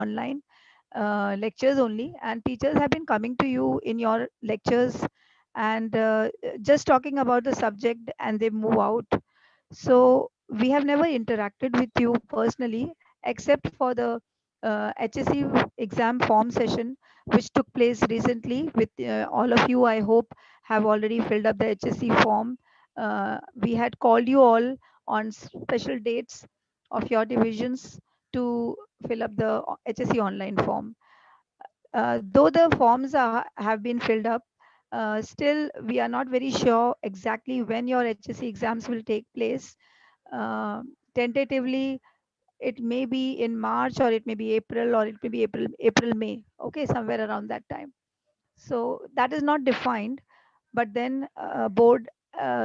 online lectures only, and teachers have been coming to you in your lectures and just talking about the subject and they move out. So we have never interacted with you personally except for the HSC exam form session which took place recently with all of you. I hope have already filled up the HSC form. We had called you all on special dates of your divisions to fill up the HSC online form. Though the forms have been filled up, still we are not very sure exactly when your HSC exams will take place. Tentatively, it may be in March or it may be April or it may be April, May. Okay, somewhere around that time. So that is not defined. But then board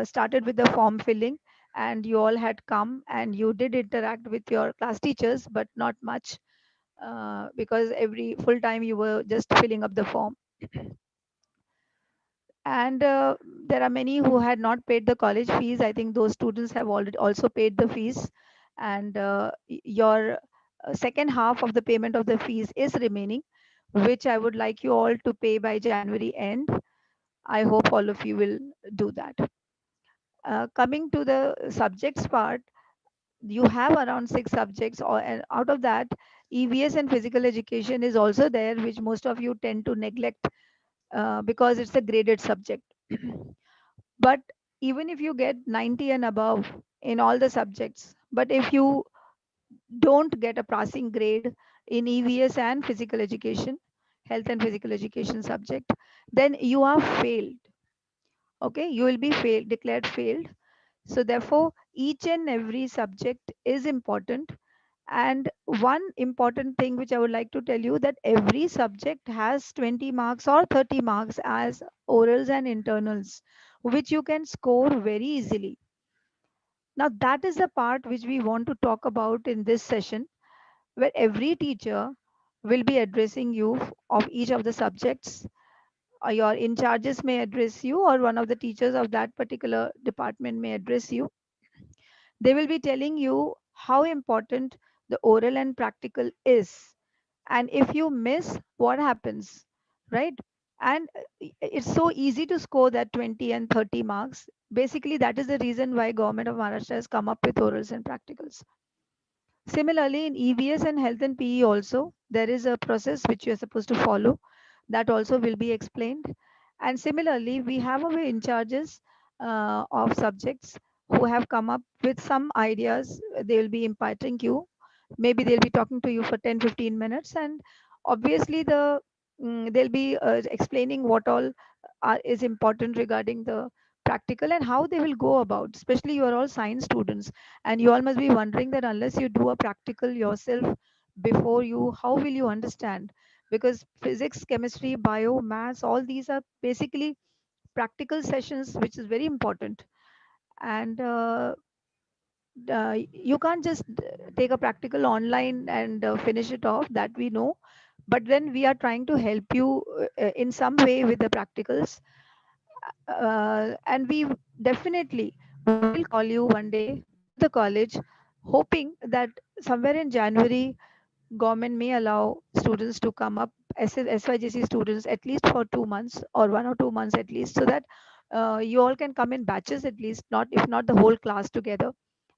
started with the form filling, and you all had come and you did interact with your class teachers, but not much because every full time you were just filling up the form. And there are many who had not paid the college fees. I think those students have already also paid the fees, and your second half of the payment of the fees is remaining, which I would like you all to pay by January end. I hope all of you will do that. Coming to the subjects part, you have around 6 subjects, or and out of that, EVS and physical education is also there, which most of you tend to neglect because it's a graded subject. But even if you get 90 and above in all the subjects, but if you don't get a passing grade in EVS and physical education, health and physical education subject, then you are failed. Okay, you will be failed, declared failed. So therefore, each and every subject is important. And one important thing which I would like to tell you, that every subject has 20 marks or 30 marks as orals and internals, which you can score very easily. Now, that is the part which we want to talk about in this session, where every teacher will be addressing you of each of the subjects. Your in charges may address you, or one of the teachers of that particular department may address you. They will be telling you how important the oral and practical is, and if you miss, what happens, right? And it's so easy to score that 20 and 30 marks. Basically, that is the reason why government of Maharashtra has come up with orals and practicals. Similarly, in EVS and health and PE also, there is a process which you are supposed to follow. That also will be explained. And similarly, we have our in charges of subjects who have come up with some ideas. They will be imparting you. Maybe they'll be talking to you for 10, 15 minutes. And obviously, they'll be explaining what all is important regarding the practical and how they will go about. Especially, you are all science students, and you all must be wondering that unless you do a practical yourself before you, how will you understand? Because physics, chemistry, bio, maths, all these are basically practical sessions, which is very important. And you can't just take a practical online and finish it off, that we know. But then we are trying to help you in some way with the practicals, and we definitely will call you one day to the college, hoping that somewhere in January, government may allow students to come up, SYGC students, at least for 2 months or 1 or 2 months at least, so that you all can come in batches at least, not if not the whole class together,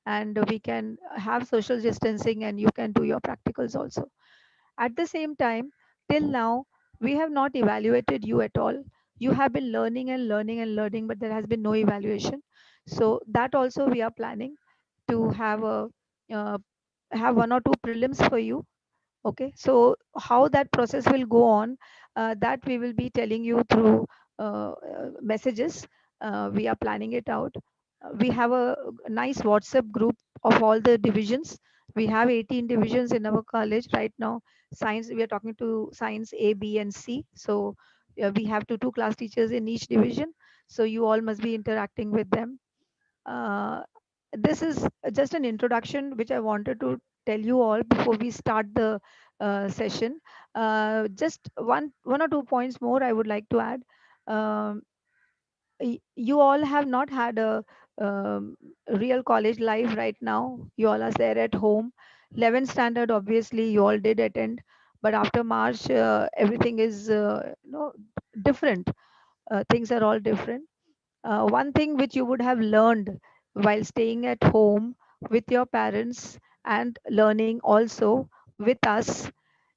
and we can have social distancing and you can do your practicals also. At the same time, till now, we have not evaluated you at all. You have been learning and learning and learning, but there has been no evaluation. So that also we are planning to uh, have 1 or 2 prelims for you. Okay, so how that process will go on, that we will be telling you through messages. We are planning it out. We have a nice WhatsApp group of all the divisions. We have 18 divisions in our college right now. Science, we are talking to science A, B, and C. So we have two class teachers in each division. So you all must be interacting with them. uh, this is just an introduction which I wanted to tell you all before we start the session. Just one or 2 points more I would like to add. Um, you all have not had a real college life right now. You all are there at home. 11th standard, obviously, you all did attend, but after March, everything is different. Things are all different. One thing which you would have learned while staying at home with your parents and learning also with us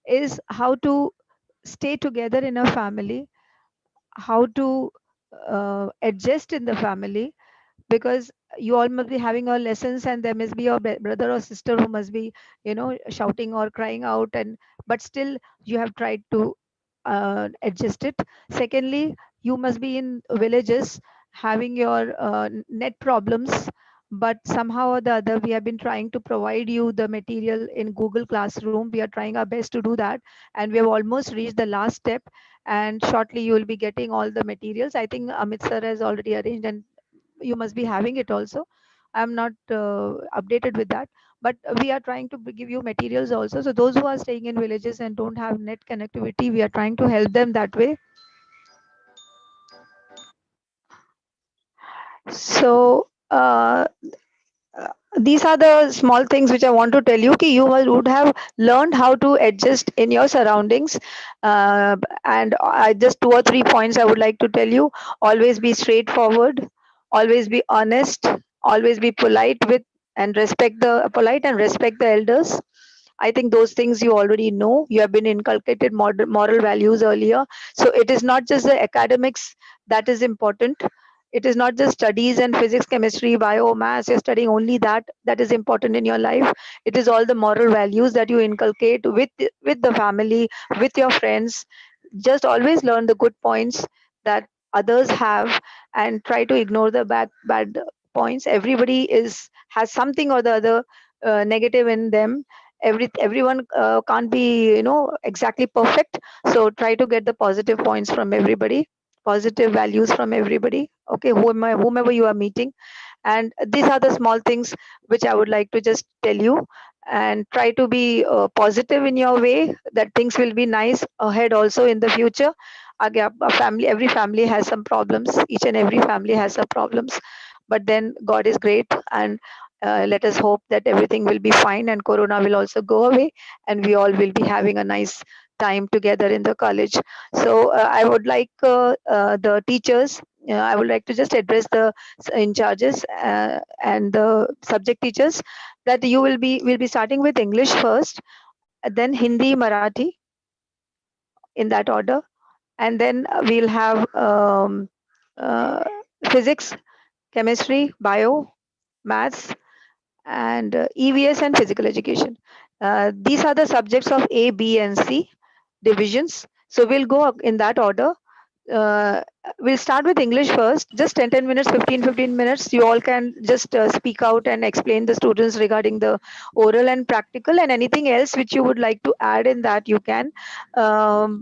is how to stay together in a family, how to adjust in the family, because you all must be having your lessons and there must be your brother or sister who must be shouting or crying out, and but still you have tried to adjust it. Secondly, you must be in villages having your net problems, but somehow or the other we have been trying to provide you the material in Google Classroom. We are trying our best to do that, and we have almost reached the last step, and shortly you will be getting all the materials. I think Amit sir has already arranged, and you must be having it also. I'm not updated with that, but we are trying to give you materials also. So those who are staying in villages and don't have net connectivity, we are trying to help them that way. So these are the small things which I want to tell you. Ki you would have learned how to adjust in your surroundings, and I just 2 or 3 points I would like to tell you. Always be straightforward, always be honest, always be polite and respect the elders. I think those things you already know. You have been inculcated moral values earlier. So it is not just the academics that is important. It is not just studies and physics, chemistry, bio, maths. You're studying only that is important in your life. It is all the moral values that you inculcate with the family, with your friends. Just always learn the good points that others have, and try to ignore the bad points. Everybody is has something or the other negative in them. Everyone can't be exactly perfect, so try to get the positive points from everybody, positive values from everybody. Okay, whomever you are meeting, and these are the small things which I would like to just tell you. And try to be positive in your way, that things will be nice ahead also in the future. Again, a family, every family has some problems, each and every family has some problems, but then God is great, and let us hope that everything will be fine and corona will also go away, and we all will be having a nice time together in the college. So I would like the teachers, I would like to just address the in charges and the subject teachers, that you will be starting with English first, then Hindi, Marathi, in that order, and then we'll have uh, physics, chemistry, bio, maths, and EVS and physical education. These are the subjects of A, B, and C divisions. So we'll go in that order. uh, we'll start with English first. Just 10 minutes, 15 minutes. You all can just speak out and explain the students regarding the oral and practical, and anything else which you would like to add in that you can. So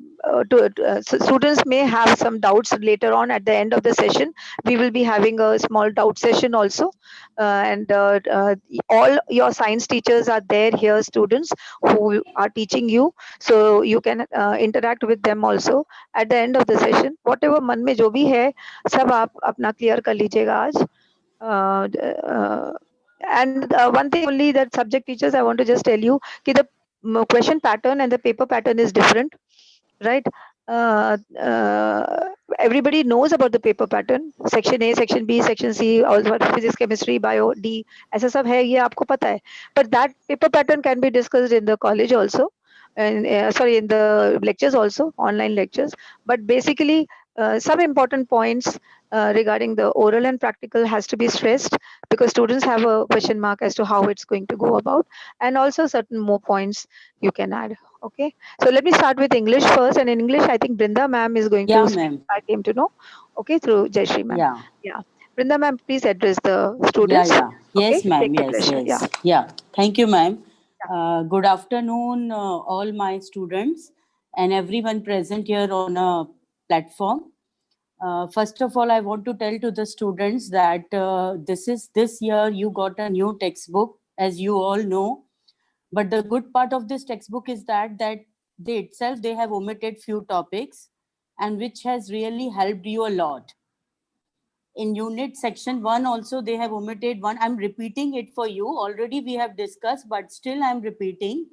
students may have some doubts later on at the end of the session. We will be having a small doubt session also. And all your science teachers are there here, students who are teaching you. So you can interact with them also at the end of the session. Whatever मन में जो भी है सब आप अपना clear कर लीजिएगा आज. uh, and one thing only, that subject teachers, I want to just tell you कि the question pattern and the paper pattern is different, right? uh, uh, Everybody knows about the paper pattern, section A, section B, section C, also physics, chemistry, bio, D, ऐसा सब है, ये आपको पता है. But that paper pattern can be discussed in the college also, and sorry, in the lectures also, online lectures. But basically some important points regarding the oral and practical has to be stressed, because students have a question mark as to how it's going to go about, and also certain more points you can add. Okay, so let me start with English first. And in English, I think Brinda ma'am is going to Yeah, speak, ma'am. I came to know. Okay, through Jayashree ma'am. Yeah. Yeah. Brinda ma'am, please address the Yeah, students. yeah. Okay, Yes, ma'am. take the Yes, pleasure. Yeah. yes. Yeah. Thank you, ma'am. Yeah. Good afternoon, all my students and everyone present here on a platform. First of all, I want to tell to the students that this year you got a new textbook, as you all know. But the good part of this textbook is that they have omitted few topics, and which has really helped you a lot. In unit section 1 also they have omitted one. I'm repeating it for you. Already we have discussed, but still I'm repeating.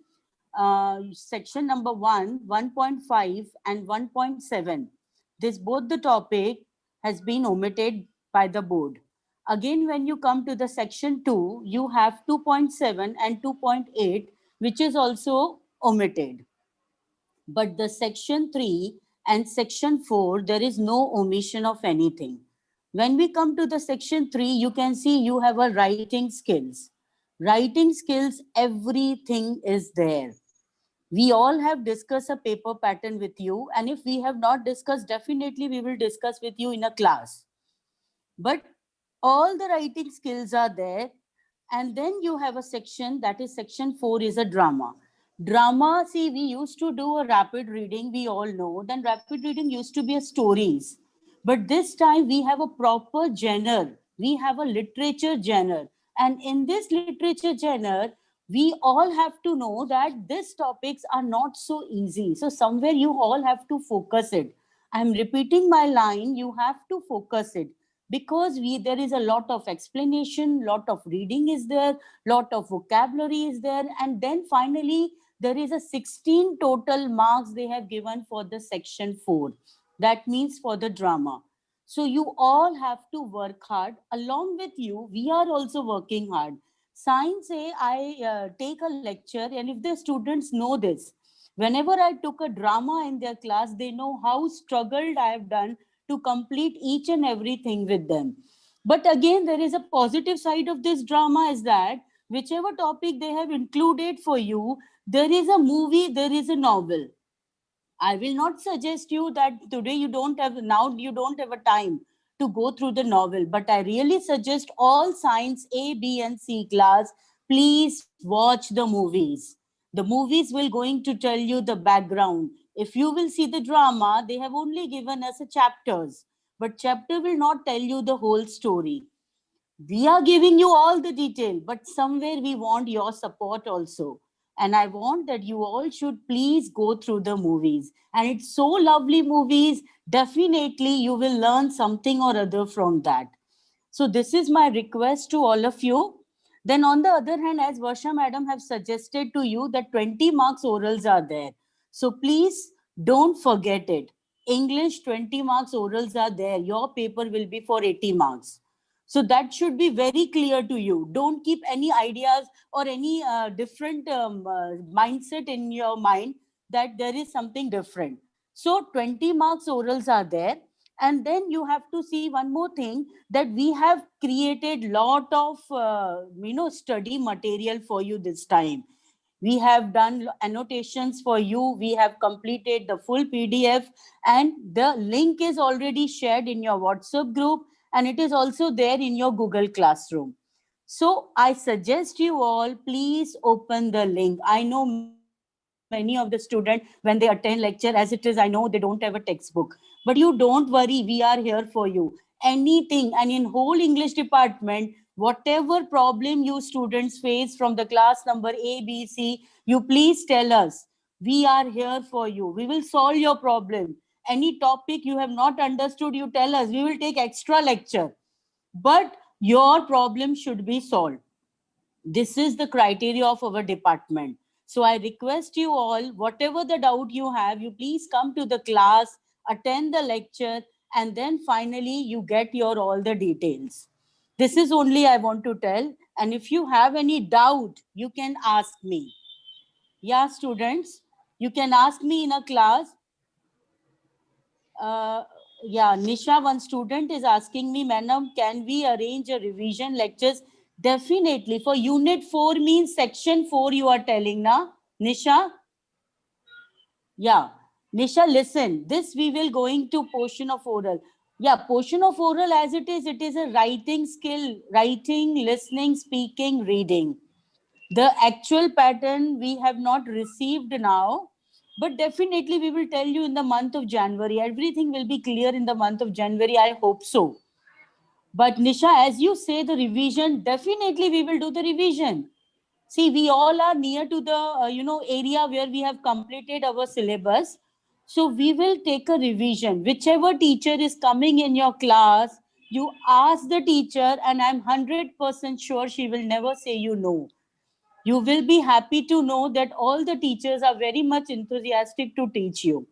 section number 1, 1.5 and 1.7. This both the topic has been omitted by the board. Again, when you come to the section 2, you have 2.7 and 2.8, which is also omitted. But the section 3 and section 4, there is no omission of anything. When we come to the section 3, you can see you have a writing skills. Writing skills, everything is there. We all have discussed a paper pattern with you, and if we have not discussed, definitely we will discuss with you in a class. But all the writing skills are there. And then you have a section, that is section 4 is a drama. Drama, see, we used to do a rapid reading, we all know. Then rapid reading used to be a stories. But this time we have a proper genre. We have a literature genre. And in this literature genre, we all have to know that these topics are not so easy. So somewhere you all have to focus it. I'm repeating my line, you have to focus it, because there is a lot of explanation, lot of reading is there, lot of vocabulary is there, and then finally there is a 16 total marks they have given for the section 4. That means for the drama. So you all have to work hard. Along with you, we are also working hard. Science say I take a lecture, and if the students know this, whenever I took a drama in their class, they know how struggled I have done to complete each and everything with them. But again, there is a positive side of this drama is that whichever topic they have included for you, there is a movie, there is a novel. I will not suggest you that today you don't have a time to go through the novel, but I really suggest all science A, B, and C class, please watch the movies. The movies will going to tell you the background. If you will see the drama, they have only given us a chapters, but chapter will not tell you the whole story. We are giving you all the detail, but somewhere we want your support also. And I want that you all should please go through the movies. And it's so lovely movies. Definitely you will learn something or other from that. So this is my request to all of you. Then on the other hand, as Varsha madam have suggested to you that 20 marks orals are there. So please don't forget it. English 20 marks orals are there. Your paper will be for 80 marks. So that should be very clear to you. Don't keep any ideas or any different mindset in your mind that there is something different. So 20 marks orals are there. And then you have to see one more thing, that we have created lot of study material for you this time. We have done annotations for you. We have completed the full PDF, and the link is already shared in your WhatsApp group, and it is also there in your Google Classroom. So I suggest you all, please open the link. I know many of the students, when they attend lecture, as it is, I know they don't have a textbook. But you don't worry, we are here for you. Anything, and in whole English department, whatever problem you students face from the class number A, B, C, you please tell us. We are here for you. We will solve your problem. Any topic you have not understood, you tell us. We will take extra lecture. But your problem should be solved. This is the criteria of our department. So I request you all, whatever the doubt you have, you please come to the class, attend the lecture, and then finally you get your all the details. This is only I want to tell. And if you have any doubt, you can ask me. Yeah, students, you can ask me in a class. Uh, yeah, Nisha, one student is asking me, madam, can we arrange a revision lectures? Definitely. For unit 4 means section 4 you are telling, na? Nisha? Yeah. Nisha, listen. This we will going to portion of oral. Yeah, portion of oral as it is a writing skill, writing, listening, speaking, reading. The actual pattern we have not received now, but definitely we will tell you in the month of January. Everything will be clear in the month of January. I hope so. But Nisha, as you say, the revision, definitely we will do the revision. See, we all are near to the area where we have completed our syllabus. So we will take a revision. Whichever teacher is coming in your class, you ask the teacher, and I'm 100% sure she will never say you no. You will be happy to know that all the teachers are very much enthusiastic to teach you.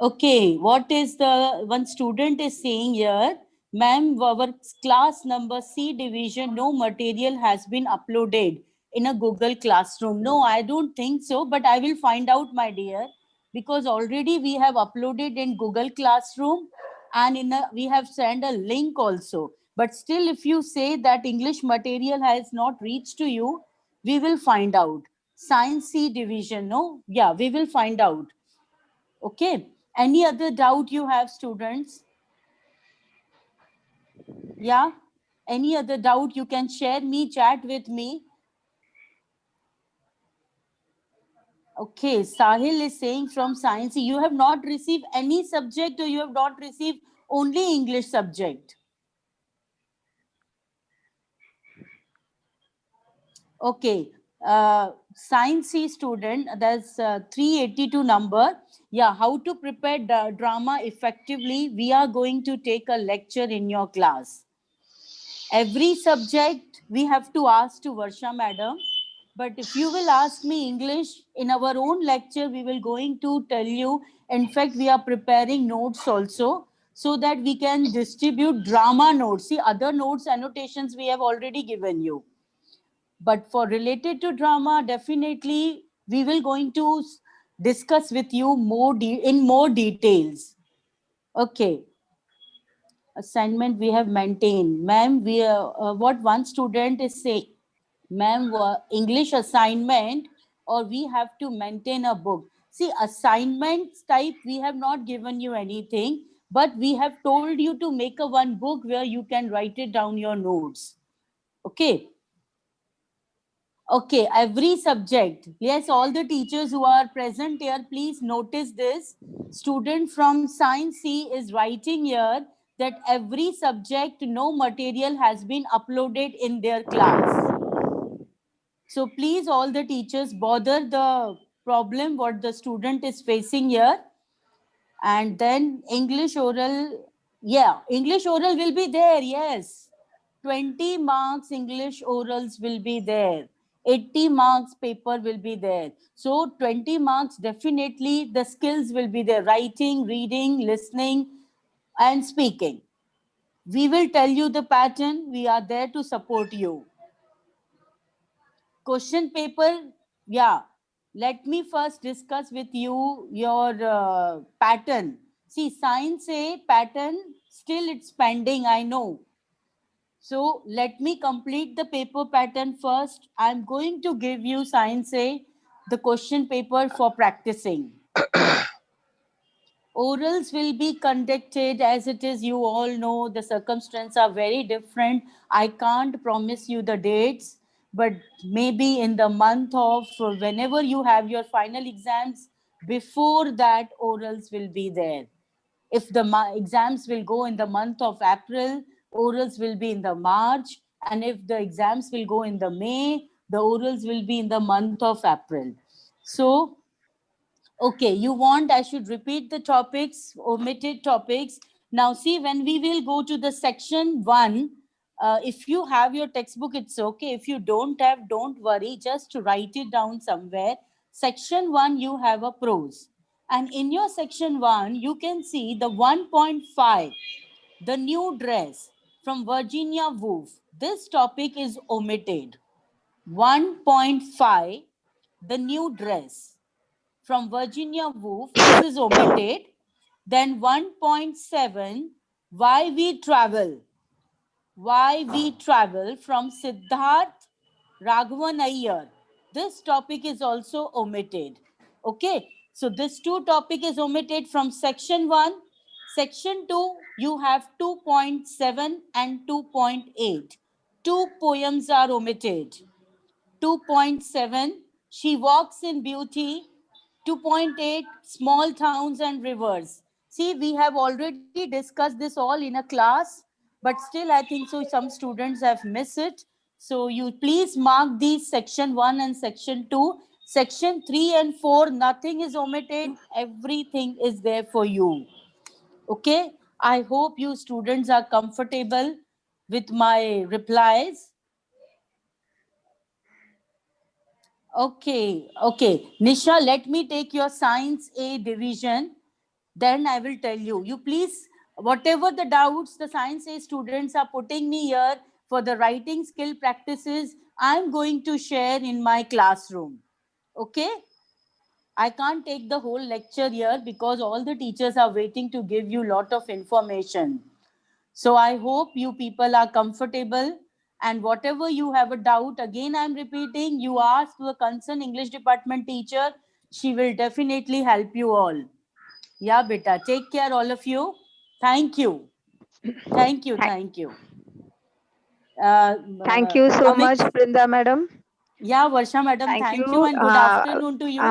Okay, what is the one student is saying here? Ma'am, our class number C division, no material has been uploaded in a Google Classroom. No, I don't think so, but I will find out, my dear, because already we have uploaded in Google Classroom and we have sent a link also. But still, if you say that English material has not reached to you, we will find out. Science C division, no? Yeah, we will find out. Okay. Any other doubt you have, students? Yeah. Any other doubt you can share me, chat with me. Okay. Sahil is saying from science, you have not received any subject or you have not received only English subject. Okay. Science C student, that's 382 number. Yeah. How to prepare drama effectively. We are going to take a lecture in your class. Every subject we have to ask to Varsha madam. But if you will ask me English in our own lecture, we will going to tell you. In fact, we are preparing notes also so that we can distribute drama notes. See, other notes annotations we have already given you. But for related to drama, definitely we will going to discuss with you in more details. Okay. Assignment we have maintained. Ma'am, what one student is saying, ma'am, English assignment or we have to maintain a book. See, assignments type, we have not given you anything, but we have told you to make a one book where you can write it down your notes. Okay. Okay, every subject. Yes, all the teachers who are present here, please notice this. Student from Science C is writing here that every subject, no material has been uploaded in their class. So please, all the teachers, bother the problem what the student is facing here. And then English oral, yeah, English oral will be there, yes. 20 marks English orals will be there. 80 marks paper will be there. So 20 marks definitely the skills will be there. Writing, reading, listening and speaking. We will tell you the pattern. We are there to support you. Question paper, yeah, let me first discuss with you your pattern. See, science a pattern still it's pending, I know. So let me complete the paper pattern first. I'm going to give you science a the question paper for practicing. Orals will be conducted as it is, you all know the circumstances are very different. I can't promise you the dates, but maybe in the month of whenever you have your final exams, before that orals will be there. If the exams will go in the month of April, orals will be in the March, and if the exams will go in the May, the orals will be in the month of April. So okay, you want I should repeat the topics, omitted topics. Now, see, when we will go to the section one, if you have your textbook, it's okay. If you don't have, don't worry. Just write it down somewhere. Section one, you have a prose. And in your section one, you can see the 1.5, the new dress from Virginia Woolf. This topic is omitted. 1.5, the new dress from Virginia Woolf, this is omitted. Then 1.7, why we travel. Why we travel from Siddharth Raghavan Iyer. This topic is also omitted. Okay, so this two topic is omitted from section 1. Section 2, you have 2.7 and 2.8. Two poems are omitted. 2.7, She Walks in Beauty. 2.8, Small Towns and Rivers. See, we have already discussed this all in a class, but still I think so some students have missed it. So you please mark these section 1 and section 2. Section 3 and 4, nothing is omitted. Everything is there for you. Okay? I hope you students are comfortable with my replies. Okay, okay. Nisha, let me take your Science A division. Then I will tell you. You please, whatever the doubts the Science A students are putting me here for the writing skill practices, I'm going to share in my classroom. Okay? I can't take the whole lecture here because all the teachers are waiting to give you lot of information. So I hope you people are comfortable, and whatever you have a doubt, again I'm repeating, you ask the concerned English department teacher. She will definitely help you all. Yeah, beta. Take care, all of you. Thank you. Thank you. Thank, Thank you. thank you so Amit. much, Brinda madam. Yeah, Varsha madam. Thank Thank you. you and good afternoon to you.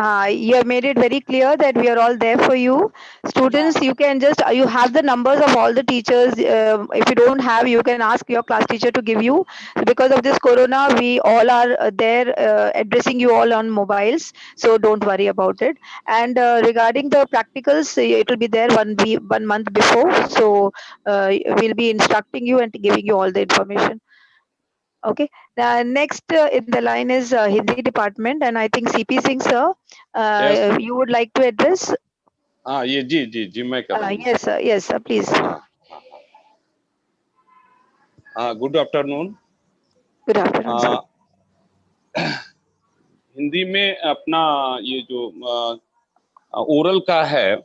You have made it very clear that we are all there for you. Yeah. Students, you can just, you have the numbers of all the teachers. If you don't have, you can ask your class teacher to give you. Because of this corona, we all are there addressing you all on mobiles. So don't worry about it. And regarding the practicals, it will be there 1 week, 1 month before. So we'll be instructing you and giving you all the information. Okay. Next in the line is Hindi department, and I think CP Singh sir, yes you would like to address? हाँ ये जी जी जी मैं कर रहा हूँ Yes, sir, please. हाँ हाँ good afternoon Good afternoon, sir. Hindi में अपना ये जो ओरल का है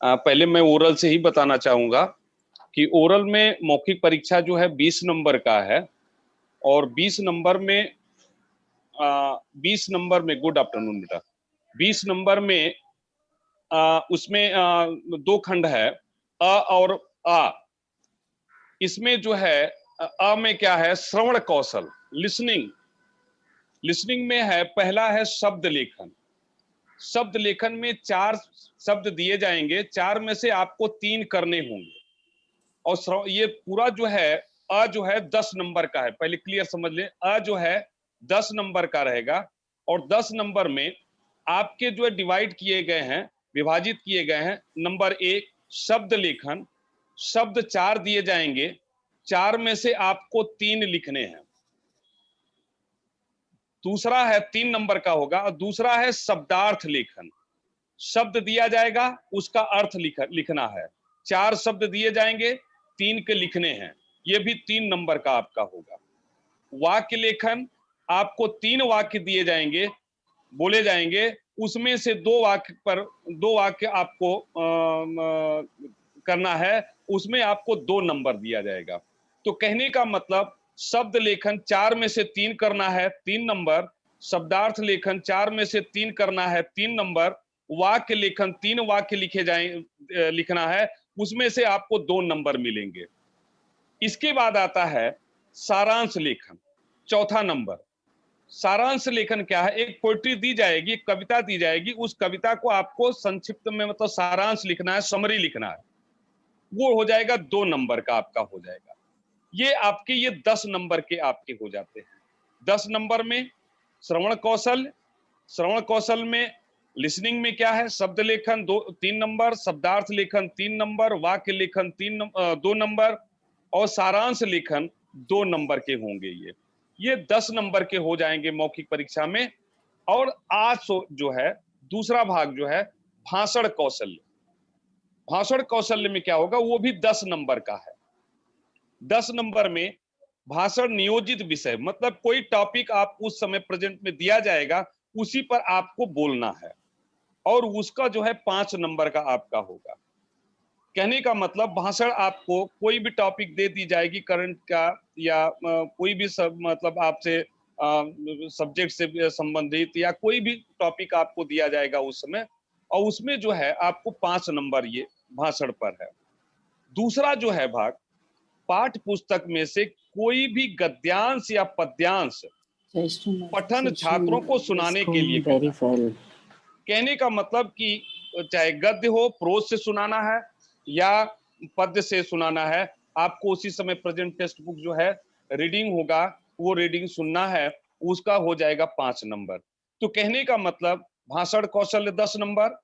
पहले मैं ओरल से ही बताना चाहूंगा कि ओरल में मौखिक परीक्षा जो है 20 नंबर का है और 20 नंबर में 20 नंबर में गुड आफ्टरनून बेटा 20 नंबर में उसमें दो खंड है अ और आ इसमें जो है अ में क्या है श्रवण कौशल लिसनिंग लिसनिंग में है पहला है शब्द लेखन शब्द लेखन में 4 शब्द दिए जाएंगे 4 में से आपको 3 करने होंगे और ये पूरा जो है अ जो है 10 नंबर का है पहले क्लियर समझ लें अ जो है 10 नंबर का रहेगा और 10 नंबर में आपके जो है डिवाइड किए गए हैं विभाजित किए गए हैं नंबर 1 शब्द लेखन शब्द 4 दिए जाएंगे 4 में से आपको 3 लिखने हैं दूसरा है 3 नंबर का होगा और दूसरा है शब्दार्थ लेखन शब्द दिया जाएगा उसका अर्थ लिखना है 4 शब्द दिए जाएंगे 3 के लिखने हैं ये भी 3 नंबर का आपका होगा वाक्य लेखन आपको 3 वाक्य दिए जाएंगे बोले जाएंगे उसमें से 2 वाक्य आपको करना है उसमें आपको 2 नंबर दिया जाएगा तो कहने का मतलब शब्द लेखन 4 में से 3 करना है 3 नंबर शब्दार्थ लेखन 4 में से 3 करना है 3 नंबर वाक्य लेखन 3 वाक्य लिखना है उसमें से आपको 2 नंबर मिलेंगे इसके बाद आता है सारांश लेखन चौथा नंबर सारांश लेखन क्या है एक पोएट्री दी जाएगी कविता दी जाएगी उस कविता को आपको संक्षिप्त में मतलब सारांश लिखना है समरी लिखना है वो हो जाएगा 2 नंबर का आपका हो जाएगा ये आपके ये 10 नंबर के आपके हो जाते हैं 10 नंबर में श्रवण कौशल में लिसनिंग में क्या है शब्द लेखन 3 नंबर शब्दार्थ लेखन 3 नंबर वाक्य लेखन 2 नंबर और सारांश लेखन 2 नंबर के होंगे ये 10 नंबर के हो जाएंगे मौखिक परीक्षा में और आज जो है दूसरा भाग जो है भाषण कौशल्य में क्या होगा वो भी 10 नंबर का है 10 नंबर में भाषण नियोजित विषय मतलब कोई टॉपिक आप उस समय प्रेजेंट में दिया जाएगा उसी पर आपको बोलना है और उसका जो है 5 नंबर का आपका होगा कहने का मतलब भाषण आपको कोई भी टॉपिक दे दी जाएगी करंट का या कोई भी मतलब आपसे सब्जेक्ट से संबंधित या कोई भी टॉपिक आपको दिया जाएगा उस समय और उसमें जो है आपको 5 नंबर ये भाषण पर है दूसरा जो है भाग पाठ पुस्तक में से कोई भी गद्यांश या पद्यांश पठन छात्रों को सुनाने के लिए कहने का मतलब कि चाहे गद्य हो प्रोज से सुनाना है या पद्य से सुनाना है आपको उसी समय प्रेजेंट टेक्स्ट बुक जो है रीडिंग होगा वो रीडिंग सुनना है उसका हो जाएगा 5 नंबर तो कहने का मतलब भाषण कौशल्य 10 नंबर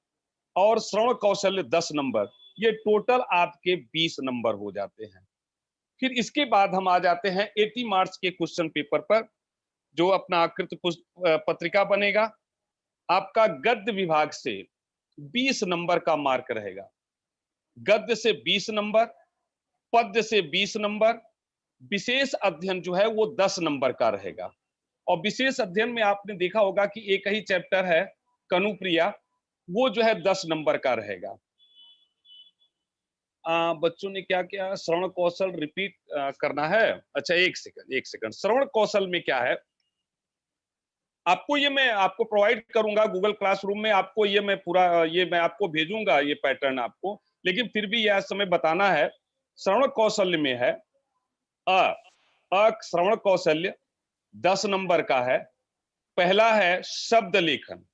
और श्रवण कौशल्य 10 नंबर ये टोटल आपके 20 नंबर हो जाते हैं फिर इसके बाद हम आ जाते हैं 80 मार्क्स के क्वेश्चन पेपर पर जो अपना आकृत पत्रिका बनेगा। आपका गद्य विभाग से 20 नंबर का मार्क रहेगा। गद्य से 20 नंबर, पद्य से 20 नंबर, विशेष अध्ययन जो है वो 10 नंबर का रहेगा। और विशेष अध्ययन में आपने देखा होगा कि एक ही चैप्टर है कनुप्रिया, वो जो है 10 नंबर का रहेगा। बच्चों ने क्या किया, श्रवण कौशल रिपीट करना है। अच्छा एक सेकंड, श्रवण कौशल में क्या है, आपको ये मैं आपको प्रोवाइड करूंगा गूगल क्लासरूम में, आपको ये मैं पूरा ये मैं आपको भेजूंगा ये पैटर्न आपको, लेकिन फिर भी यह समय बताना है। श्रवण कौशल्य में है श्रवण कौशल्य 10 नंबर का है। पहला है शब्द लेखन,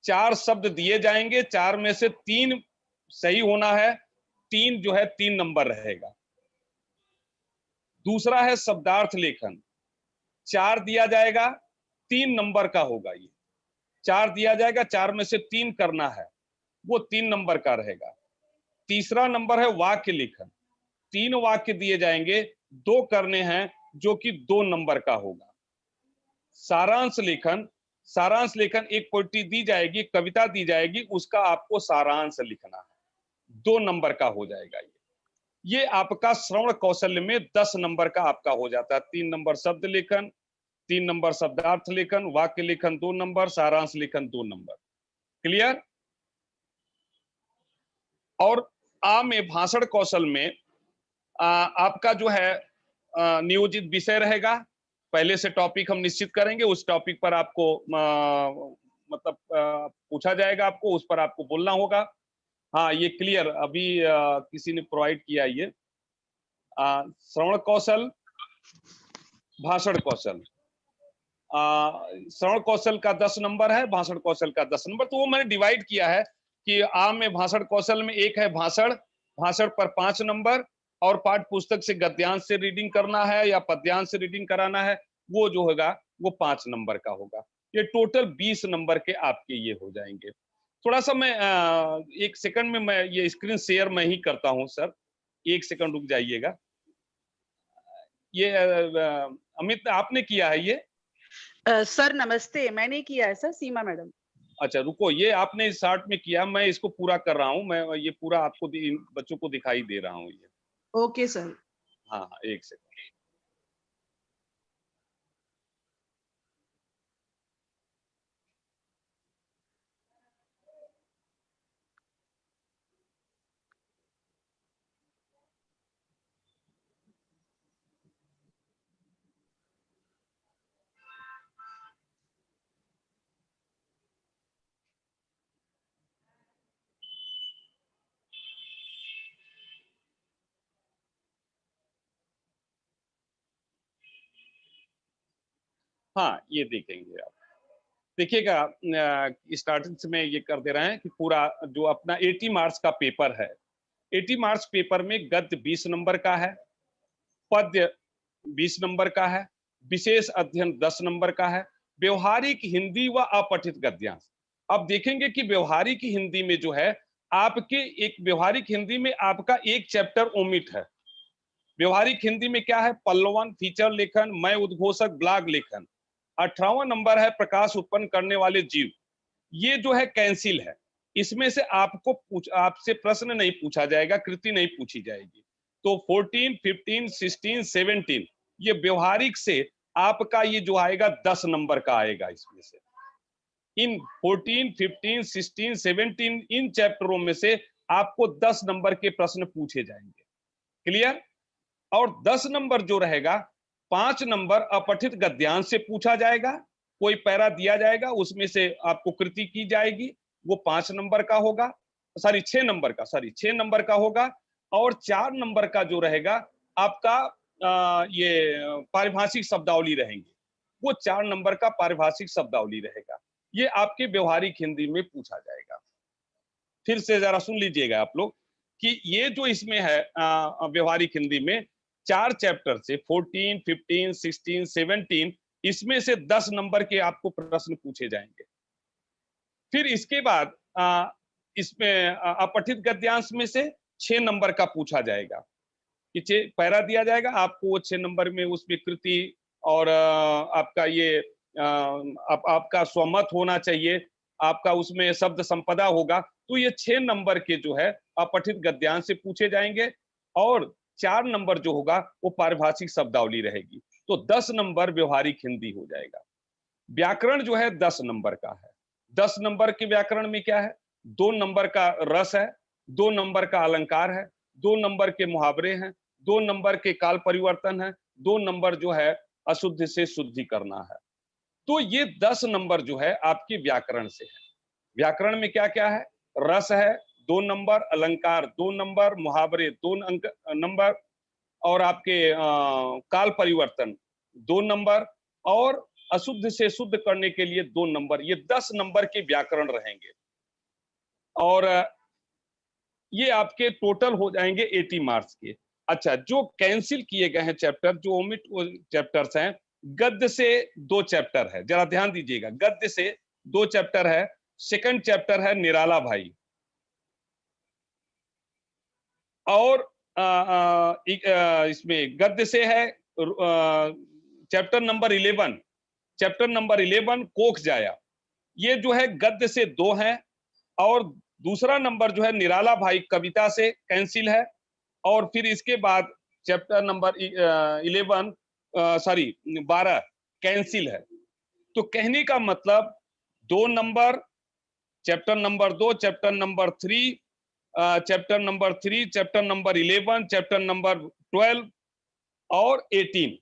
4 शब्द दिए जाएंगे, 4 में से 3 सही होना है, 3 जो है 3 नंबर रहेगा। दूसरा है शब्दार्थ लेखन, 4 दिया जाएगा, 3 नंबर का होगा। ये 4 दिया जाएगा, 4 में से 3 करना है, वो 3 नंबर का रहेगा। तीसरा नंबर है वाक्य लेखन, 3 वाक्य दिए जाएंगे, 2 करने हैं, जो कि 2 नंबर का होगा। सारांश लेखन, सारांश लेखन एक पोइट्री दी जाएगी, कविता दी जाएगी, उसका आपको सारांश लिखना है, 2 नंबर का हो जाएगा। ये आपका श्रवण कौशल्य में 10 नंबर का आपका हो जाता है। 3 नंबर शब्द लेखन, 3 नंबर शब्दार्थ लेखन, वाक्य लेखन 2 नंबर, सारांश लेखन 2 नंबर। क्लियर? और में भाषण कौशल में आपका जो है नियोजित विषय रहेगा। पहले से टॉपिक हम निश्चित करेंगे, उस टॉपिक पर आपको मतलब पूछा जाएगा, आपको उस पर आपको बोलना होगा। हाँ ये क्लियर अभी किसी ने प्रोवाइड किया। ये श्रवण कौशल, भाषण कौशल, श्रवण कौशल का 10 नंबर है, भाषण कौशल का 10 नंबर। तो वो मैंने डिवाइड किया है कि में भाषण कौशल में एक है भाषण, भाषण पर 5 नंबर, और पाठ्य पुस्तक से गद्यांश से रीडिंग करना है या पद्यांश से रीडिंग कराना है, वो जो होगा वो 5 नंबर का होगा। ये टोटल 20 नंबर के आपके ये हो जाएंगे। थोड़ा सा मैं 1 सेकंड में मैं ये स्क्रीन शेयर मैं ही करता हूं सर, 1 सेकंड रुक जाइएगा। ये अमित आपने किया है ये? सर नमस्ते, मैंने किया है सर, सीमा मैडम। अच्छा रुको, ये आपने शार्ट में किया, मैं इसको पूरा कर रहा हूँ, मैं ये पूरा आपको बच्चों को दिखाई दे रहा हूँ ये। Okay sir. हाँ हाँ 1 सेकंड। हाँ ये देखेंगे आप, देखिएगा स्टार्टिंग से मैं ये कर दे रहे हैं कि पूरा जो अपना 80 मार्क्स का पेपर है, 80 मार्क्स पेपर में गद्य 20 नंबर का है, पद्य 20 नंबर का है, विशेष अध्ययन 10 नंबर का है, व्यवहारिक हिंदी व अपठित गद्यांश। अब देखेंगे कि व्यवहारिक हिंदी में जो है आपके एक व्यवहारिक हिंदी में आपका एक चैप्टर ओमिट है। व्यवहारिक हिंदी में क्या है, पल्लवन, फीचर लेखन, मैं उद्घोषक, ब्लॉग लेखन। 18वां नंबर है प्रकाश उत्पन्न करने वाले जीव, ये जो है कैंसिल है। इसमें से आपसे प्रश्न नहीं पूछा जाएगा, कृति नहीं पूछी जाएगी। तो 14, 15, 16, 17 ये व्यवहारिक से आपका ये जो आएगा 10 नंबर का आएगा। इसमें से इन 14, 15, 16, 17 इन चैप्टरों में से आपको 10 नंबर के प्रश्न पूछे जाएंगे। क्लियर? और 10 नंबर जो रहेगा, 5 नंबर अपठित गद्यांश से पूछा जाएगा। कोई पैरा दिया जाएगा, उसमें से आपको कृति की जाएगी, वो 5 नंबर का होगा, 6 नंबर का 6 नंबर का होगा। और 4 नंबर का जो रहेगा आपका ये पारिभाषिक शब्दावली रहेंगी, वो 4 नंबर का पारिभाषिक शब्दावली रहेगा। ये आपके व्यवहारिक हिंदी में पूछा जाएगा। फिर से जरा सुन लीजिएगा आप लोग कि ये जो इसमें है व्यवहारिक हिंदी में 4 चैप्टर से 14, 15, 16, 17 इसमें से 10 नंबर के आपको प्रश्न पूछे जाएंगे। फिर इसके बाद इसमें अपठित गद्यांश में से 6 नंबर का पूछा जाएगा कि पैरा दिया जाएगा आपको, वो 6 नंबर में उसमें कृति और आपका ये आपका स्वमत होना चाहिए, आपका उसमें शब्द संपदा होगा। तो ये 6 नंबर के जो है अपठित गद्यांश से पूछे जाएंगे, और 4 नंबर जो होगा वो पारिभाषिक शब्दावली रहेगी। तो 10 नंबर व्यवहारिक हिंदी हो जाएगा। व्याकरण जो है 10 नंबर का है। 10 नंबर के व्याकरण में क्या है? 2 नंबर का रस है, 2 नंबर का अलंकार है, 2 नंबर के मुहावरे हैं, 2 नंबर के काल परिवर्तन है, 2 नंबर जो है अशुद्ध से शुद्धि करना है। तो ये 10 नंबर जो है आपके व्याकरण से है। व्याकरण में क्या क्या है? रस है 2 नंबर, अलंकार 2 नंबर, मुहावरे 2 अंक नंबर, और आपके काल परिवर्तन 2 नंबर, और अशुद्ध से शुद्ध करने के लिए 2 नंबर। ये 10 नंबर के व्याकरण रहेंगे, और ये आपके टोटल हो जाएंगे 80 मार्क्स के। अच्छा, जो कैंसिल किए गए हैं चैप्टर, जो ओमिट चैप्टर्स हैं, गद्य से 2 चैप्टर है, जरा ध्यान दीजिएगा। गद्य से 2 चैप्टर है। सेकंड चैप्टर है निराला भाई, और इसमें गद्य से है चैप्टर नंबर 11, चैप्टर नंबर 11 कोख जाया। ये जो है गद्य से 2 हैं, और दूसरा नंबर जो है निराला भाई कविता से कैंसिल है। और फिर इसके बाद चैप्टर नंबर 12 कैंसिल है। तो कहने का मतलब 2 number, chapter number 2, chapter number 3, chapter number 3, chapter number 11, chapter number 12 और 18,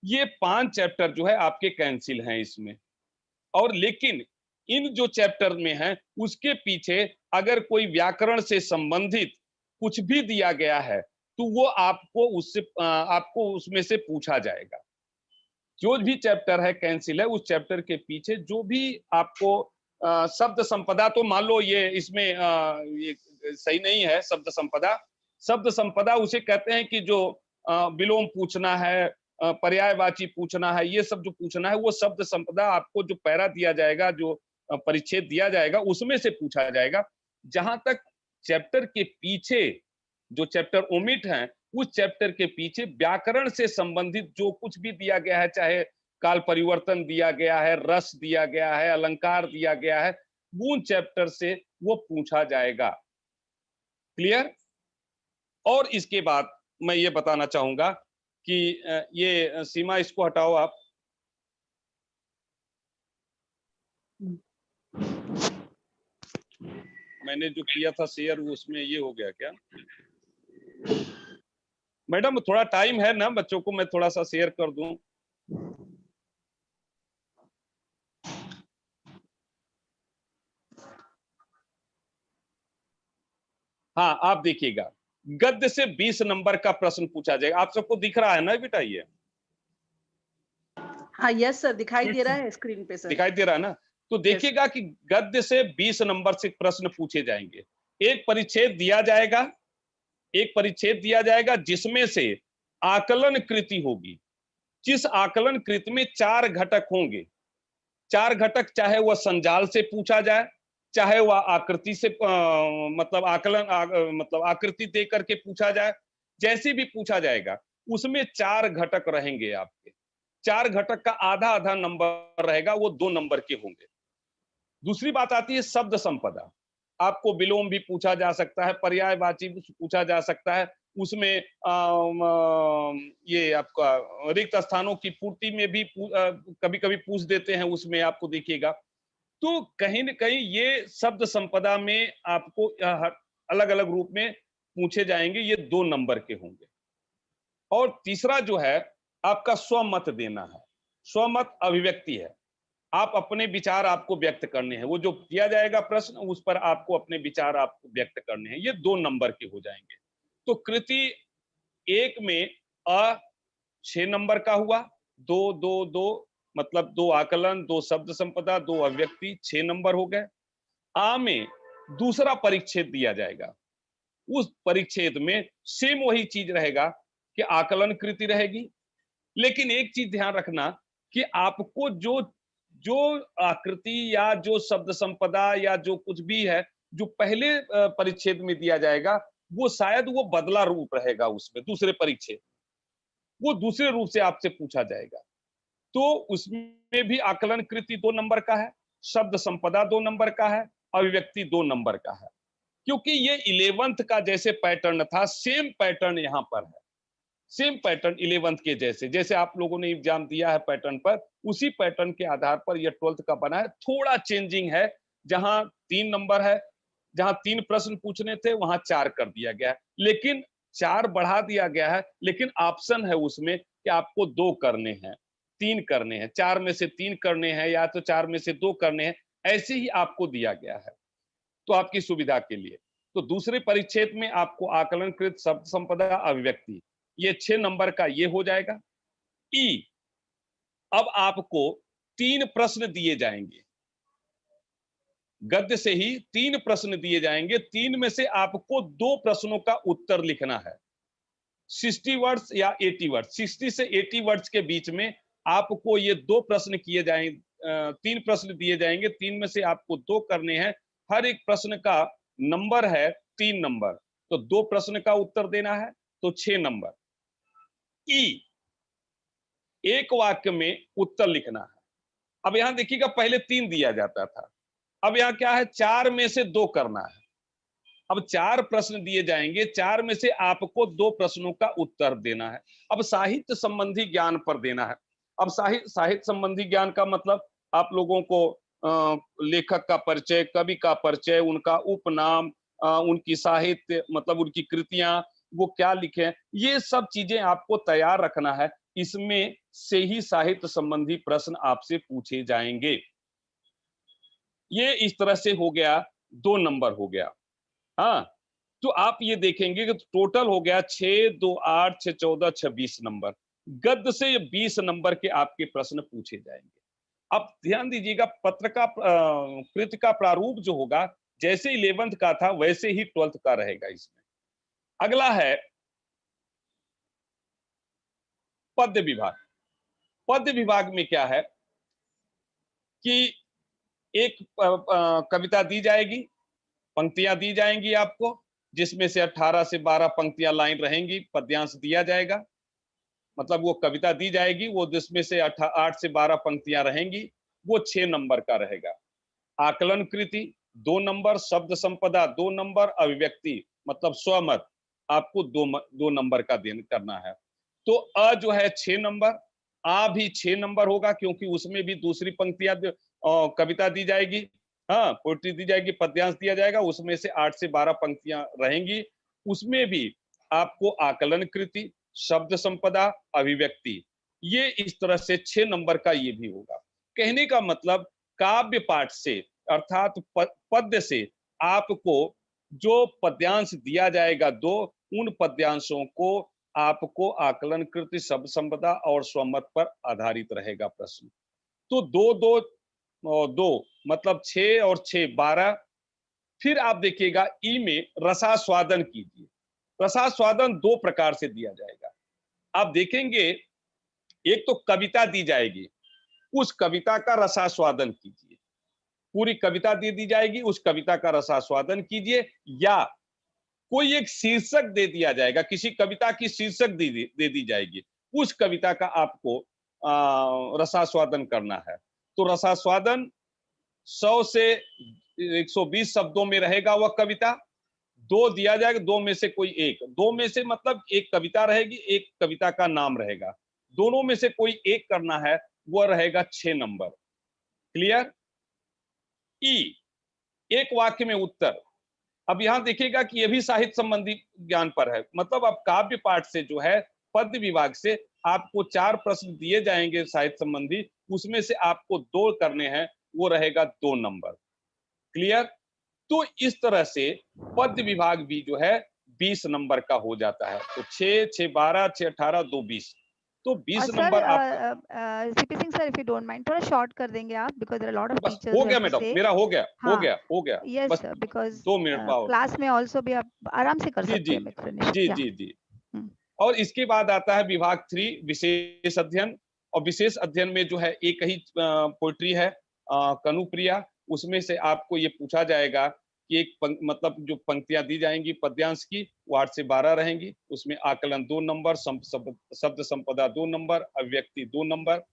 ये 5 चैप्टर जो है आपके कैंसिल हैं इसमें। और लेकिन इन जो चैप्टर में है उसके पीछे अगर कोई व्याकरण से संबंधित कुछ भी दिया गया है तो वो आपको उसमें से पूछा जाएगा। जो भी चैप्टर है कैंसिल है, उस चैप्टर के पीछे जो भी आपको शब्द संपदा, तो मान लो ये इसमें ये सही नहीं है शब्द संपदा। शब्द संपदा उसे कहते हैं कि जो विलोम पूछना है, पर्यायवाची पूछना है, ये सब जो पूछना है वो शब्द संपदा आपको जो पैरा दिया जाएगा, जो परिच्छेद दिया जाएगा उसमें से पूछा जाएगा। जहां तक चैप्टर के पीछे जो चैप्टर ओमिट हैं, उस चैप्टर के पीछे व्याकरण से संबंधित जो कुछ भी दिया गया है, चाहे काल परिवर्तन दिया गया है, रस दिया गया है, अलंकार दिया गया है, उन चैप्टर से वो पूछा जाएगा। क्लियर? और इसके बाद मैं ये बताना चाहूंगा कि ये सीमा इसको हटाओ आप। मैंने जो किया था शेयर वो उसमें ये हो गया क्या? मैडम थोड़ा टाइम है ना, बच्चों को मैं थोड़ा सा शेयर कर दूं। हाँ, आप देखिएगा गद्य से 20 नंबर का प्रश्न पूछा जाएगा। आप सबको दिख रहा है ना बेटा? ये हाँ यस सर, दिखाई दे रहा है स्क्रीन पे सर। दिखाई दे रहा है ना? तो देखिएगा कि गद्य से 20 नंबर से प्रश्न पूछे जाएंगे। एक परिच्छेद दिया जाएगा, एक परिच्छेद दिया जाएगा जिसमें से आकलन कृति होगी। जिस आकलन कृति में 4 घटक होंगे, 4 घटक, चाहे वह संजाल से पूछा जाए, चाहे वह आकृति से मतलब मतलब आकृति दे करके पूछा जाए, जैसे भी पूछा जाएगा उसमें 4 घटक रहेंगे आपके। 4 घटक का आधा आधा नंबर रहेगा, वो 2 नंबर के होंगे। दूसरी बात आती है शब्द संपदा। आपको विलोम भी पूछा जा सकता है, पर्यायवाची भी पूछा जा सकता है। उसमें ये आपका रिक्त स्थानों की पूर्ति में भी कभी कभी पूछ देते हैं, उसमें आपको देखिएगा। तो कहीं न कहीं ये शब्द संपदा में आपको अलग अलग रूप में पूछे जाएंगे, ये 2 नंबर के होंगे। और तीसरा जो है आपका स्वमत देना है। स्वमत अभिव्यक्ति है, आप अपने विचार आपको व्यक्त करने हैं। वो जो दिया जाएगा प्रश्न, उस पर आपको अपने विचार आपको व्यक्त करने हैं। ये 2 नंबर के हो जाएंगे। तो कृति 1 में 6 नंबर का हुआ, 2 2 2 मतलब 2 आकलन, 2 शब्द संपदा, 2 अभिव्यक्ति, 6 नंबर हो गए। आ में दूसरा परिच्छेद दिया जाएगा। उस परिच्छेद में सेम वही चीज रहेगा कि आकलन कृति रहेगी, लेकिन एक चीज ध्यान रखना कि आपको जो जो आकृति या जो शब्द संपदा या जो कुछ भी है जो पहले परिच्छेद में दिया जाएगा, वो शायद वो बदला रूप रहेगा। उसमें दूसरे परिच्छेद वो दूसरे रूप से आपसे पूछा जाएगा। तो उसमें भी आकलन कृति 2 नंबर का है, शब्द संपदा 2 नंबर का है, अभिव्यक्ति 2 नंबर का है। क्योंकि ये 11th का जैसे पैटर्न था, सेम पैटर्न यहाँ पर है, सेम पैटर्न 11th के जैसे, जैसे आप लोगों ने एग्जाम दिया है पैटर्न पर, उसी पैटर्न के आधार पर यह 12th का बना है। थोड़ा चेंजिंग है, जहां 3 नंबर है, जहां 3 प्रश्न पूछने थे वहां 4 कर दिया गया है, लेकिन 4 बढ़ा दिया गया है, लेकिन ऑप्शन है उसमें कि आपको 2 करने हैं, 3 करने हैं, 4 में से 3 करने हैं या तो 4 में से 2 करने हैं, ऐसे ही आपको दिया गया है, तो आपकी सुविधा के लिए। तो दूसरे परिच्छेद में आपको आकलनकृत शब्द संपदा अभिव्यक्ति, ये 6 नंबर का ये हो जाएगा। ई, अब आपको 3 प्रश्न दिए जाएंगे, गद्य से ही 3 प्रश्न दिए जाएंगे, 3 में से आपको 2 प्रश्नों का उत्तर लिखना है, 60 वर्ड्स या 80 वर्ड्स, 60 से 80 वर्ड्स के बीच में आपको ये 2 प्रश्न किए जाएंगे, 3 प्रश्न दिए जाएंगे, 3 में से आपको 2 करने हैं, हर एक प्रश्न का नंबर है 3 नंबर, तो 2 प्रश्न का उत्तर देना है, तो 6 नंबर। ई, एक वाक्य में उत्तर लिखना है। अब यहां देखिएगा पहले 3 दिया जाता था, अब यहां क्या है, 4 में से 2 करना है। अब 4 प्रश्न दिए जाएंगे, 4 में से आपको 2 प्रश्नों का उत्तर देना है। अब साहित्य संबंधी ज्ञान पर देना है। अब साहित्य संबंधी ज्ञान का मतलब आप लोगों को लेखक का परिचय, कवि का परिचय, उनका उपनाम, उनकी साहित्य मतलब उनकी कृतियां, वो क्या लिखे हैं, ये सब चीजें आपको तैयार रखना है। इसमें से ही साहित्य संबंधी प्रश्न आपसे पूछे जाएंगे। ये इस तरह से हो गया, 2 नंबर हो गया। हाँ, तो आप ये देखेंगे कि टोटल हो गया 6, 2, 8, 6, 14, 26 नंबर। गद्य से 20 नंबर के आपके प्रश्न पूछे जाएंगे। अब ध्यान दीजिएगा, पत्र का कृति का प्रारूप जो होगा, जैसे 11th का था वैसे ही 12th का रहेगा इसमें। अगला है पद्य विभाग। पद्य विभाग में क्या है कि एक कविता दी जाएगी, पंक्तियां दी जाएंगी आपको, जिसमें से 18 से 12 पंक्तियां लाइन रहेंगी, पद्यांश दिया जाएगा, मतलब वो कविता दी जाएगी, वो जिसमें से 8 से 12 पंक्तियां रहेंगी, वो 6 नंबर का रहेगा। आकलन कृति 2 नंबर, शब्द संपदा 2 नंबर, अभिव्यक्ति मतलब स्वमत आपको 2 नंबर का करना है। तो अ जो है 6 नंबर, आ भी 6 नंबर होगा, क्योंकि उसमें भी दूसरी पंक्तियां कविता दी जाएगी, हाँ पोएट्री दी जाएगी, पद्यांश दिया जाएगा, उसमें से 8 से 12 पंक्तियां रहेंगी, उसमें भी आपको आकलन कृति, शब्द संपदा, अभिव्यक्ति, ये इस तरह से 6 नंबर का ये भी होगा। कहने का मतलब काव्य पाठ से अर्थात पद्य से आपको जो पद्यांश दिया जाएगा, 2 उन पद्यांशों को आपको आकलन कृति, शब्द संपदा और स्वमत पर आधारित रहेगा प्रश्न। तो 2 2 और 2 मतलब 6 और 6 12। फिर आप देखिएगा ई में रसास्वादन कीजिए। रसास्वादन 2 प्रकार से दिया जाएगा। आप देखेंगे एक तो कविता दी जाएगी, उस कविता का रसास्वादन कीजिए, पूरी कविता दे दी जाएगी, उस कविता का रसास्वादन कीजिए, या कोई एक शीर्षक दे दिया जाएगा, किसी कविता की शीर्षक दे दी जाएगी, उस कविता का आपको रसास्वादन करना है। तो रसास्वादन 100 से 120 शब्दों में रहेगा वह कविता, 2 दिया जाएगा, 2 में से कोई एक, 2 में से मतलब एक कविता रहेगी, एक कविता का नाम रहेगा, दोनों में से कोई एक करना है, वह रहेगा 6 नंबर। क्लियर? ई, एक वाक्य में उत्तर। अब यहां देखिएगा कि यह भी साहित्य संबंधी ज्ञान पर है, मतलब अब काव्य पाठ से जो है पद्य विभाग से आपको 4 प्रश्न दिए जाएंगे साहित्य संबंधी, उसमें से आपको 2 करने हैं, वो रहेगा 2 नंबर। क्लियर? तो इस तरह से पद्य विभाग भी जो है 20 नंबर का हो जाता है। तो 6 6 12 6 18 2 20, तो 20 सर, नंबर आपका CP Singh sir, if you don't mind थोड़ा शॉर्ट कर देंगे आप, because there are lot of bus teachers हो हु हैव गया टू मैडम, से। मेरा हो गया, हो हाँ, गया, हो गया। यस बस सर, बिकॉज 2 मिनट पाओ। क्लास में ऑल्सो भी आप आराम से कर जी सकते जी हैं, मेक फिनिश जी या। जी जी। और इसके बाद आता है विभाग 3 विशेष अध्ययन। और विशेष अध्ययन में जो है एक ही पोइट्री है, कनुप्रिया, उसमें से आपको ये पूछा जाएगा कि एक मतलब जो पंक्तियां दी जाएंगी पद्यांश की, वो 8 से 12 रहेंगी, उसमें आकलन 2 नंबर, शब्द संपदा 2 नंबर, अभिव्यक्ति 2 नंबर।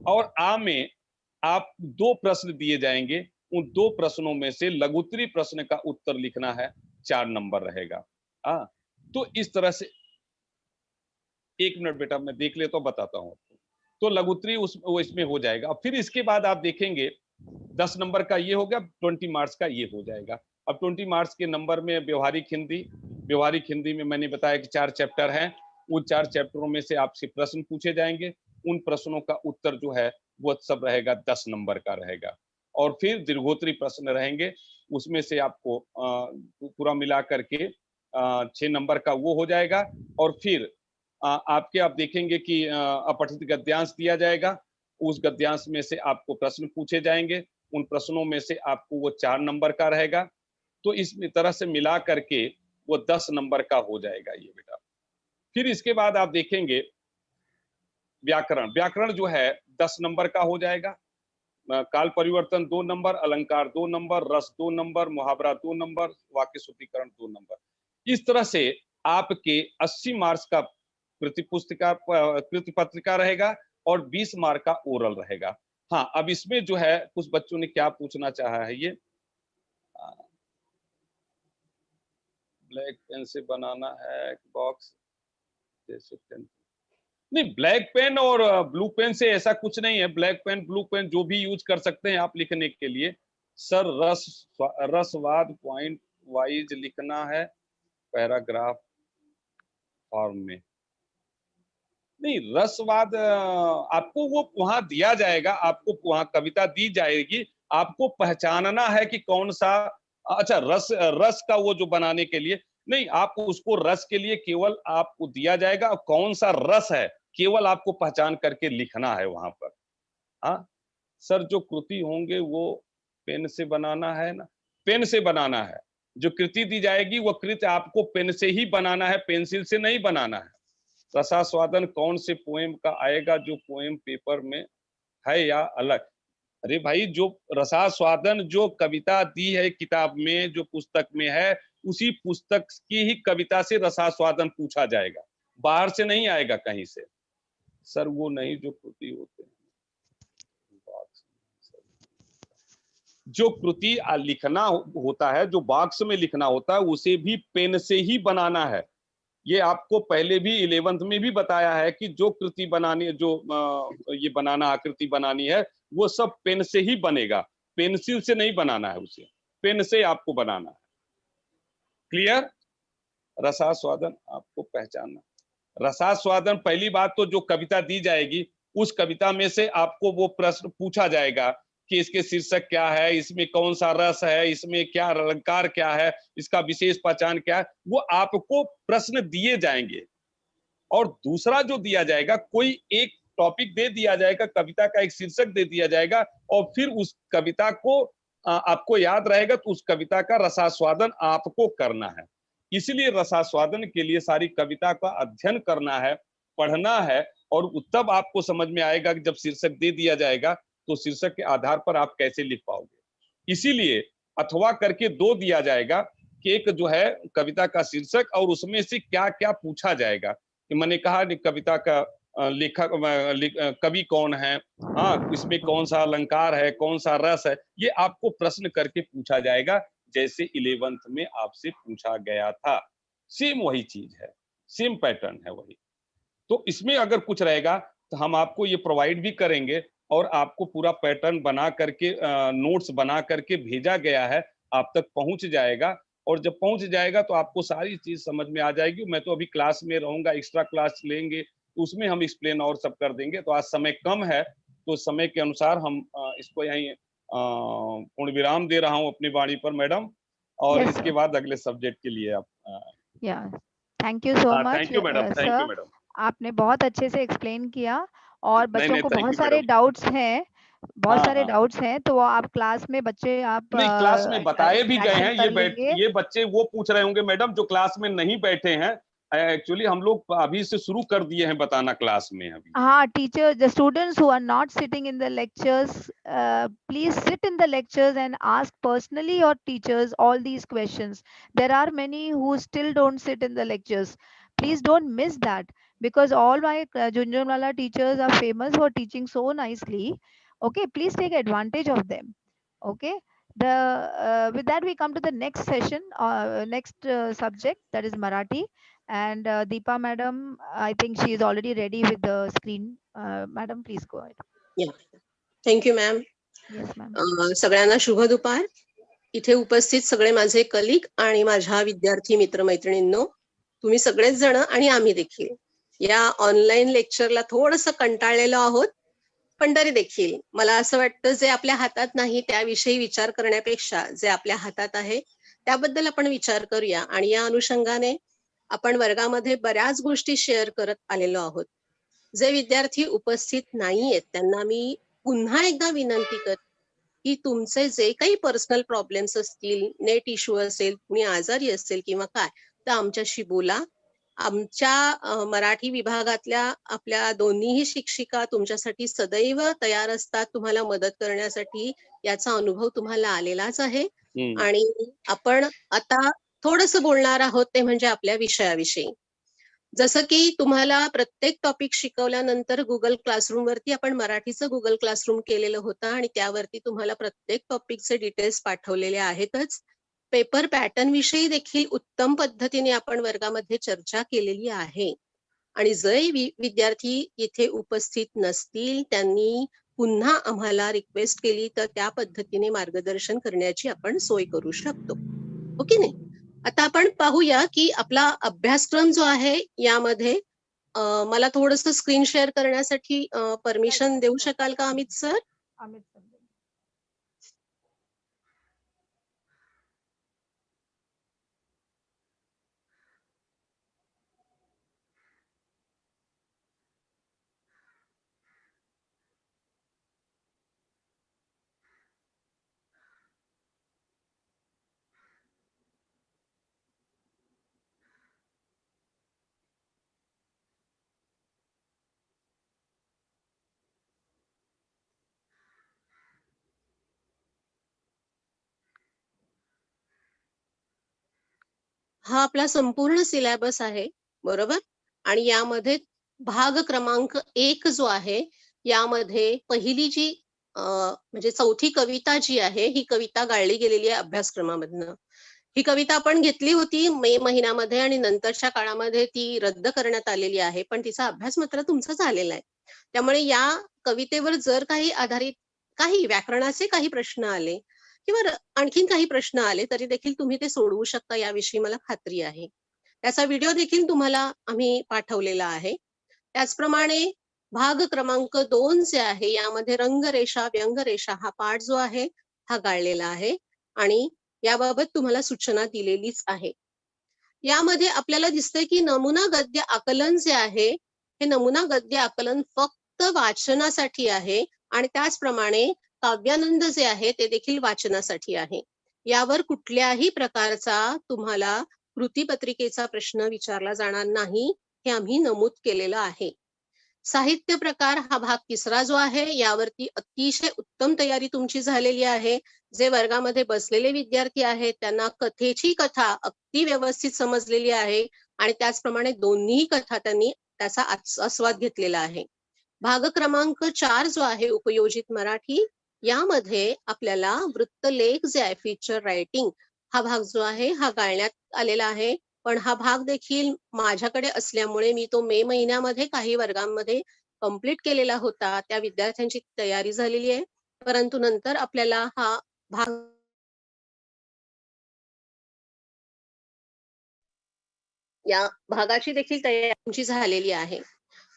और आ में आप 2 प्रश्न दिए जाएंगे, उन 2 प्रश्नों में से लघुत्तरी प्रश्न का उत्तर लिखना है, 4 नंबर रहेगा। हाँ, तो इस तरह से 1 मिनट बेटा मैं देख लेता हूँ, बताता हूँ आपको। तो लघुत्तरी वो इसमें हो जाएगा। फिर इसके बाद आप देखेंगे 10 नंबर का ये हो गया, 20 मार्क्स का ये हो जाएगा। अब 20 मार्क्स के नंबर में व्यवहारिक हिंदी में मैंने बताया कि 4 चैप्टर हैं। उन 4 चैप्टरों में से आपसे प्रश्न पूछे जाएंगे। उन प्रश्नों का उत्तर जो है वो सब रहेगा 10 नंबर का रहेगा। और फिर दीर्घोत्तरी प्रश्न रहेंगे, उसमें से आपको पूरा मिला करके 6 नंबर का वो हो जाएगा। और फिर आप देखेंगे कि अपठित गद्यांश दिया जाएगा। उस गद्यांश में से आपको प्रश्न पूछे जाएंगे, उन प्रश्नों में से आपको वो 4 नंबर का रहेगा। तो इस तरह से मिला करके वो 10 नंबर का हो जाएगा ये बेटा। फिर इसके बाद आप देखेंगे व्याकरण जो है 10 नंबर का हो जाएगा। काल परिवर्तन 2 नंबर, अलंकार 2 नंबर, रस 2 नंबर, मुहावरा 2 नंबर, वाक्य शुद्धिकरण 2 नंबर। इस तरह से आपके 80 मार्क्स का कृति पत्रिका रहेगा और 20 मार्क का ओरल रहेगा। हाँ, अब इसमें जो है कुछ बच्चों ने क्या पूछना चाहा है, ये ब्लैक पेन से बनाना है बॉक्स जैसे पेन। नहीं, ब्लैक पेन और ब्लू पेन से ऐसा कुछ नहीं है। ब्लैक पेन ब्लू पेन जो भी यूज कर सकते हैं आप लिखने के लिए। सर रसवाद पॉइंट वाइज लिखना है पैराग्राफ फॉर्म में। नहीं, रसवाद आपको वो वहां दिया जाएगा, आपको वहां कविता दी जाएगी, आपको पहचानना है कि कौन सा। अच्छा, रस रस का वो जो बनाने के लिए नहीं, आप उसको रस के लिए केवल आपको दिया जाएगा, कौन सा रस है केवल आपको पहचान करके लिखना है वहां पर। हाँ सर, जो कृति होंगे वो पेन से बनाना है ना, पेन से बनाना है। जो कृति दी जाएगी वो कृति आपको पेन से ही बनाना है, पेंसिल से नहीं बनाना है। रसास्वादन कौन से पोएम का आएगा जो पोएम पेपर में है या अलग? अरे भाई, जो रसास्वादन जो कविता दी है किताब में, जो पुस्तक में है, उसी पुस्तक की ही कविता से रसास्वादन पूछा जाएगा, बाहर से नहीं आएगा कहीं से। सर वो नहीं जो कृति होते हैं, जो कृति लिखना होता है, जो बॉक्स में लिखना होता है, उसे भी पेन से ही बनाना है। ये आपको पहले भी 11th में भी बताया है कि जो कृति बनानी, जो ये बनाना आकृति बनानी है, वो सब पेन से ही बनेगा, पेंसिल से नहीं बनाना है, उसे पेन से आपको बनाना है। क्लियर? रसास्वादन आपको पहचानना। रसास्वादन पहली बात तो जो कविता दी जाएगी उस कविता में से आपको वो प्रश्न पूछा जाएगा कि इसके शीर्षक क्या है, इसमें कौन सा रस है, इसमें क्या अलंकार क्या है, इसका विशेष पहचान क्या है, वो आपको प्रश्न दिए जाएंगे। और दूसरा जो दिया जाएगा, कोई एक टॉपिक दे दिया जाएगा, कविता का एक शीर्षक दे दिया जाएगा और फिर उस कविता को आपको याद रहेगा तो उस कविता का रसास्वादन आपको करना है। इसलिए रसास्वादन के लिए सारी कविता का अध्ययन करना है, पढ़ना है, और तब आपको समझ में आएगा कि जब शीर्षक दे दिया जाएगा तो शीर्षक के आधार पर आप कैसे लिख पाओगे। इसीलिए अथवा करके 2 दिया जाएगा कि एक जो है कविता का शीर्षक और उसमें से क्या क्या पूछा जाएगा। कि मैंने कहा कि कविता का लेखक कवि कौन है, हाँ इसमें कौन सा अलंकार है, कौन सा रस है, ये आपको प्रश्न करके पूछा जाएगा, जैसे 11th में आपसे पूछा गया था। सेम वही चीज है, सेम पैटर्न है वही। तो इसमें अगर कुछ रहेगा तो हम आपको ये प्रोवाइड भी करेंगे और आपको पूरा पैटर्न बना करके नोट्स बना करके भेजा गया है, आप तक पहुंच जाएगा। और जब पहुंच जाएगा तो आपको सारी चीज समझ में आ जाएगी। मैं तो अभी क्लास में रहूंगा, एक्स्ट्रा क्लास लेंगे तो उसमें हम एक्सप्लेन और सब कर देंगे। तो आज समय कम है तो समय के अनुसार हम इसको यहीं पूर्ण विराम दे रहा हूं अपनी वाणी पर मैडम। और Yes, इसके sir. बाद अगले सब्जेक्ट के लिए आप Yeah. Thank you so much, thank you madam, thank you sir. Madam. आपने बहुत अच्छे से एक्सप्लेन किया और नहीं बच्चों नहीं, को थैंक बहुत यू सारे मैडम। डाउट्स हैं, बहुत हाँ सारे हाँ, डाउट्स हैं, तो वो आप क्लास में बच्चे आप नहीं क्लास में बताए भी गए इंटरेक्शन हैं। कर लेंगे। ये बच्चे वो पूछ रहे होंगे मैडम जो क्लास में नहीं बैठे हैं। एक्चुअली हम लोग अभी से शुरू कर दिए हैं बताना क्लास में अभी। हाँ, teachers, the students who are not sitting in the lectures, please sit in the lectures and ask personally your teachers all these questions. There are many who still don't sit in the lectures. please don't miss that, because all my Junjunwala teachers are famous for teaching so nicely. Okay, please take advantage of them. Okay, the with that we come to the next session, next subject, that is Marathi. And Deepa madam, I think she is already ready with the screen. Madam, please go ahead. या thank you ma'am. Yes ma'am. सगळ्यांना शुभ दुपार. इथे उपस्थित सगळे माझे colleague आणि माझ्या विद्यार्थी मित्रमैत्रिणींनो, तुम्ही सगळेच जण आणि आम्ही देखील या ऑनलाईन लेक्चरला थोडंसं कंटाळलेलो आहोत, पण तरी देखील मला असं वाटतं जे आपल्या हातात नाही त्याविषयी विचार करण्यापेक्षा जे आपल्या हातात आहे त्याबद्दल आपण विचार करूया. आणि या अनुषंगाने आपण वर्गामध्ये बऱ्याच गोष्टी शेअर करत आलेलो आहोत. जे विद्यार्थी उपस्थित नाहीयेत त्यांना मी पुन्हा एकदा विनंती करते की तुमचे जे काही पर्सनल प्रॉब्लेम्स असतील, नेट इश्यू असेल, कुणी आजारी असेल किंवा काय, तर आमच्याशी बोला. आमच्या मराठी विभागातल्या आपल्या दोन्हीही शिक्षिका तुमच्यासाठी सदैव तयार असतात तुम्हाला मदत करण्यासाठी. याचा अनुभव तुम्हाला आलेलाच आहे. आणि आपण आता थोडंसं बोलणार आहोत ते म्हणजे आपल्या विषयाविषयी. जसं की तुम्हाला प्रत्येक टॉपिक शिकवल्यानंतर गुगल क्लासरूम वरती आपण मराठीचं गुगल क्लासरूम केलेलं होतं आणि त्यावरती तुम्हाला प्रत्येक टॉपिकचे डिटेल्स पाठवलेले आहेतच. पेपर पॅटर्न विषयी देखील उत्तम पद्धतीने आपण वर्गामध्ये चर्चा केलेली आहे. आणि जे विद्यार्थी इथे उपस्थित नसतील त्यांनी पुन्हा आम्हाला रिक्वेस्ट केली तर त्या पद्धतीने मार्गदर्शन करण्याची आपण सोय करू शकतो. ओके नाही. आता आपण पाहूया की आपला अभ्यासक्रम जो आहे यामध्ये मला थोडंसं स्क्रीन शेअर करण्यासाठी परमिशन देऊ शकाल का अमित सर? अमित sir. हा आपला संपूर्ण सिलेबस आहे, बरोबर. आणि यामध्ये भाग क्रमांक 1 जो आहे यामध्ये पहिली जी म्हणजे चौथी कविता जी आहे ही कविता गाळली गेलेली आहे अभ्यासक्रमामधनं. ही कविता आपण घेतली होती मे महिन्यामध्ये आणि नंतरच्या काळामध्ये ती रद्द करण्यात आलेली आहे, पण तिचा अभ्यास मात्र तुमचा झालेला आहे. त्यामुळे या कवितेवर जर काही आधारित काही व्याकरणाचे काही प्रश्न आले किंवा आणखीन काही प्रश्न आले तरी देखील तुम्ही ते सोडवू शकता याविषयी मला खात्री आहे. त्याचा व्हिडिओ देखील तुम्हाला आम्ही पाठवलेला आहे. त्याचप्रमाणे भाग क्रमांक 2 जे आहे यामध्ये रंगरेषा व्यंगरेषा हा पाठ जो आहे हा गाळलेला आहे आणि याबाबत तुम्हाला सूचना दिलेलीच आहे. यामध्ये आपल्याला दिसतंय की नमुना गद्य आकलन जे आहे हे नमुना गद्य आकलन फक्त वाचनासाठी आहे आणि त्याचप्रमाणे काव्यानंद जे आहे ते देखील वाचनासाठी आहे. यावर कुठल्याही प्रकारचा तुम्हाला कृतीपत्रिकेचा प्रश्न विचारला जाणार नाही हे आम्ही नमूद केलेलं आहे. साहित्य प्रकार हा भाग 3रा जो आहे यावरती अतिशय उत्तम तयारी तुमची झालेली आहे. जे वर्गामध्ये बसलेले विद्यार्थी आहेत त्यांना कथेची कथा अगदी व्यवस्थित समजलेली आहे आणि त्याचप्रमाणे दोन्ही कथा त्यांनी त्याचा आस्वाद घेतलेला आहे. भाग क्रमांक 4 जो आहे उपयोजित मराठी यामध्ये आपल्याला वृत्तलेख जे आहे फीचर रायटिंग हा भाग जो आहे हा गाळण्यात आलेला आहे. पण हा भाग देखील माझ्याकडे असल्यामुळे मी तो मे महिन्यामध्ये काही वर्गांमध्ये कंप्लीट केलेला होता. त्या विद्यार्थ्यांची तयारी झालेली आहे, परंतु नंतर आपल्याला हा भाग या भागाची देखील तयारी झालेली आहे.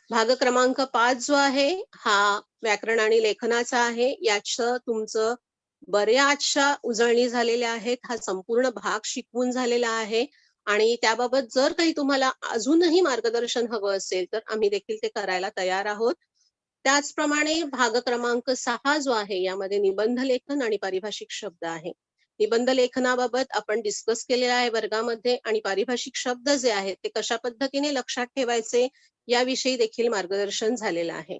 भाग क्रमांक 5 जो आहे हा व्याकरण आणि लेखनाचा आहे. याचं तुमचं बऱ्याचशा उजळणी झालेल्या आहेत. हा संपूर्ण भाग शिकवून झालेला आहे आणि त्याबाबत जर काही तुम्हाला अजूनही मार्गदर्शन हवं असेल तर आम्ही देखील ते करायला तयार आहोत. त्याचप्रमाणे भाग क्रमांक 6 जो आहे यामध्ये निबंध लेखन आणि पारिभाषिक शब्द आहे. निबंध लेखनाबाबत आपण डिस्कस केलेला आहे वर्गामध्ये आणि पारिभाषिक शब्द जे आहेत ते कशा पद्धतीने लक्षात ठेवायचे याविषयी देखील मार्गदर्शन झालेलं आहे.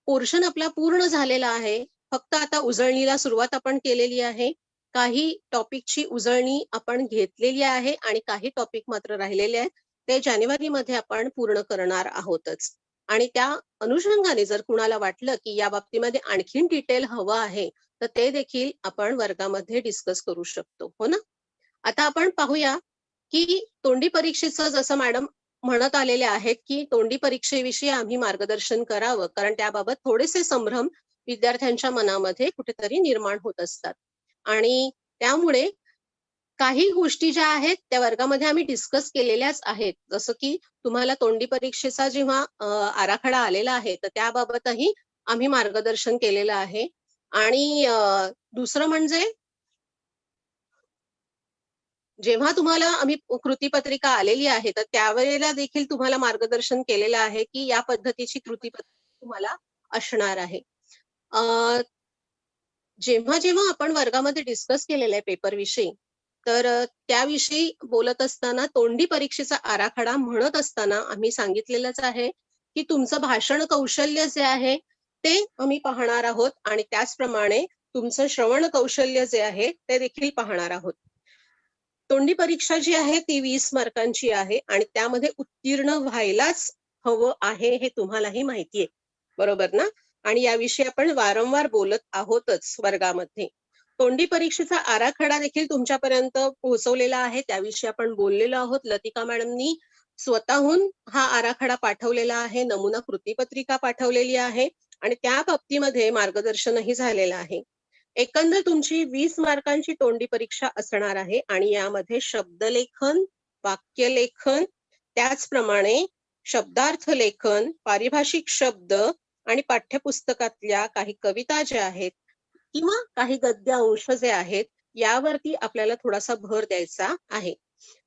पोर्शन आपला पूर्ण झालेला आहे. फक्त आता उजळणीला सुरुवात आपण केलेली आहे. काही टॉपिकची उजळणी आपण घेतलेली आहे आणि काही टॉपिक मात्र राहिलेले आहेत ते जानेवारीमध्ये आपण पूर्ण करणार आहोतच. आणि त्या अनुषंगाने जर कुणाला वाटलं की या बाबतीमध्ये आणखीन डिटेल हवं आहे, तर ते देखील आपण वर्गामध्ये डिस्कस करू शकतो, हो ना? आता आपण पाहूया की तोंडी परीक्षेचं जसं मॅडम म्हणत आलेले आहेत की तोंडी परीक्षेविषयी आम्ही मार्गदर्शन करावं, कारण त्याबाबत थोडेसे संभ्रम विद्यार्थ्यांच्या मनामध्ये कुठेतरी निर्माण होत असतात. आणि त्यामुळे काही गोष्टी ज्या आहेत त्या वर्गामध्ये आम्ही डिस्कस केलेल्याच आहेत. जसं की तुम्हाला तोंडी परीक्षेचा जेव्हा आराखडा आलेला आहे, तर त्याबाबतही आम्ही मार्गदर्शन केलेलं आहे. आणि दुसरं म्हणजे जेव्हा तुम्हाला आम्ही कृतीपत्रिका आलेली आहे, तर त्यावेळेला देखील तुम्हाला मार्गदर्शन केलेलं आहे की या पद्धतीची कृतीपत्रिका तुम्हाला असणार आहे. जेव्हा जेव्हा आपण वर्गामध्ये डिस्कस केलेलं आहे पेपरविषयी, तर त्याविषयी बोलत असताना तोंडी परीक्षेचा आराखडा म्हणत असताना आम्ही सांगितलेलंच आहे की तुमचं भाषण कौशल्य जे आहे ते आम्ही पाहणार आहोत आणि त्याचप्रमाणे तुमचं श्रवण कौशल्य जे आहे ते देखील पाहणार आहोत. तोंडी परीक्षा जी आहे ती 20 मार्कांची आहे आणि त्यामध्ये उत्तीर्ण व्हायलाच हवं आहे हे तुम्हालाही माहितीये, बरोबर ना? आणि याविषयी आपण वारंवार बोलत आहोतच वर्गामध्ये. तोंडी परीक्षेचा आराखडा देखील तुमच्यापर्यंत पोहोचवलेला आहे, त्याविषयी आपण बोललेलो आहोत. लतिका मॅडमनी स्वतःहून हा आराखडा पाठवलेला आहे, नमुना कृतीपत्रिका पाठवलेली आहे आणि त्या बाबतीमध्ये मार्गदर्शनही झालेलं आहे. एकंदर तुमची 20 मार्कांची तोंडी परीक्षा असणार आहे आणि यामध्ये शब्दलेखन, वाक्यलेखन, त्याचप्रमाणे शब्दार्थ लेखन, पारिभाषिक शब्द आणि पाठ्यपुस्तकातल्या काही कविता ज्या आहेत किंवा काही गद्य अंश जे आहेत यावरती आपल्याला थोडासा भर द्यायचा आहे.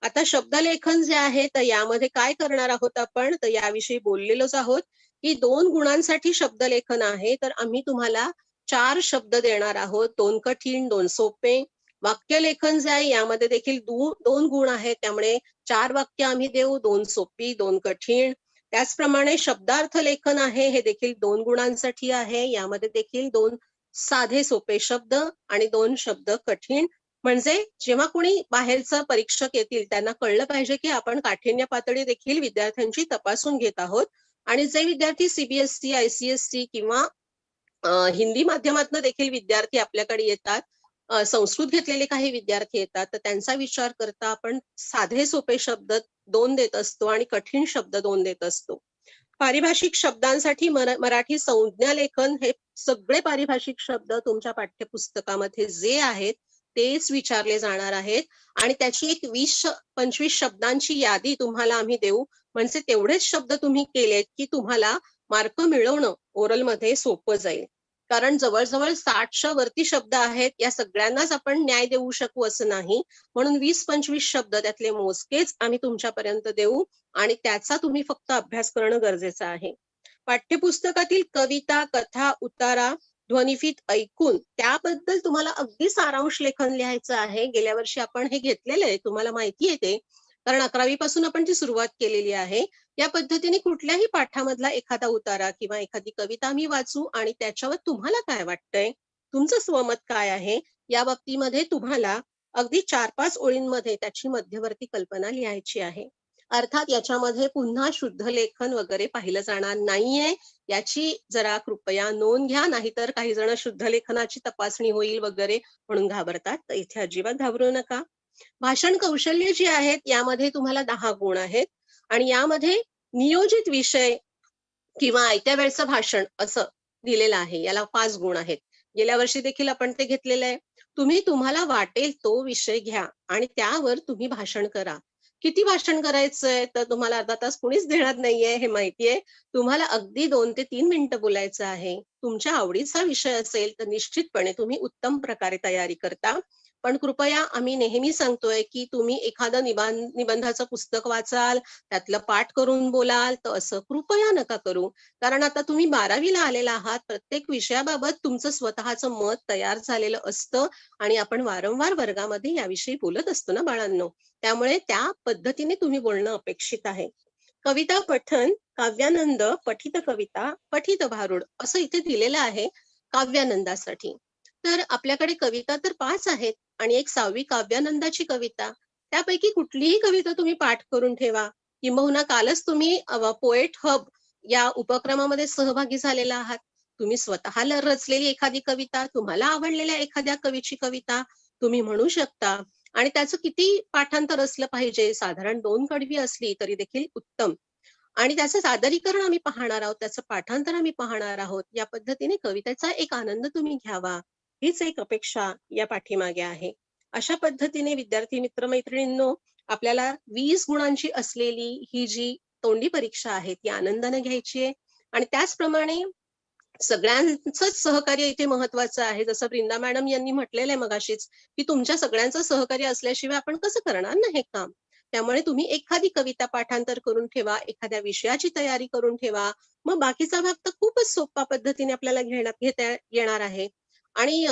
आता शब्दलेखन जे आहे तर यामध्ये काय करणार आहोत आपण, तर याविषयी बोललेलोच आहोत की 2 गुणांसाठी शब्दलेखन आहे, तर आम्ही तुम्हाला 4 शब्द देणार आहोत, 2 कठीण 2 सोपे. वाक्यलेखन जे आहे यामध्ये देखील 2 गुण आहेत, त्यामुळे 4 वाक्य आम्ही देऊ, 2 सोपी 2 कठीण. त्याचप्रमाणे शब्दार्थ लेखन आहे, हे देखील 2 गुणांसाठी आहे, यामध्ये देखील 2 साधे सोपे शब्द आणि 2 शब्द कठीण. म्हणजे जेव्हा कोणी बाहेरचं परीक्षक येतील त्यांना कळलं पाहिजे की आपण काठिण्य पातळी देखील विद्यार्थ्यांची तपासून घेत आहोत. आणि जे विद्यार्थी सीबीएसई, आयसीएसई किंवा हिंदी माध्यमातून देखील विद्यार्थी आपल्याकडे येतात, संस्कृत घेतलेले काही विद्यार्थी येतात, तर त्यांचा विचार करता आपण साधे सोपे शब्द 2 देत असतो आणि कठीण शब्द 2 देत असतो. पारिभाषिक शब्दांसाठी मराठी संज्ञा लेखन हे सगळे पारिभाषिक शब्द तुमच्या पाठ्यपुस्तकामध्ये जे आहेत तेच विचारले जाणार आहेत आणि त्याची एक 20-25 शब्दांची यादी तुम्हाला आम्ही देऊ. म्हणजे तेवढेच शब्द तुम्ही केलेत की तुम्हाला मार्क मिळवणं ओरलमध्ये सोपं जाईल. कारण जवळजवळ 60च्या वरती शब्द आहेत, या सगळ्यांनाच आपण न्याय देऊ शकू असं नाही. म्हणून 20-25 शब्द त्यातले मोजकेच आम्ही तुमच्यापर्यंत देऊ आणि त्याचा तुम्ही फक्त अभ्यास करणं गरजेचं आहे. पाठ्यपुस्तकातील कविता, कथा, उतारा ध्वनिफीत ऐकून त्याबद्दल तुम्हाला अगदी सारांश लेखन लिहायचं आहे. गेल्या वर्षी आपण हे घेतलेलं आहे, तुम्हाला माहिती आहे ते, कारण 11वी पासून आपण ती सुरुवात केलेली आहे. या पद्धतीने कुठल्याही पाठामधला एखादा उतारा किंवा एखादी कविता मी वाचू आणि त्याच्यावर तुम्हाला काय वाटतंय, तुमचं स्वमत काय आहे, या बाबतीमध्ये तुम्हाला अगदी 4-5 ओळींमध्ये त्याची मध्यवर्ती कल्पना लिहायची आहे. अर्थात याच्यामध्ये पुन्हा शुद्ध लेखन वगैरे पाहिलं जाणार नाहीये, याची जरा कृपया नोंद घ्या. नाहीतर काही जण शुद्ध लेखनाची तपासणी होईल वगैरे म्हणून घाबरतात, तर इथे अजिबात घाबरू नका. भाषण कौशल्य जी आहेत यामध्ये तुम्हाला 10 गुण आहेत आणि यामध्ये नियोजित विषय किंवा आयत्या वेळचं भाषण असं दिलेलं आहे, याला 5 गुण आहेत. गेल्या वर्षी देखील आपण ते घेतलेलं आहे. तुम्हाला वाटेल तो विषय घ्या आणि त्यावर तुम्ही भाषण करा. किती भाषण करायचंय, तर तुम्हाला अर्धा तास कोणीच देणार नाहीये हे माहितीये. तुम्हाला अगदी 2 ते 3 मिनिटं बोलायचं आहे. तुमच्या आवडीचा विषय असेल तर निश्चितपणे तुम्ही उत्तम प्रकारे तयारी करता. पण कृपया आम्ही नेहमी सांगतोय की तुम्ही एखादं निबंधाचं पुस्तक वाचाल, त्यातलं पाठ करून बोलाल, तर असं कृपया नका करू. कारण आता तुम्ही 12वीला आलेला आहात, प्रत्येक विषयाबाबत तुमचं स्वतःचं मत तयार झालेलं असतं आणि आपण वारंवार वर्गामध्ये याविषयी बोलत असतो ना बाळांनो. त्यामुळे त्या पद्धतीने तुम्ही बोलणं अपेक्षित आहे. कविता पठन, काव्यानंद, पठित कविता, पठित भारुड असं इथे दिलेलं आहे काव्यानंदासाठी. तर आपल्याकडे कविता तर 5 आहेत आणि एक 6वी काव्यानंदाची कविता. त्यापैकी कुठलीही कविता तुम्ही पाठ करून ठेवा. किंबहुना कालच तुम्ही पोएट हब या उपक्रमामध्ये सहभागी झालेला आहात. तुम्ही स्वतःला रचलेली एखादी कविता, तुम्हाला आवडलेल्या एखाद्या कवीची कविता तुम्ही म्हणू शकता आणि त्याचं किती पाठांतर असलं पाहिजे, साधारण 2 कडवी असली तरी देखील उत्तम. आणि त्याचं सादरीकरण आम्ही पाहणार आहोत, त्याचं पाठांतर आम्ही पाहणार आहोत. या पद्धतीने कवितेचा एक आनंद तुम्ही घ्यावा, हीच एक अपेक्षा या पाठीमागे आहे. अशा पद्धतीने विद्यार्थी मित्रमैत्रिणींनो, आपल्याला 20 गुणांची असलेली ही जी तोंडी परीक्षा आहे ती आनंदाने घ्यायची आहे आणि त्याचप्रमाणे सगळ्यांचंच सहकार्य इथे महत्वाचं आहे. जसं वृंदा मॅडम यांनी म्हटलेलं आहे मगाशीच, की तुमच्या सगळ्यांचं सहकार्य असल्याशिवाय आपण कसं करणार ना हे काम. त्यामुळे तुम्ही एखादी कविता पाठांतर करून ठेवा, एखाद्या विषयाची तयारी करून ठेवा. मग बाकीचा भाग तर खूपच सोप्या पद्धतीने आपल्याला घेता येणार आहे. आणि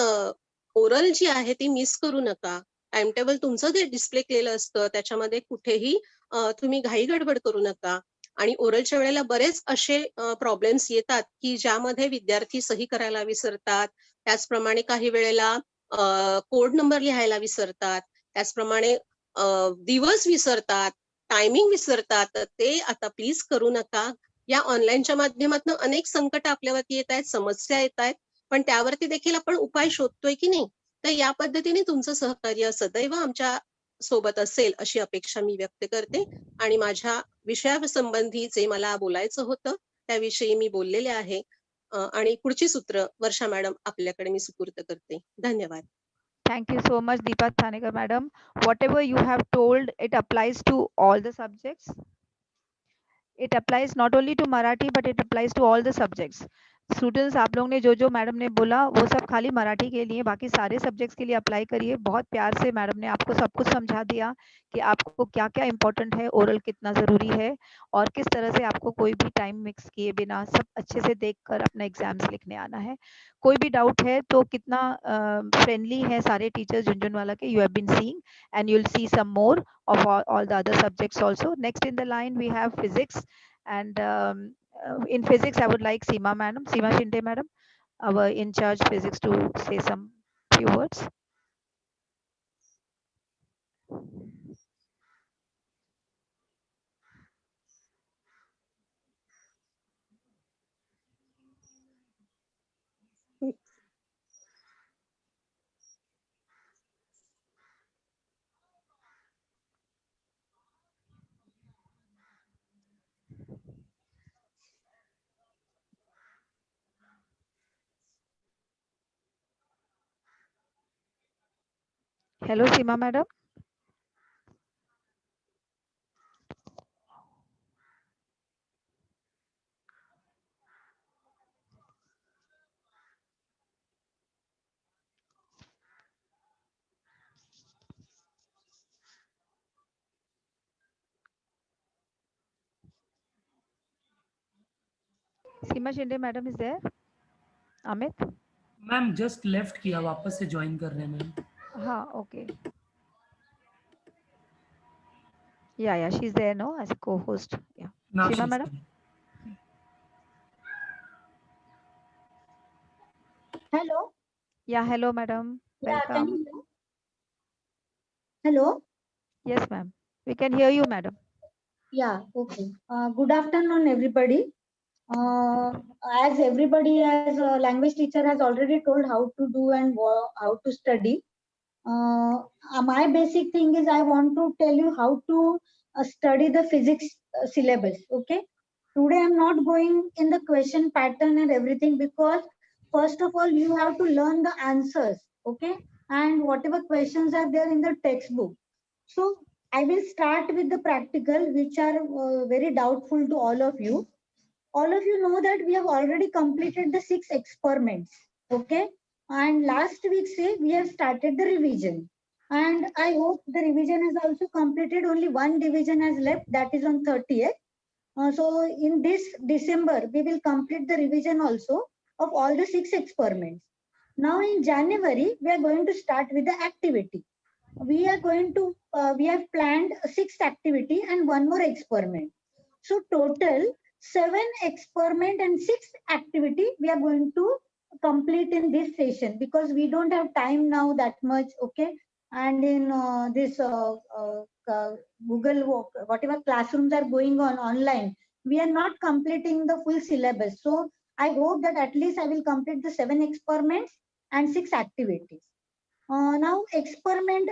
ओरल जी आहे ती मिस करू नका. टाइम टेबल तुमचं जे डिस्प्ले केलेलं असतं त्याच्यामध्ये कुठेही तुम्ही घाई गडबड करू नका. आणि ओरलच्या वेळेला बरेच असे प्रॉब्लेम्स येतात की ज्यामध्ये विद्यार्थी सही करायला विसरतात. त्याचप्रमाणे काही वेळेला कोड नंबर लिहायला विसरतात. त्याचप्रमाणे दिवस विसरतात, टायमिंग विसरतात. तर ते आता प्लीज करू नका. या ऑनलाईनच्या माध्यमातून अनेक संकट आपल्यावरती येत आहेत, समस्या येत आहेत, पण त्यावरती देखील आपण उपाय शोधतोय की नाही. तर या पद्धतीने तुमचं सहकार्य सदैव आमच्या सोबत असेल अशी अपेक्षा मी व्यक्त करते आणि माझ्या विषयासंबंधी जे मला बोलायचं होतं त्याविषयी मी बोललेले आहे. आणि पुढची सूत्र वर्षा मॅडम आपल्याकडे मी सुपूर्द करते. धन्यवाद. Thank you so much, Deepa Thanekar madam. Whatever you have told, it applies to all the subjects. It applies not only to Marathi but it applies to all the subjects. Students, आप लोग ने जो madam ने बोला वो सब खाली मराठी के लिए, बाकी सारे सब्जेक्ट्स के लिए अप्लाई करिए. बहुत प्यार से मैडम ने आपको सब कुछ समझा दिया कि आपको क्या क्या इंपॉर्टेंट है, ओरल कितना ज़रूरी है और किस तरह से आपको कोई भी टाइम मिक्स किए बिना सब अच्छे से देखकर अपना एग्जाम्स लिखने आना है. कोई भी डाउट है तो कितना फ्रेंडली है सारे टीचर्स झुंझुनवाला के, you have been seeing and you'll see some more of all the other subjects also. Next in the line we have physics, and in physics I would like Seema Shinde madam, our in charge physics, to say some few words. Hello Seema madam. Seema Shinde madam is there? Amit? Ma'am just left किया, वापस से join कर रहे हैं ma'am. हाँ, okay. Yeah, she's there no as a co-host. Yeah. Now Seema she madam? Hello. Yeah, hello madam. Yeah, can Welcome. you hear? Hello. Yes ma'am. We can hear you madam. Yeah, okay. Good afternoon, everybody. As everybody as a language teacher has already told how to do and how to study. My basic thing is I want to tell you how to study the physics syllabus. Okay. Today I'm not going in the question pattern and everything because first of all you have to learn the answers. Okay. And whatever questions are there in the textbook. So I will start with the practical, which are very doubtful to all of you. All of you know that we have already completed the 6 experiments. Okay. And last week, say, we have started the revision. And I hope the revision is also completed. Only one division has left, that is on 30th. So in this December, we will complete the revision also of all the 6 experiments. Now in January, we are going to start with the activity. We are going to, we have planned a 6th activity and one more experiment. So total 7 experiment and 6th activity we are going to complete in this session because we don't have time now that much. Okay. And in this Google, whatever classrooms are going on online, we are not completing the full syllabus. So I hope that at least I will complete the 7 experiments and 6 activities. Now experiment,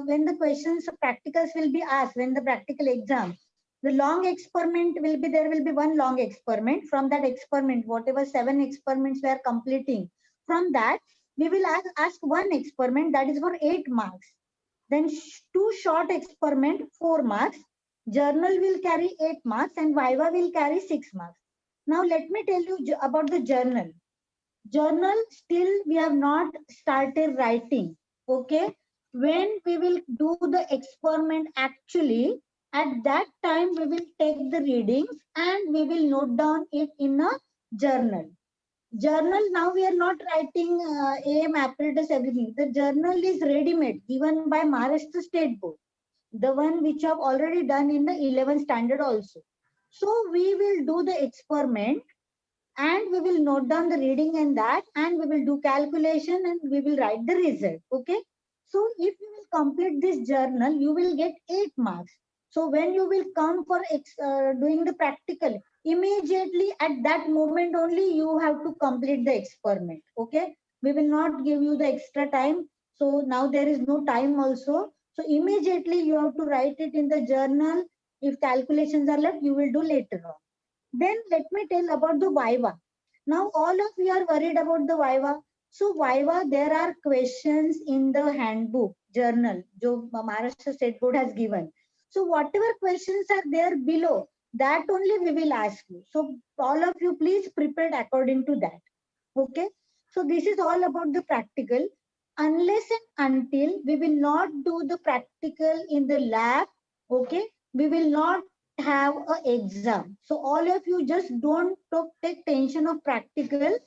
when the questions practicals will be asked, when the practical exam, the long experiment will be, there will be one long experiment. From that experiment, whatever 7 experiments we are completing, from that we will ask one experiment that is for 8 marks. Then two short experiment, 4 marks. Journal will carry 8 marks and Viva will carry 6 marks. Now let me tell you about the journal. Journal still we have not started writing. Okay. When we will do the experiment actually, at that time we will take the readings and we will note down it in a journal. Journal now we are not writing AM apparatus everything. The journal is ready made given by Maharashtra State Board, the one which have already done in the 11th standard also. So we will do the experiment and we will note down the reading and that, and we will do calculation and we will write the result. Okay. So if you will complete this journal, you will get 8 marks. So when you will come for doing the practical, immediately at that moment only you have to complete the experiment. Okay. We will not give you the extra time. So now there is no time also. So immediately you have to write it in the journal. If calculations are left, you will do later on. Then let me tell about the Viva. Now all of you are worried about the Viva. So Viva, there are questions in the handbook journal, जो Maharashtra State Board has given. So whatever questions are there below, that only we will ask you. So all of you please prepare according to that. Okay. So this is all about the practical. Unless and until we will not do the practical in the lab, okay, we will not have a exam. So all of you just don't take tension of practical.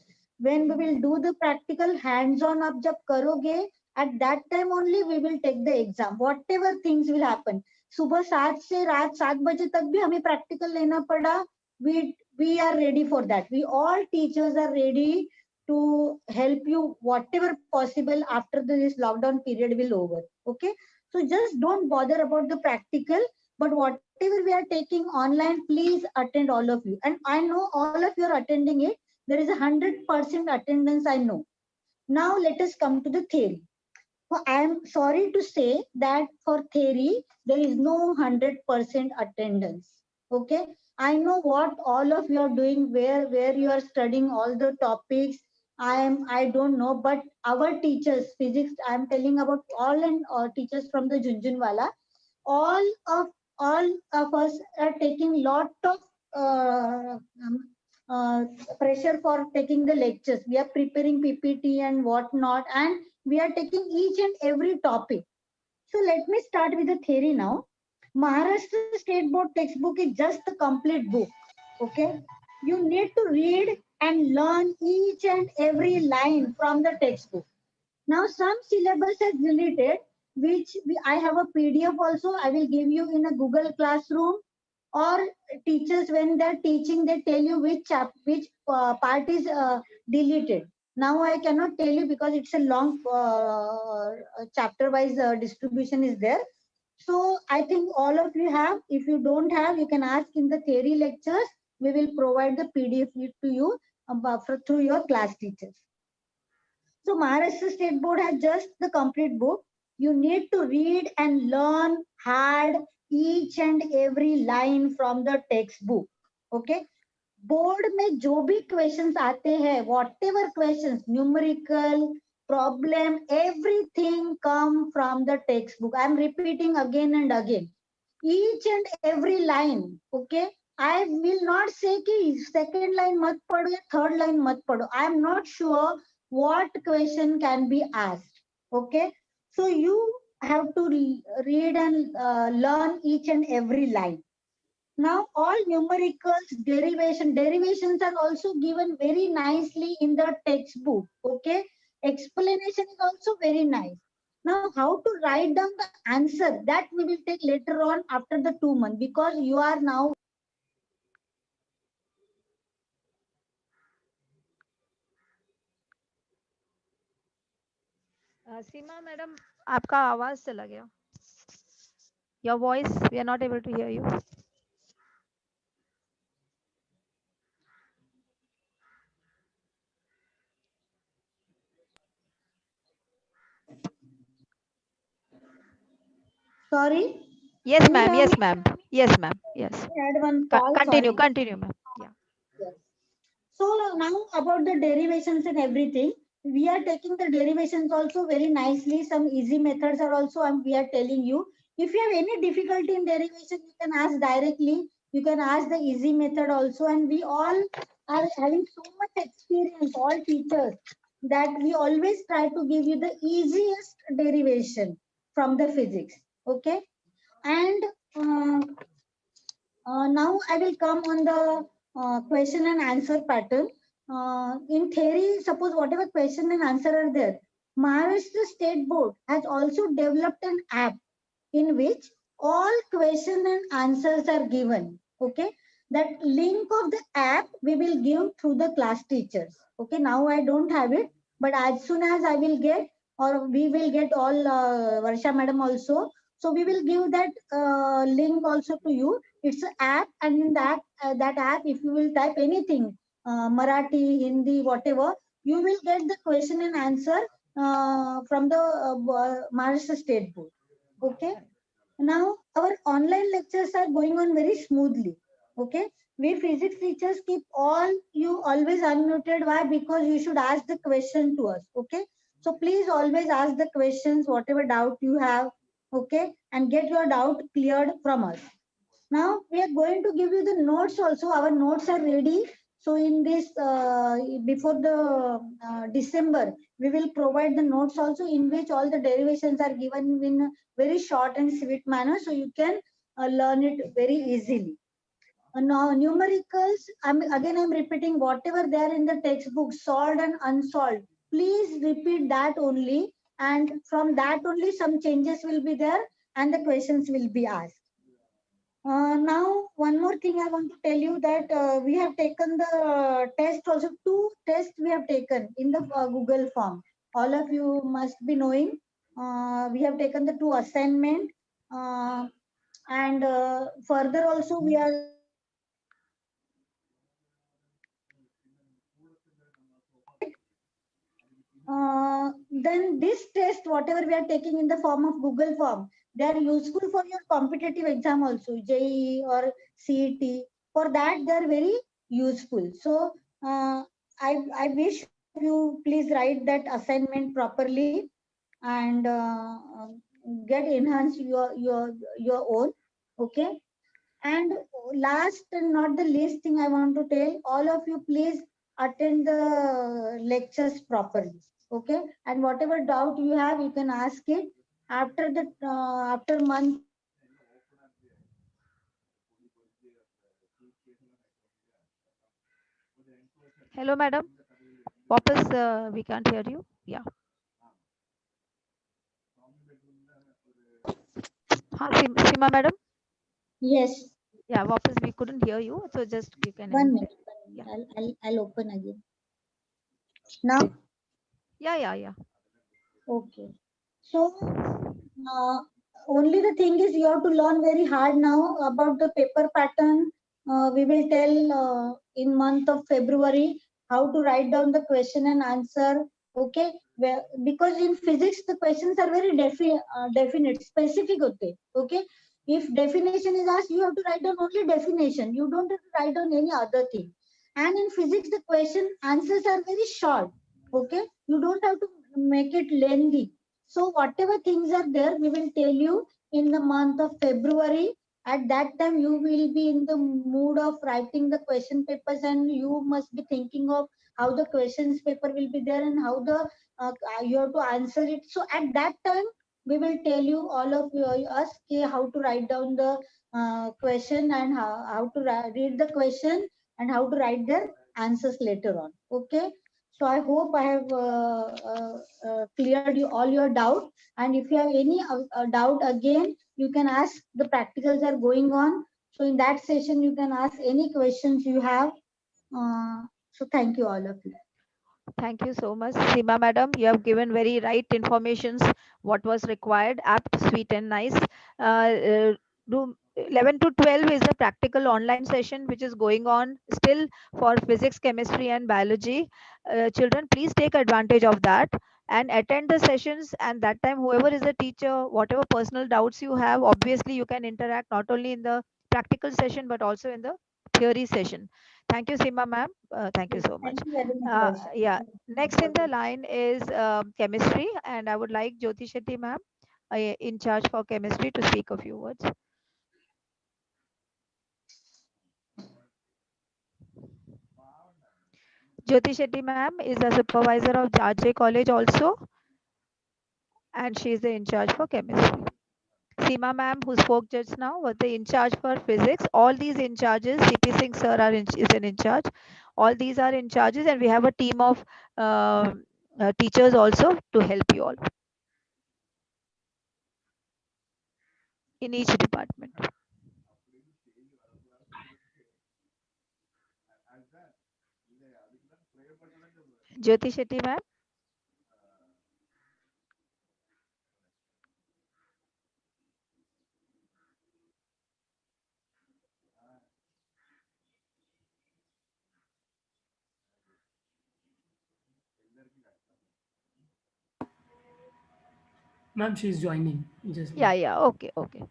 When we will do the practical hands on up jab karoge, at that time only we will take the exam. Whatever things will happen, सुबह 7 से रात 7 बजे तक भी हमें practical लेना पड़ा, we are ready for that. We all teachers are ready to help you whatever possible after this lockdown period will over. Okay. So just don't bother about the practical, but whatever we are taking online, please attend all of you. And I know all of you are attending it. There is 100% attendance, I know. Now let us come to the theory. So I am sorry to say that for theory, there is no 100% attendance. Okay. I know what all of you are doing, where you are studying all the topics. I don't know, but our teachers, physics, I am telling about all and teachers from the Junjunwala, all of all of us are taking lot of uh, um, uh, pressure for taking the lectures. We are preparing PPT and whatnot, and we are taking each and every topic. So let me start with the theory now. Maharashtra State Board textbook is just a complete book. Okay, you need to read and learn each and every line from the textbook. Now some syllabus is deleted, which I have a PDF also. I will give you in a Google Classroom, or teachers when they're teaching, they tell you which part is deleted. Now I cannot tell you because it's a long chapter wise distribution is there. So I think all of you have. If you don't have, you can ask in the theory lectures. We will provide the PDF to you through your class teachers. So Maharashtra State Board has just the complete book. You need to read and learn hard each and every line from the textbook. Okay. Board में जो भी questions आते हैं, whatever questions, numerical, problem, everything come from the textbook. I am repeating again and again. Each and every line. Okay. I will not say कि second line मत पढ़ो या third line मत पढ़ो. I am not sure what question can be asked. Okay. So you have to read and learn each and every line. Now all numericals, derivations are also given very nicely in the textbook. Okay. Explanation is also very nice. Now how to write down the answer, that we will take later on after the 2 months, because you are now. Seema madam, आपका आवाज चला गया. Your voice, we are not able to hear you. Sorry, Yes, can you ma'am. hear me? Yes, ma'am. Yes, ma'am. Yes. We had one call. Continue. Sorry. Continue, ma'am. Yeah. Yes. So now about the derivations and everything, we are taking the derivations also very nicely. Some easy methods are also we are telling you. If you have any difficulty in derivation, you can ask directly. You can ask the easy method also, and we all are having so much experience, all teachers, that we always try to give you the easiest derivation from the physics. Okay, and now I will come on the question and answer pattern. In theory, suppose whatever question and answer are there, Maharashtra State Board has also developed an app in which all question and answers are given. Okay, that link of the app we will give through the class teachers. Okay, now I don't have it, but as soon as I will get, or we will get all Varsha madam also, so we will give that link also to you. It's an app, and in that app, if you will type anything, Marathi, Hindi, whatever, you will get the question and answer from the Maharashtra State Board. Okay. Now our online lectures are going on very smoothly. Okay. We physics teachers keep all you always unmuted. Why? Because you should ask the question to us. Okay. So please always ask the questions, whatever doubt you have. Okay. And get your doubt cleared from us. Now we are going to give you the notes also. Our notes are ready. So in this, before the December, we will provide the notes also, in which all the derivations are given in a very short and sweet manner. So you can learn it very easily. Now numericals, I'm repeating whatever there in the textbook, solved and unsolved. Please repeat that only. And from that only some changes will be there and the questions will be asked. Now, one more thing I want to tell you, that we have taken the test also. Two tests we have taken in the Google form. All of you must be knowing. We have taken the two assignment, and further also we are then this test, whatever we are taking in the form of Google form, they are useful for your competitive exam also, JEE or CET. For that, they are very useful. So I wish all of you please write that assignment properly and get enhance your own. Okay. And last and not the least thing I want to tell, all of you please attend the lectures properly. Okay. And whatever doubt you have, you can ask it after the after month. Hello, madam. Wapas, we can't hear you. Yeah. हाँ, Sima madam. Yes. Yeah, Wapas, we couldn't hear you. So just you can One end. minute. Yeah. I'll open again. Now, Yeah, yeah. okay. So uh, only the thing is you have to learn very hard now about the paper pattern. We will tell in month of February how to write down the question and answer. Okay, because in physics the questions are very definite, specific. Okay, if definition is asked, you have to write down only definition. You don't have to write down any other thing. And in physics, the question answers are very short. Okay, you don't have to make it lengthy. So whatever things are there, we will tell you in the month of February. At that time, you will be in the mood of writing the question papers, and you must be thinking of how the questions paper will be there and how the you have to answer it. So at that time, we will tell you all of us how to write down the question and how to read the question and how to write the answers later on. Okay. So I hope I have cleared you all your doubt. And if you have any doubt again, you can ask. The practicals are going on. So in that session, you can ask any questions you have. So thank you all of you. Thank you so much, Seema madam. You have given very right informations, what was required, apt, sweet, and nice. Room 11 to 12 is a practical online session which is going on still for physics, chemistry, and biology. Children, please take advantage of that and attend the sessions. And that time, whoever is the teacher, whatever personal doubts you have, obviously you can interact not only in the practical session but also in the theory session. Thank you, Seema ma'am. Thank you Yes, so much. thank you very much, Varsha. Yeah, Thank you next for in the this. line is chemistry, and I would like Jyoti Shetty ma'am, in charge for chemistry, to speak a few words. Jyoti Shetty ma'am is a supervisor of RJ College also, and she is the in charge for chemistry. Seema ma'am, who spoke just now, was the in charge for physics. All these in charges, CP Singh sir is an in charge. All these are in charges, and we have a team of uh, teachers also to help you all in each department. Jyoti Shetty ma'am. Ma'am, she's joining just now. Yeah, yeah. Okay, okay.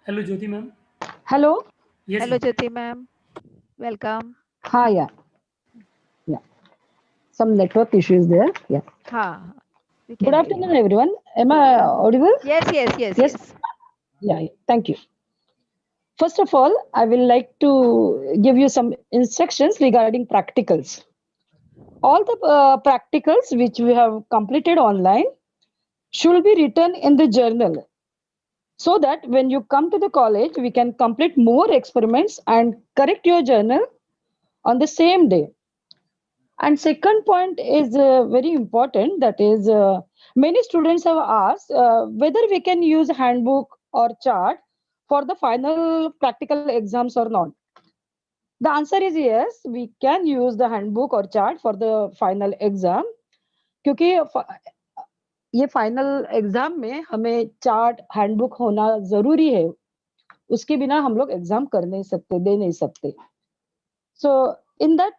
Hello, Jyoti ma'am. Hello. Yes, Hello, ma'am. Jyoti ma'am. Welcome. Hi. Yeah. Yeah. Some network issues there. Yeah. Ha, we Good can hear you. afternoon, everyone. Am I audible? Yes, yes, yes, Yes. yes. Yeah. Yeah. Thank you. First of all, I will like to give you some instructions regarding practicals. All the practicals which we have completed online should be written in the journal so that when you come to the college, we can complete more experiments and correct your journal on the same day. And second point is very important. That is, many students have asked whether we can use handbook or chart for the final practical exams or not. The answer is yes. We can use the handbook or chart for the final exam. क्योंकि ये final exam में हमें chart handbook होना जरूरी है उसके बिना हम लोग एग्जाम कर नहीं सकते दे नहीं सकते So, in that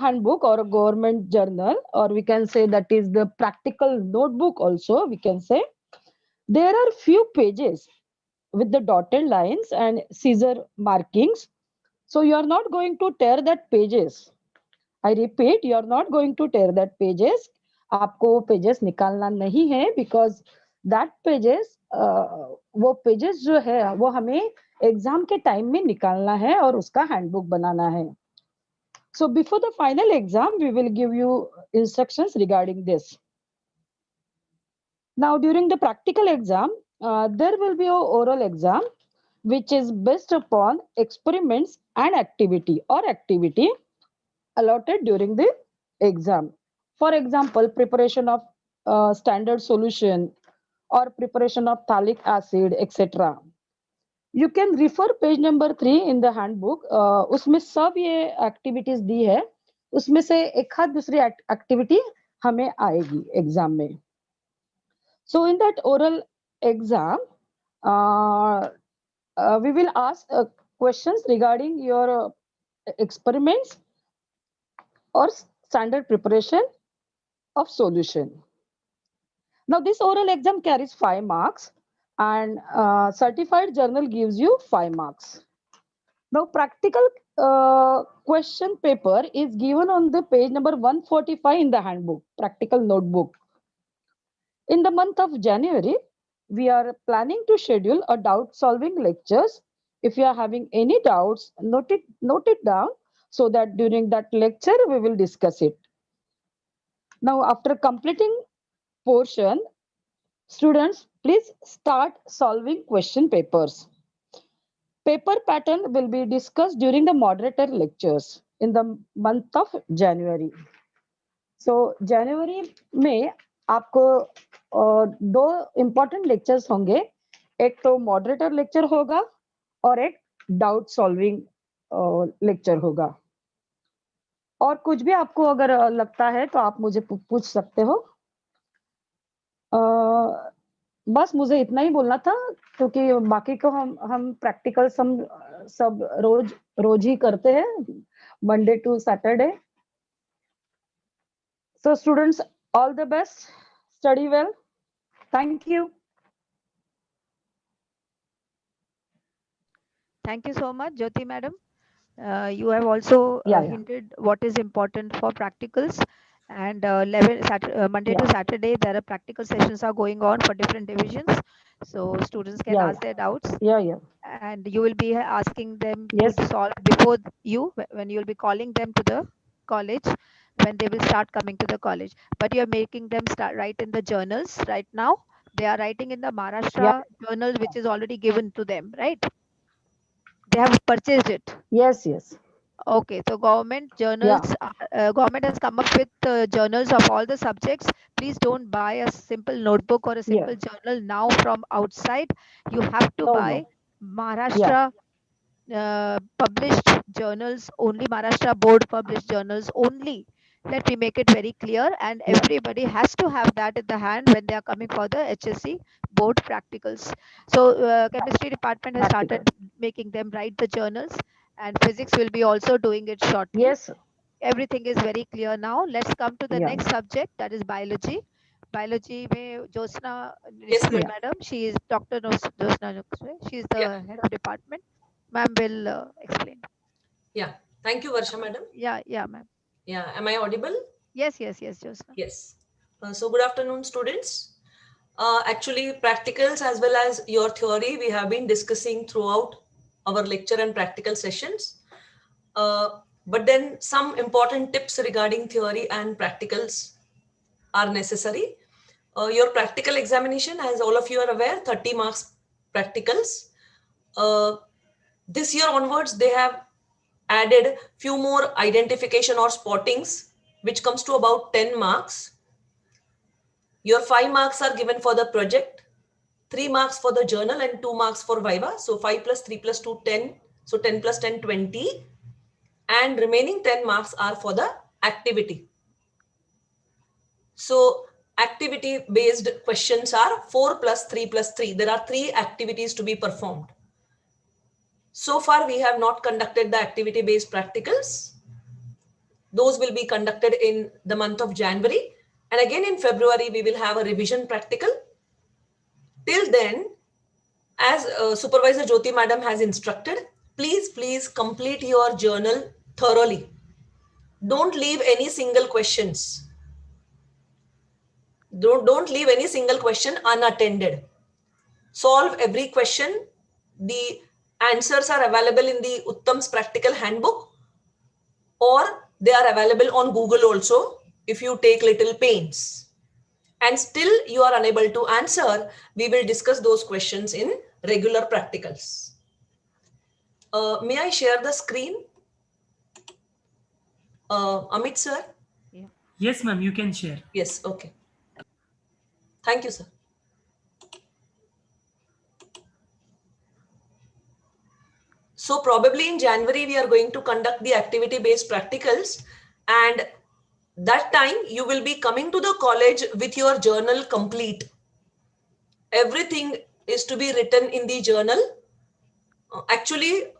handbook or a government journal, or we can say that is the practical notebook, also, we can say there are few pages with the dotted lines and scissor markings. So, you are not going to tear that pages. I repeat, you are not going to tear that pages. आपको वो pages निकालना नहीं है because that pages वो pages जो है वो हमें एग्जाम के टाइम में निकालना है और उसका हैंडबुक बनाना है. So before the final exam, we will give you instructions regarding this. Now, during the practical exam, there will be an oral exam, which is based upon experiments and activity allotted during the exam. For example, preparation of standard solution or preparation of phthalic acid, etc. You can refer page number 3 in the handbook उसमें सब ये activities दी है उसमें से एक हाथ दूसरी activity हमें आएगी एग्जाम में so in that oral exam we will ask questions regarding your experiments or standard preparation of solution. Now this oral exam carries 5 marks and certified journal gives you 5 marks. Now, practical question paper is given on the page number 145 in the handbook, practical notebook. In the month of January, we are planning to schedule a doubt solving lectures. If you are having any doubts, note it down so that during that lecture, we will discuss it. Now, after completing portion, students, please start solving question papers. Paper pattern will be discussed during the moderator lectures in the month of January. So January में आपको दो important lectures होंगे. एक तो moderator lecture होगा और एक doubt solving lecture होगा। और कुछ भी आपको अगर लगता है तो आप मुझे पूछ सकते हो। बस मुझे इतना ही बोलना था, क्योंकि बाकी को हम प्रैक्टिकल सब रोज ही करते हैं, Monday to Saturday. So students, all the best, study well. Thank you. Thank you so much, Jyoti madam. You have also Yeah. hinted what is important for practicals, and Monday to Yeah. Saturday there are practical sessions are going on for different divisions, so students can Yeah. ask their doubts, Yeah. and you will be asking them Yes. to solve before when you will be calling them to the college, when they will start coming to the college. But you are making them start write in the journals right now. They are writing in the Yeah. Maharashtra journal, which is already given to them, right? They have purchased it. Yes. Yes. Okay, so Yeah. government has come up with journals of all the subjects. Please don't buy a simple notebook or a Yeah. simple journal now from outside. You have to No. buy No. Yeah. Maharashtra published journals only, Maharashtra board published journals only. Let me make it very clear, and Yeah. everybody has to have that in the hand when they are coming for the HSC board practicals. So chemistry department has started Practical. making them write the journals, and physics will be also doing it shortly. Yes. Everything is very clear now. Let's come to the Yeah. next subject, that is biology. Biology mein Josna Yes, Nisre Yeah. madam, she is Dr. Josna Nisre, she is the Yeah. head of department. Ma'am will explain. Yeah. Thank you, Varsha madam. Yeah, ma'am. Yeah. Am I audible? Yes, Josna. Yes. So good afternoon, students. Actually, practicals as well as your theory, we have been discussing throughout our lecture and practical sessions. But then some important tips regarding theory and practicals are necessary. Your practical examination, as all of you are aware, 30 marks practicals. This year onwards, they have added few more identification or spottings, which comes to about 10 marks. Your 5 marks are given for the project, 3 marks for the journal, and 2 marks for Viva. So 5 plus 3 plus 2, 10. So 10 plus 10, 20. And remaining 10 marks are for the activity. So activity based questions are 4 plus 3 plus 3. There are 3 activities to be performed. So far, we have not conducted the activity based practicals. Those will be conducted in the month of January. And again in February, we will have a revision practical. Till then, as Supervisor Jyoti Madam has instructed, please complete your journal thoroughly. Don't leave any single questions. Don't leave any single question unattended. Solve every question. The answers are available in the Uttam's practical handbook, or they are available on Google also if you take little pains. And still you are unable to answer, we will discuss those questions in regular practicals. May I share the screen? Amit sir? Yeah. Yes, ma'am, you can share. Yes, okay. Thank you, sir. So probably in January, we are going to conduct the activity-based practicals, and that time you will be coming to the college with your journal complete. Everything is to be written in the journal. Actually,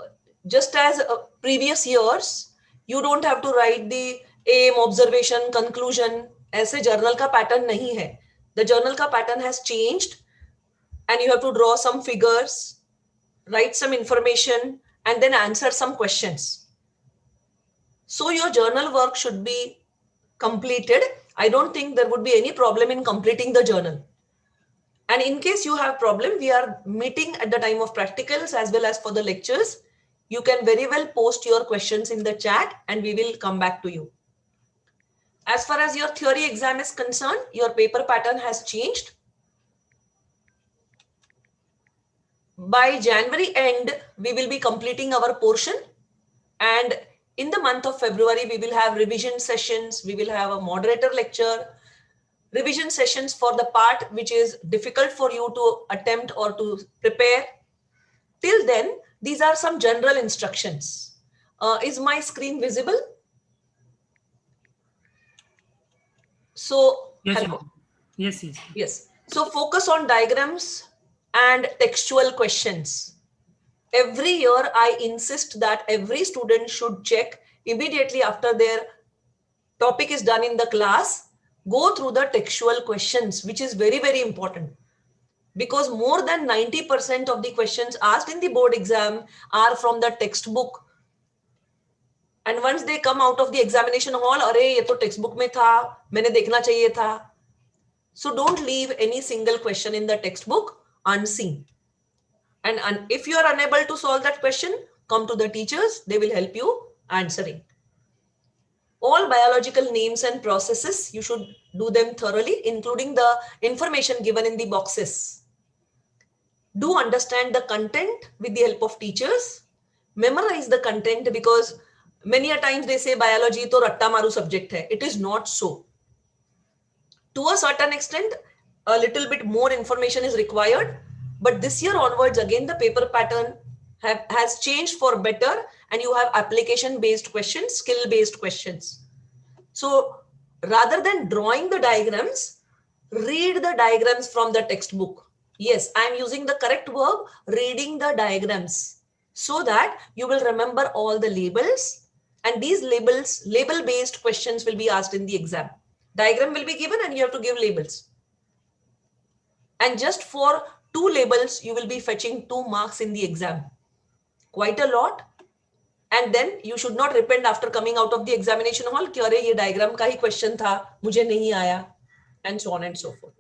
just as previous years, you don't have to write the aim, observation, conclusion. ऐसे journal का pattern नहीं है. The journal का pattern has changed, and you have to draw some figures, write some information, and then answer some questions. So your journal work should be completed. I don't think there would be any problem in completing the journal. And in case you have problem, we are meeting at the time of practicals as well as for the lectures. You can very well post your questions in the chat and we will come back to you. As far as your theory exam is concerned, your paper pattern has changed. By January end, we will be completing our portion, and in the month of February, we will have revision sessions, we will have a moderator lecture, revision sessions for the part which is difficult for you to attempt or to prepare. Till then, these are some general instructions. Is my screen visible? So, Yes, hello. yes, yes. Yes. So focus on diagrams and textual questions. Every year, I insist that every student should check immediately after their topic is done in the class, go through the textual questions, which is very, very important. Because more than 90% of the questions asked in the board exam are from the textbook. And once they come out of the examination hall, अरे ये तो textbook में था, मैंने देखना चाहिए था. So don't leave any single question in the textbook unseen. And if you are unable to solve that question, come to the teachers, they will help you answering. All biological names and processes, you should do them thoroughly, including the information given in the boxes. Do understand the content with the help of teachers. Memorize the content, because many a times they say biology to ratta maru subject hai. It is not so. To a certain extent, a little bit more information is required. But this year onwards, again, the paper pattern has changed for better, and you have application-based questions, skill-based questions. So rather than drawing the diagrams, read the diagrams from the textbook. Yes, I am using the correct verb, reading the diagrams, so that you will remember all the labels, and these labels, label-based questions will be asked in the exam. Diagram will be given and you have to give labels. And just for 2 labels, you will be fetching 2 marks in the exam. Quite a lot. And then you should not repent after coming out of the examination hall कि अरे ये diagram का ही question था, मुझे नहीं आया, and so on and so forth.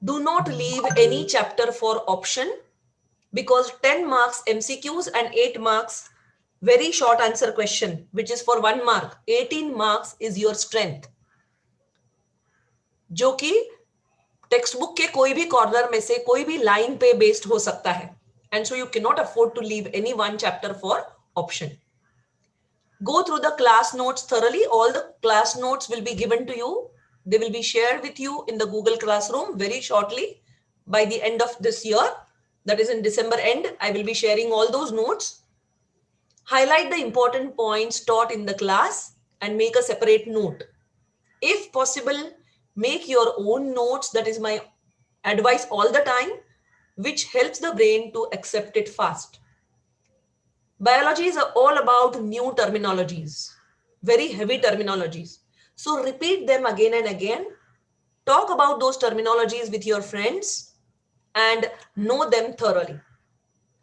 Do not leave any chapter for option, because 10 marks MCQs and 8 marks very short answer question, which is for 1 mark. 18 marks is your strength, जो कि textbook के कोई भी corner में से कोई भी line पे बेस्ड हो सकता है. And so you cannot afford to leave any one chapter for option. Go through the class notes thoroughly. All the class notes will be given to you. They will be shared with you in the Google Classroom very shortly. By the end of this year, that is in December end, I will be sharing all those notes. Highlight the important points taught in the class and make a separate note. If possible, make your own notes. That is my advice all the time, which helps the brain to accept it fast. Biology is all about new terminologies, very heavy terminologies. So repeat them again and again. Talk about those terminologies with your friends and know them thoroughly.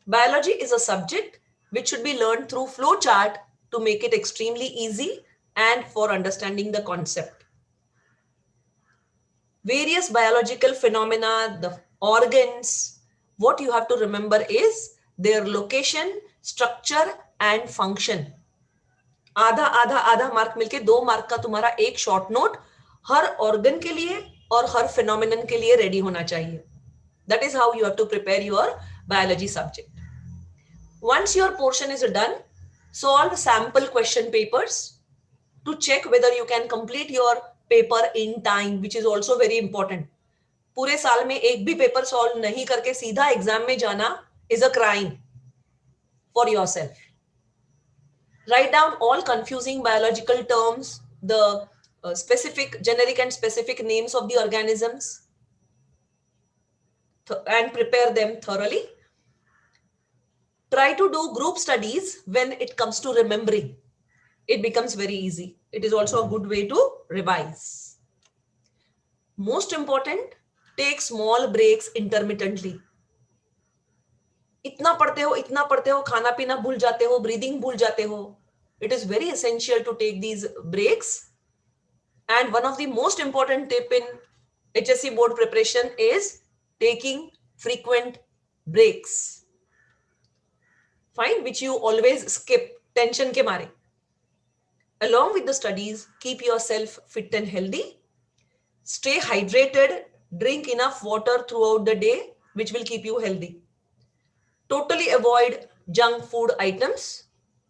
Biology is a subject which should be learned through flow chart to make it extremely easy and for understanding the concept. Various biological phenomena, the organs, what you have to remember is their location, structure and function. आधा आधा आधा mark मिलके 2 mark का तुम्हारा एक short note हर organ के लिए और हर फिनोमिनन के लिए रेडी होना चाहिए. That is how you have to prepare your biology subject. Once your portion is done, solve sample question papers to check whether you can complete your paper in time, which is also very important. पूरे साल में एक भी paper solve नहीं करके सीधा exam में जाना is a crime for yourself. Write down all confusing biological terms, the specific, generic and specific names of the organisms, and prepare them thoroughly. Try to do group studies when it comes to remembering. It becomes very easy. It is also a good way to revise. Most important, take small breaks intermittently. इतना पढ़ते हो, खाना पीना भूल जाते हो, breathing भूल जाते हो. It is very essential to take these breaks. And one of the most important tip in HSC board preparation is taking frequent breaks. Fine, which you always skip, tension ke mare. Along with the studies, keep yourself fit and healthy. Stay hydrated, drink enough water throughout the day, which will keep you healthy. Totally avoid junk food items.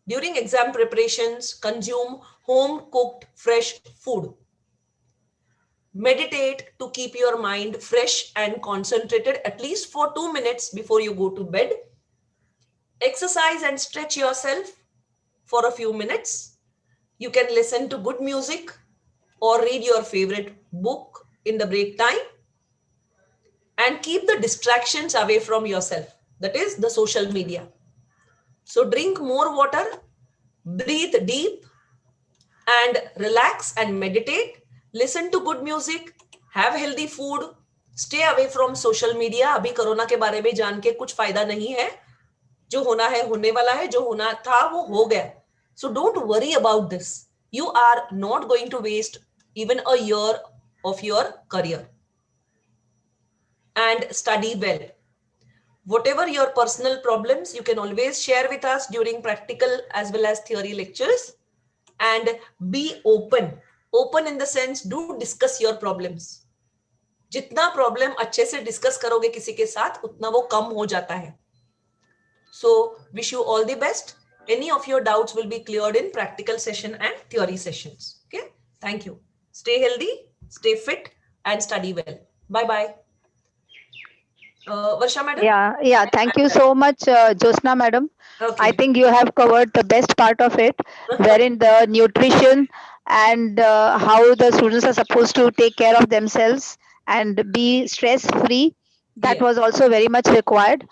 During exam preparations, consume home-cooked fresh food. Meditate to keep your mind fresh and concentrated at least for 2 minutes before you go to bed. Exercise and stretch yourself for a few minutes. You can listen to good music or read your favorite book in the break time, and keep the distractions away from yourself, that is the social media. So drink more water, breathe deep, and relax and meditate. Listen to good music, have healthy food, stay away from social media. अभी corona के बारे में जान के कुछ फायदा नहीं है, जो होना है होने वाला है, जो होना था वो हो गया. So don't worry about this. You are not going to waste even a year of your career. And study well. Whatever your personal problems, you can always share with us during practical as well as theory lectures. And be open. Open in the sense, do discuss your problems. जितना problem अच्छे से discuss करोगे किसी के साथ, उतना वो कम हो जाता है. So wish you all the best. Any of your doubts will be cleared in practical session and theory sessions. Okay, thank you. Stay healthy, stay fit, and study well. Bye bye. Varsha madam. Yeah. Thank you so much, Josna madam. Okay. I think you have covered the best part of it, wherein the nutrition and how the students are supposed to take care of themselves and be stress free. That Yeah. was also very much required.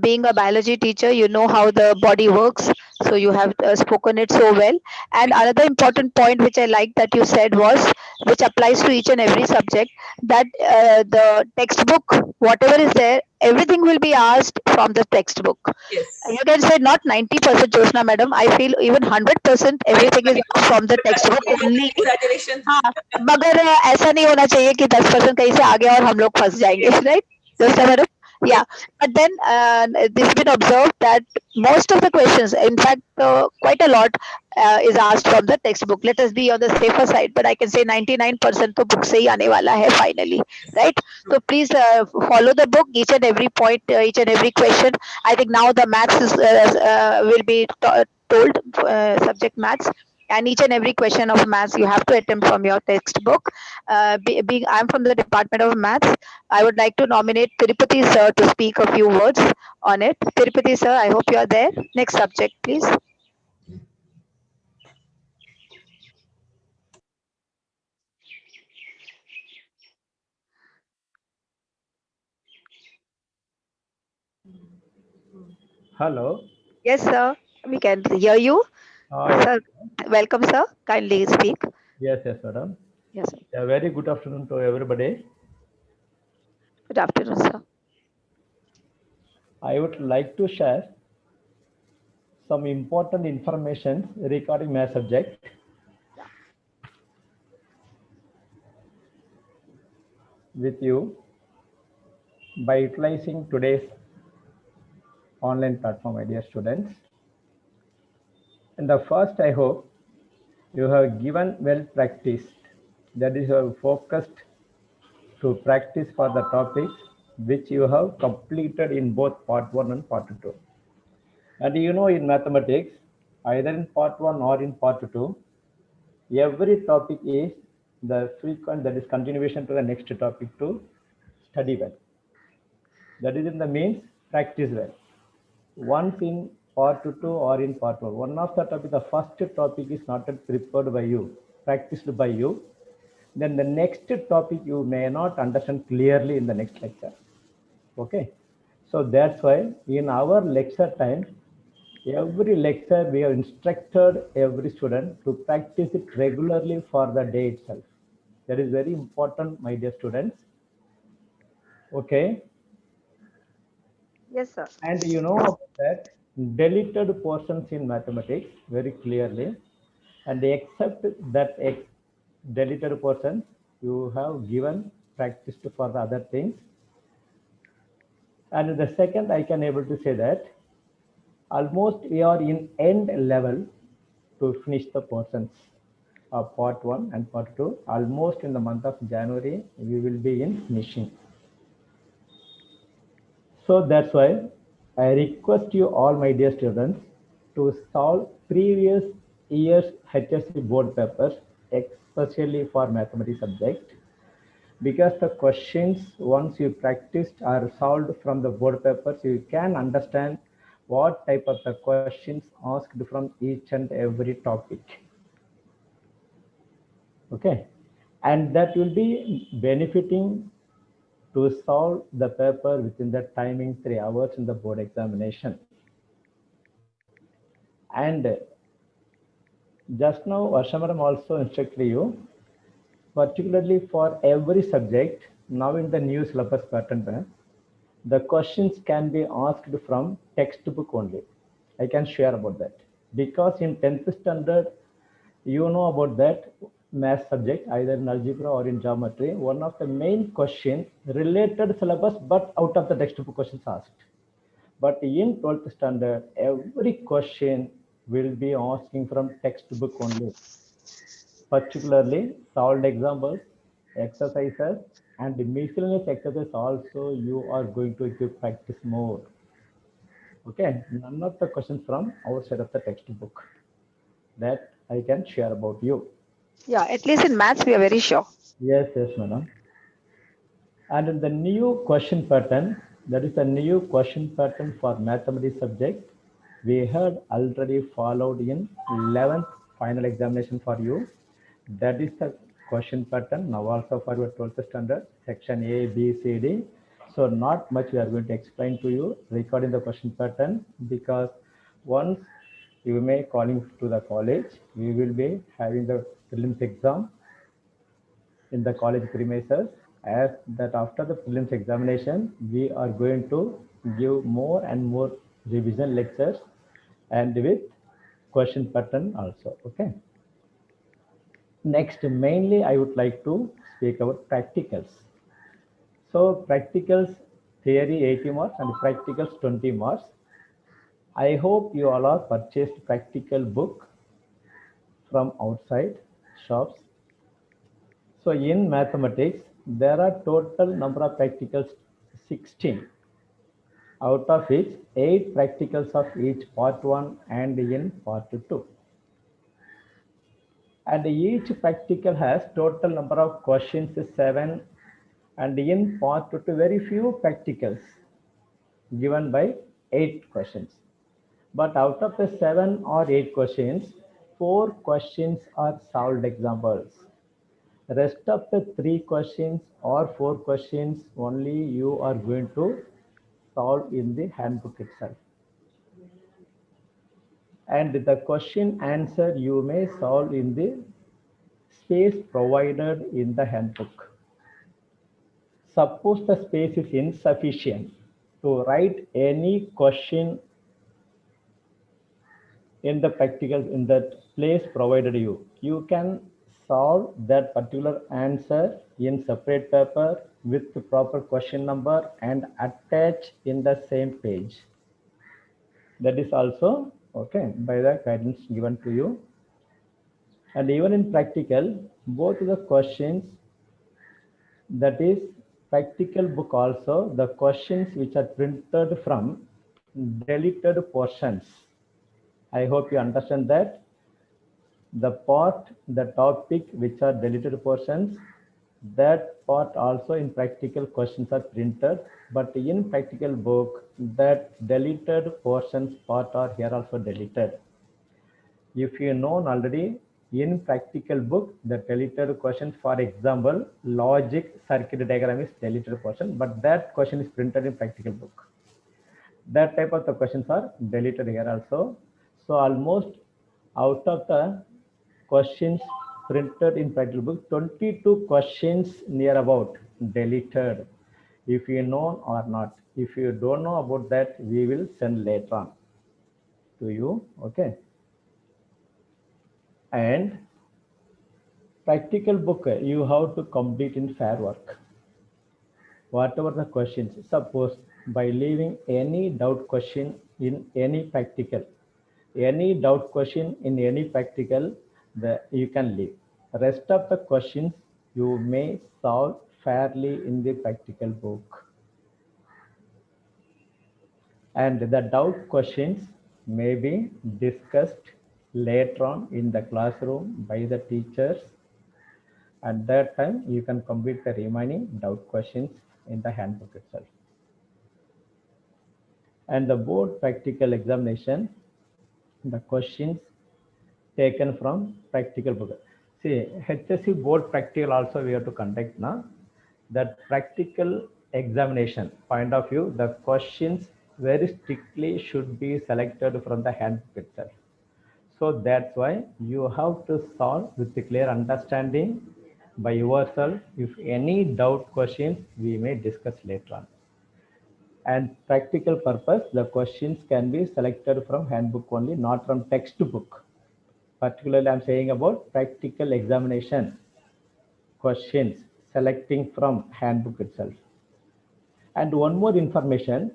Being a biology teacher, you know how the body works, so you have spoken it so well. And another important point which I like that you said was, which applies to each and every subject, that the textbook, whatever is there, everything will be asked from the textbook. Yes. You can say not 90%, Josna madam. I feel even 100% everything is asked from the textbook only. Exaggeration. हाँ, मगर ऐसा नहीं होना चाहिए कि 10% कहीं से आ गया और हम लोग फंस जाएंगे, right? Josna madam? Yeah, but then this has been observed that most of the questions, in fact, quite a lot is asked from the textbook. Let us be on the safer side, but I can say 99% तो book से ही आने वाला है finally, right? So please follow the book, each and every point, each and every question. I think now the maths is, will be told, subject maths. And each and every question of maths you have to attempt from your textbook. Being I'm from the Department of Maths, I would like to nominate Tirupati sir to speak a few words on it. Tirupati sir, I hope you are there. Next subject, please. Hello. Yes, sir. We can hear you. Yes. Sir, welcome, sir. Kindly speak. Yes, madam. Yes, sir. A very good afternoon to everybody. Good afternoon, sir. I would like to share some important information regarding my subject. With you by utilizing today's online platform, my dear students. And the first, I hope you have given well practiced. That is, you have focused to practice for the topics which you have completed in both part 1 and part 2. And you know, in mathematics, either in part 1 or in part 2, every topic is the frequent, that is continuation to the next topic to study well. That is in the means practice well. Once in part 2 or in part 1, one of the topic, the first topic is not prepared by you, practiced by you, then the next topic you may not understand clearly in the next lecture. Okay, so that's why in our lecture time, every lecture we have instructed every student to practice it regularly for the day itself. That is very important, my dear students. Okay. Yes, sir. And you know about that deleted portions in mathematics very clearly, and except that deleted portion, you have given practice for the other things. And the second, I can able to say that almost we are in end level to finish the portions of part 1 and part 2. Almost in the month of January, we will be in finishing. So that's why I request you all, my dear students, to solve previous year's HSC board papers, especially for mathematics subject. because the questions, once you practiced, are solved from the board papers, you can understand what type of the questions asked from each and every topic. Okay, and that will be benefiting to solve the paper within the timing 3 hours in the board examination. And just now Varshamadam also instructed you, particularly for every subject, now in the new syllabus pattern, the questions can be asked from textbook only. I can share about that. Because in 10th standard, you know about that math subject, either in algebra or in geometry, one of the main question related syllabus, but out of the textbook questions asked. But in 12th standard, every question will be asking from textbook only, particularly solved examples, exercises, and miscellaneous exercises also you are going to give practice more. Okay, none of the questions from outside of the textbook. That I can share about you. Yeah, at least in maths, we are very sure. Yes, yes, madam. And in the new question pattern, that is a new question pattern for mathematics subject, we had already followed in 11th final examination for you. That is the question pattern now also for your 12th standard, section A, B, C, D. So not much we are going to explain to you regarding the question pattern, because once you may calling to the college, we will be having the prelims exam in the college premises. As that after the prelims examination, we are going to give more and more revision lectures and with question pattern also. Okay. Next, mainly I would like to speak about practicals. So practicals, theory 80 marks and practicals 20 marks. I hope you all are purchased practical book from outside shops. So in mathematics, there are total number of practicals 16, out of which 8 practicals of each part 1 and in part 2. And each practical has total number of questions 7, and in part 2 very few practicals given by 8 questions. But out of the 7 or 8 questions, 4 questions are solved examples. Rest of the 3 questions or 4 questions only you are going to solve in the handbook itself. And the question answer you may solve in the space provided in the handbook. Suppose the space is insufficient to write any question in the practical in that place provided you, you can solve that particular answer in separate paper with the proper question number and attach in the same page. That is also okay by the guidance given to you. And even in practical, both the questions, that is practical book also, the questions which are printed from deleted portions. I hope you understand that the part, the topic which are deleted portions, that part also in practical questions are printed, but in practical book, that deleted portions part are here also deleted. If you know already, in practical book, the deleted question, for example, logic circuit diagram is deleted portion, but that question is printed in practical book. That type of the questions are deleted here also. So almost out of the questions printed in practical book, 22 questions near about deleted. If you know or not, if you don't know about that, we will send later on to you. Okay. And practical book you have to complete in fair work. Whatever the questions, suppose by leaving any doubt question in any practical, any doubt question in any practical, you can leave. Rest of the questions you may solve fairly in the practical book. And the doubt questions may be discussed later on in the classroom by the teachers. At that time, you can complete the remaining doubt questions in the handbook itself. And the board practical examination, the questions taken from practical book. See, HSC board practical also we have to conduct now. That practical examination point of view, the questions very strictly should be selected from the handbook itself. So that's why you have to solve with a clear understanding by yourself. If any doubt questions, we may discuss later on. And practical purpose, the questions can be selected from handbook only, not from textbook. Particularly, I'm saying about practical examination questions selecting from handbook itself. And one more information,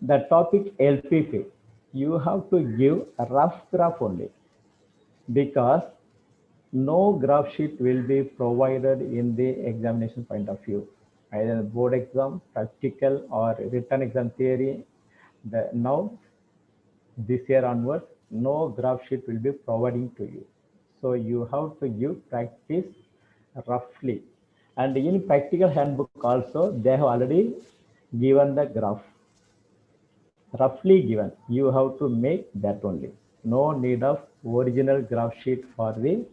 the topic LPP, you have to give a rough graph only, because no graph sheet will be provided in the examination point of view. Either board exam, practical or written exam theory, now this year onwards, no graph sheet will be providing to you. So you have to give practice roughly. And in practical handbook also, they have already given the graph, roughly given. You have to make that only. No need of original graph sheet for the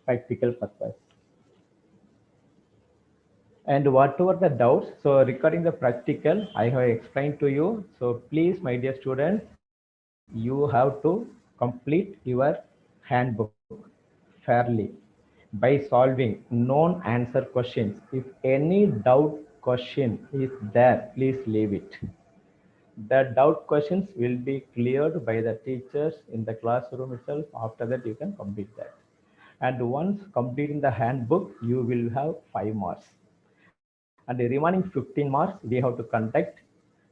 practical purpose. And whatever the doubts, so regarding the practical, I have explained to you. So please, my dear students, you have to complete your handbook fairly by solving known answer questions. If any doubt question is there, please leave it. The doubt questions will be cleared by the teachers in the classroom itself. After that, you can complete that. And once completing the handbook, you will have 5 marks. And the remaining 15 marks, we have to conduct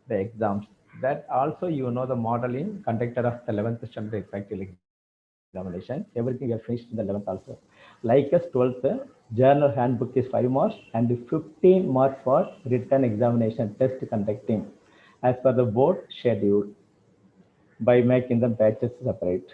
the exams. That also, you know, the modeling conductor of the 11th standard practical examination. Everything we have finished in the 11th also. Like as 12th, journal handbook is 5 marks and 15 marks for written examination test conducting as per the board schedule by making the batches separate.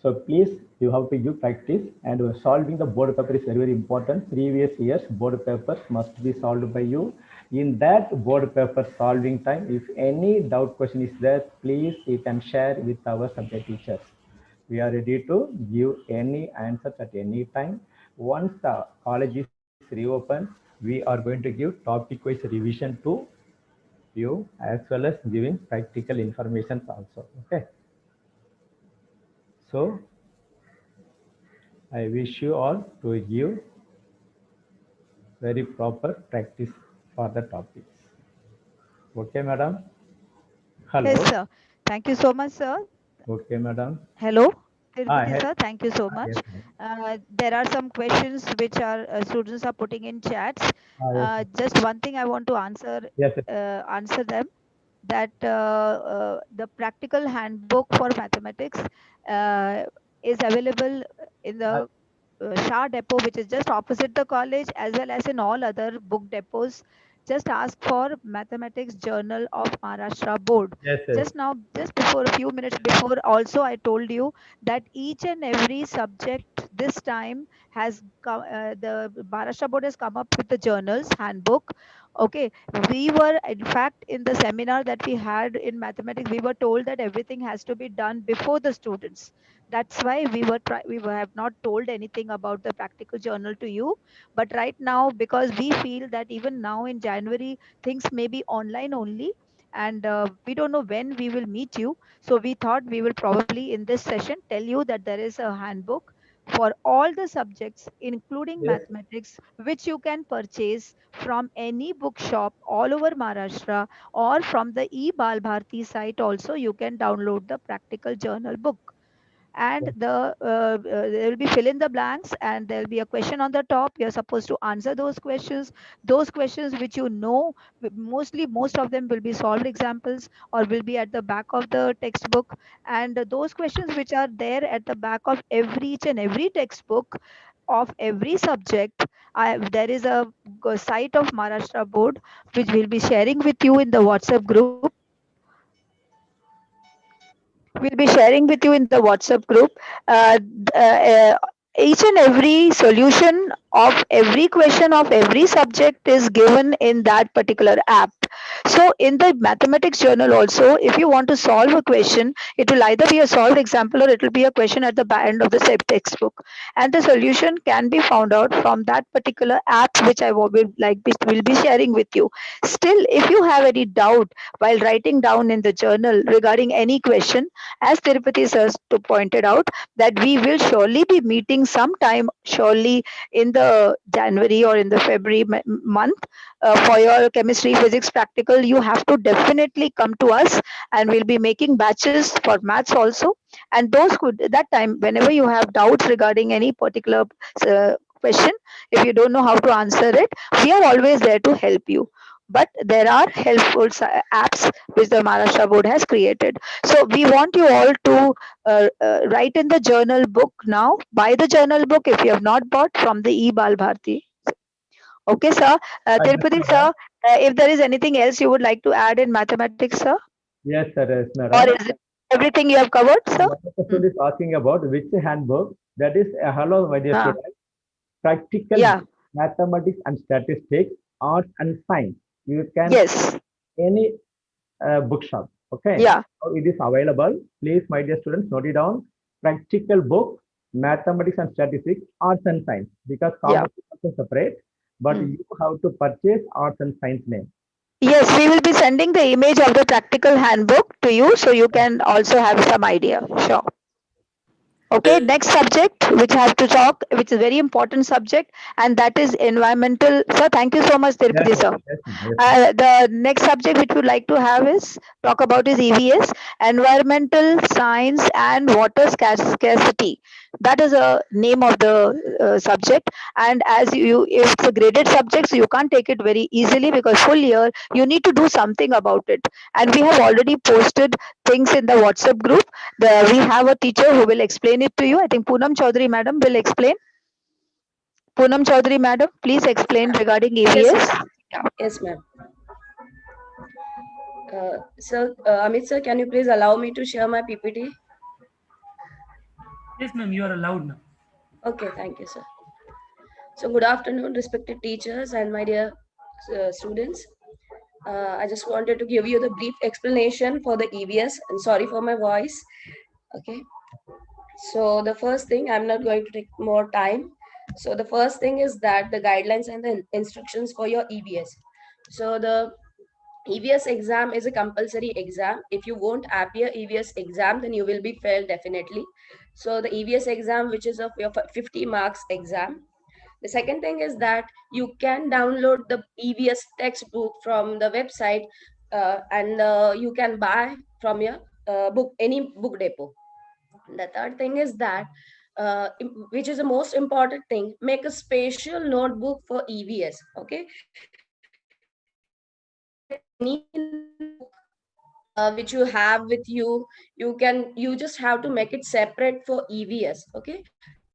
So please, you have to give practice, and solving the board paper is very, very important. Previous years board papers must be solved by you. In that board paper solving time, if any doubt question is there, please you can share with our subject teachers. We are ready to give any answers at any time. Once the college is reopened, we are going to give topic wise revision to you, as well as giving practical information also. Okay. So I wish you all to give very proper practice for the topics. Okay, madam? Yes, Hello. sir. Thank you so much, sir. Okay, madam. Hello, Tirupati Yes, sir. Thank you so much. yes, madam. There are some questions which our students are putting in chats. Yes, Just one thing I want to yes, yes. answer them, that the practical handbook for mathematics uh, is available in Uh, the Shah depot, which is just opposite the college, as well as in all other book depots. Just ask for Mathematics Journal of Maharashtra Board. yes, yes. Just now, just before a few minutes before, also I told you that each and every subject this time has come, the Maharashtra Board has come up with the journals handbook. Okay, we were in fact in the seminar that we had in mathematics, we were told that everything has to be done before the students. That's why have not told anything about the practical journal to you. But right now, because we feel that even now in January things may be online only, and we don't know when we will meet you, so we thought we will probably in this session tell you that there is a handbook for all the subjects including Yes. mathematics, which you can purchase from any bookshop all over Maharashtra, or from the e Bharti site also you can download the practical journal book. And there will be fill in the blanks, and there will be a question on the top. You're supposed to answer those questions which you know. Mostly most of them will be solved examples or will be at the back of the textbook. And those questions which are there at the back of each and every textbook of every subject, there is a site of Maharashtra board which we'll be sharing with you in the WhatsApp group. We'll be sharing with you in the WhatsApp group. each and every solution of every question of every subject is given in that particular app. So in the mathematics journal also, if you want to solve a question, it will either be a solved example or it will be a question at the end of the textbook, and the solution can be found out from that particular app which I will be sharing with you. Still, if you have any doubt while writing down in the journal regarding any question, as Tirupati sir pointed out, that we will surely be meeting sometime, surely in the January or in the February month, for your chemistry physics practical. You have to definitely come to us, and we'll be making batches for maths also. And those could, that time, whenever you have doubts regarding any particular question, if you don't know how to answer it, we are always there to help you. But there are helpful apps which the Maharashtra board has created. So we want you all to write in the journal book now. Buy the journal book if you have not bought from the e-Bal Bharti. Okay, sir. Yes, Tirupati, madam. sir, if there is anything else you would like to add in mathematics, sir? Yes, sir. Yes, Or madam. is it everything you have covered, sir? The student is asking about which handbook. That is, hello, my dear Huh. student. Practical Yeah. mathematics and statistics, arts and science. You can Yes. any bookshop. Okay. Yeah. So it is available. Please, my dear students, note it down. Practical book, mathematics and statistics, arts and science. Because Yeah. commerce is also separate, but Hmm. you have to purchase arts and science name. Yes, we will be sending the image of the practical handbook to you so you can also have some idea. Sure. Okay, next subject which I have to talk, which is very important subject, and that is environmental. Sir, thank you so much, Yes, Tirupati sir. sir. Yes, ma'am. Yes, ma'am. The next subject which we'd like to have is talk about is EVS, environmental science and water scarcity. That is a name of the subject, and as if it's a graded subject, so you can't take it very easily because full year you need to do something about it. And we have already posted things in the WhatsApp group. We have a teacher who will explain it to you. I think Poonam Chaudhary madam will explain. Poonam Chaudhary madam, please explain regarding Yes, EVS. ma'am. Yes, ma'am. Sir, Amit sir, can you please allow me to share my PPT? Yes, ma'am, you are allowed now. Okay, thank you, sir. So, good afternoon, respected teachers and my dear students. I just wanted to give you the brief explanation for the EVS, and sorry for my voice. Okay. So, the first thing, I'm not going to take more time. So, the first thing is that the guidelines and the instructions for your EVS. So, the EVS exam is a compulsory exam. If you won't appear EVS exam, then you will be failed definitely. So the EVS exam, which is of your 50 marks exam. The second thing is that you can download the EVS textbook from the website, and you can buy from your book, any book depot. The third thing is that, which is the most important thing, make a special notebook for EVS. Okay, you can get any notebook which you have with you. You just have to make it separate for EVS. Okay,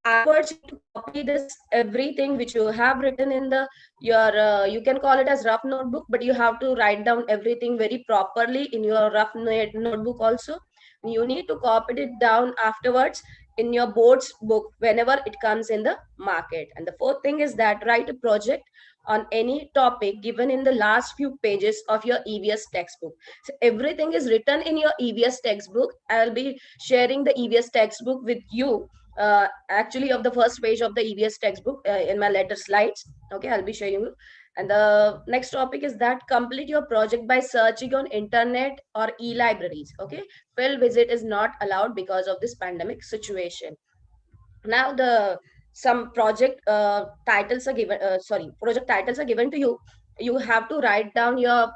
afterwards you need to copy this everything which you have written in the your you can call it as rough notebook, but you have to write down everything very properly in your rough notebook also. You need to copy it down afterwards in your board's book whenever it comes in the market. And the fourth thing is that write a project on any topic given in the last few pages of your EVS textbook. So everything is written in your EVS textbook. I'll be sharing the EVS textbook with you, actually of the first page of the EVS textbook in my later slides. Okay, I'll be showing you. And the next topic is that complete your project by searching on internet or e-libraries. Okay, field visit is not allowed because of this pandemic situation. Now the some project titles are given, project titles are given to you. You have to write down your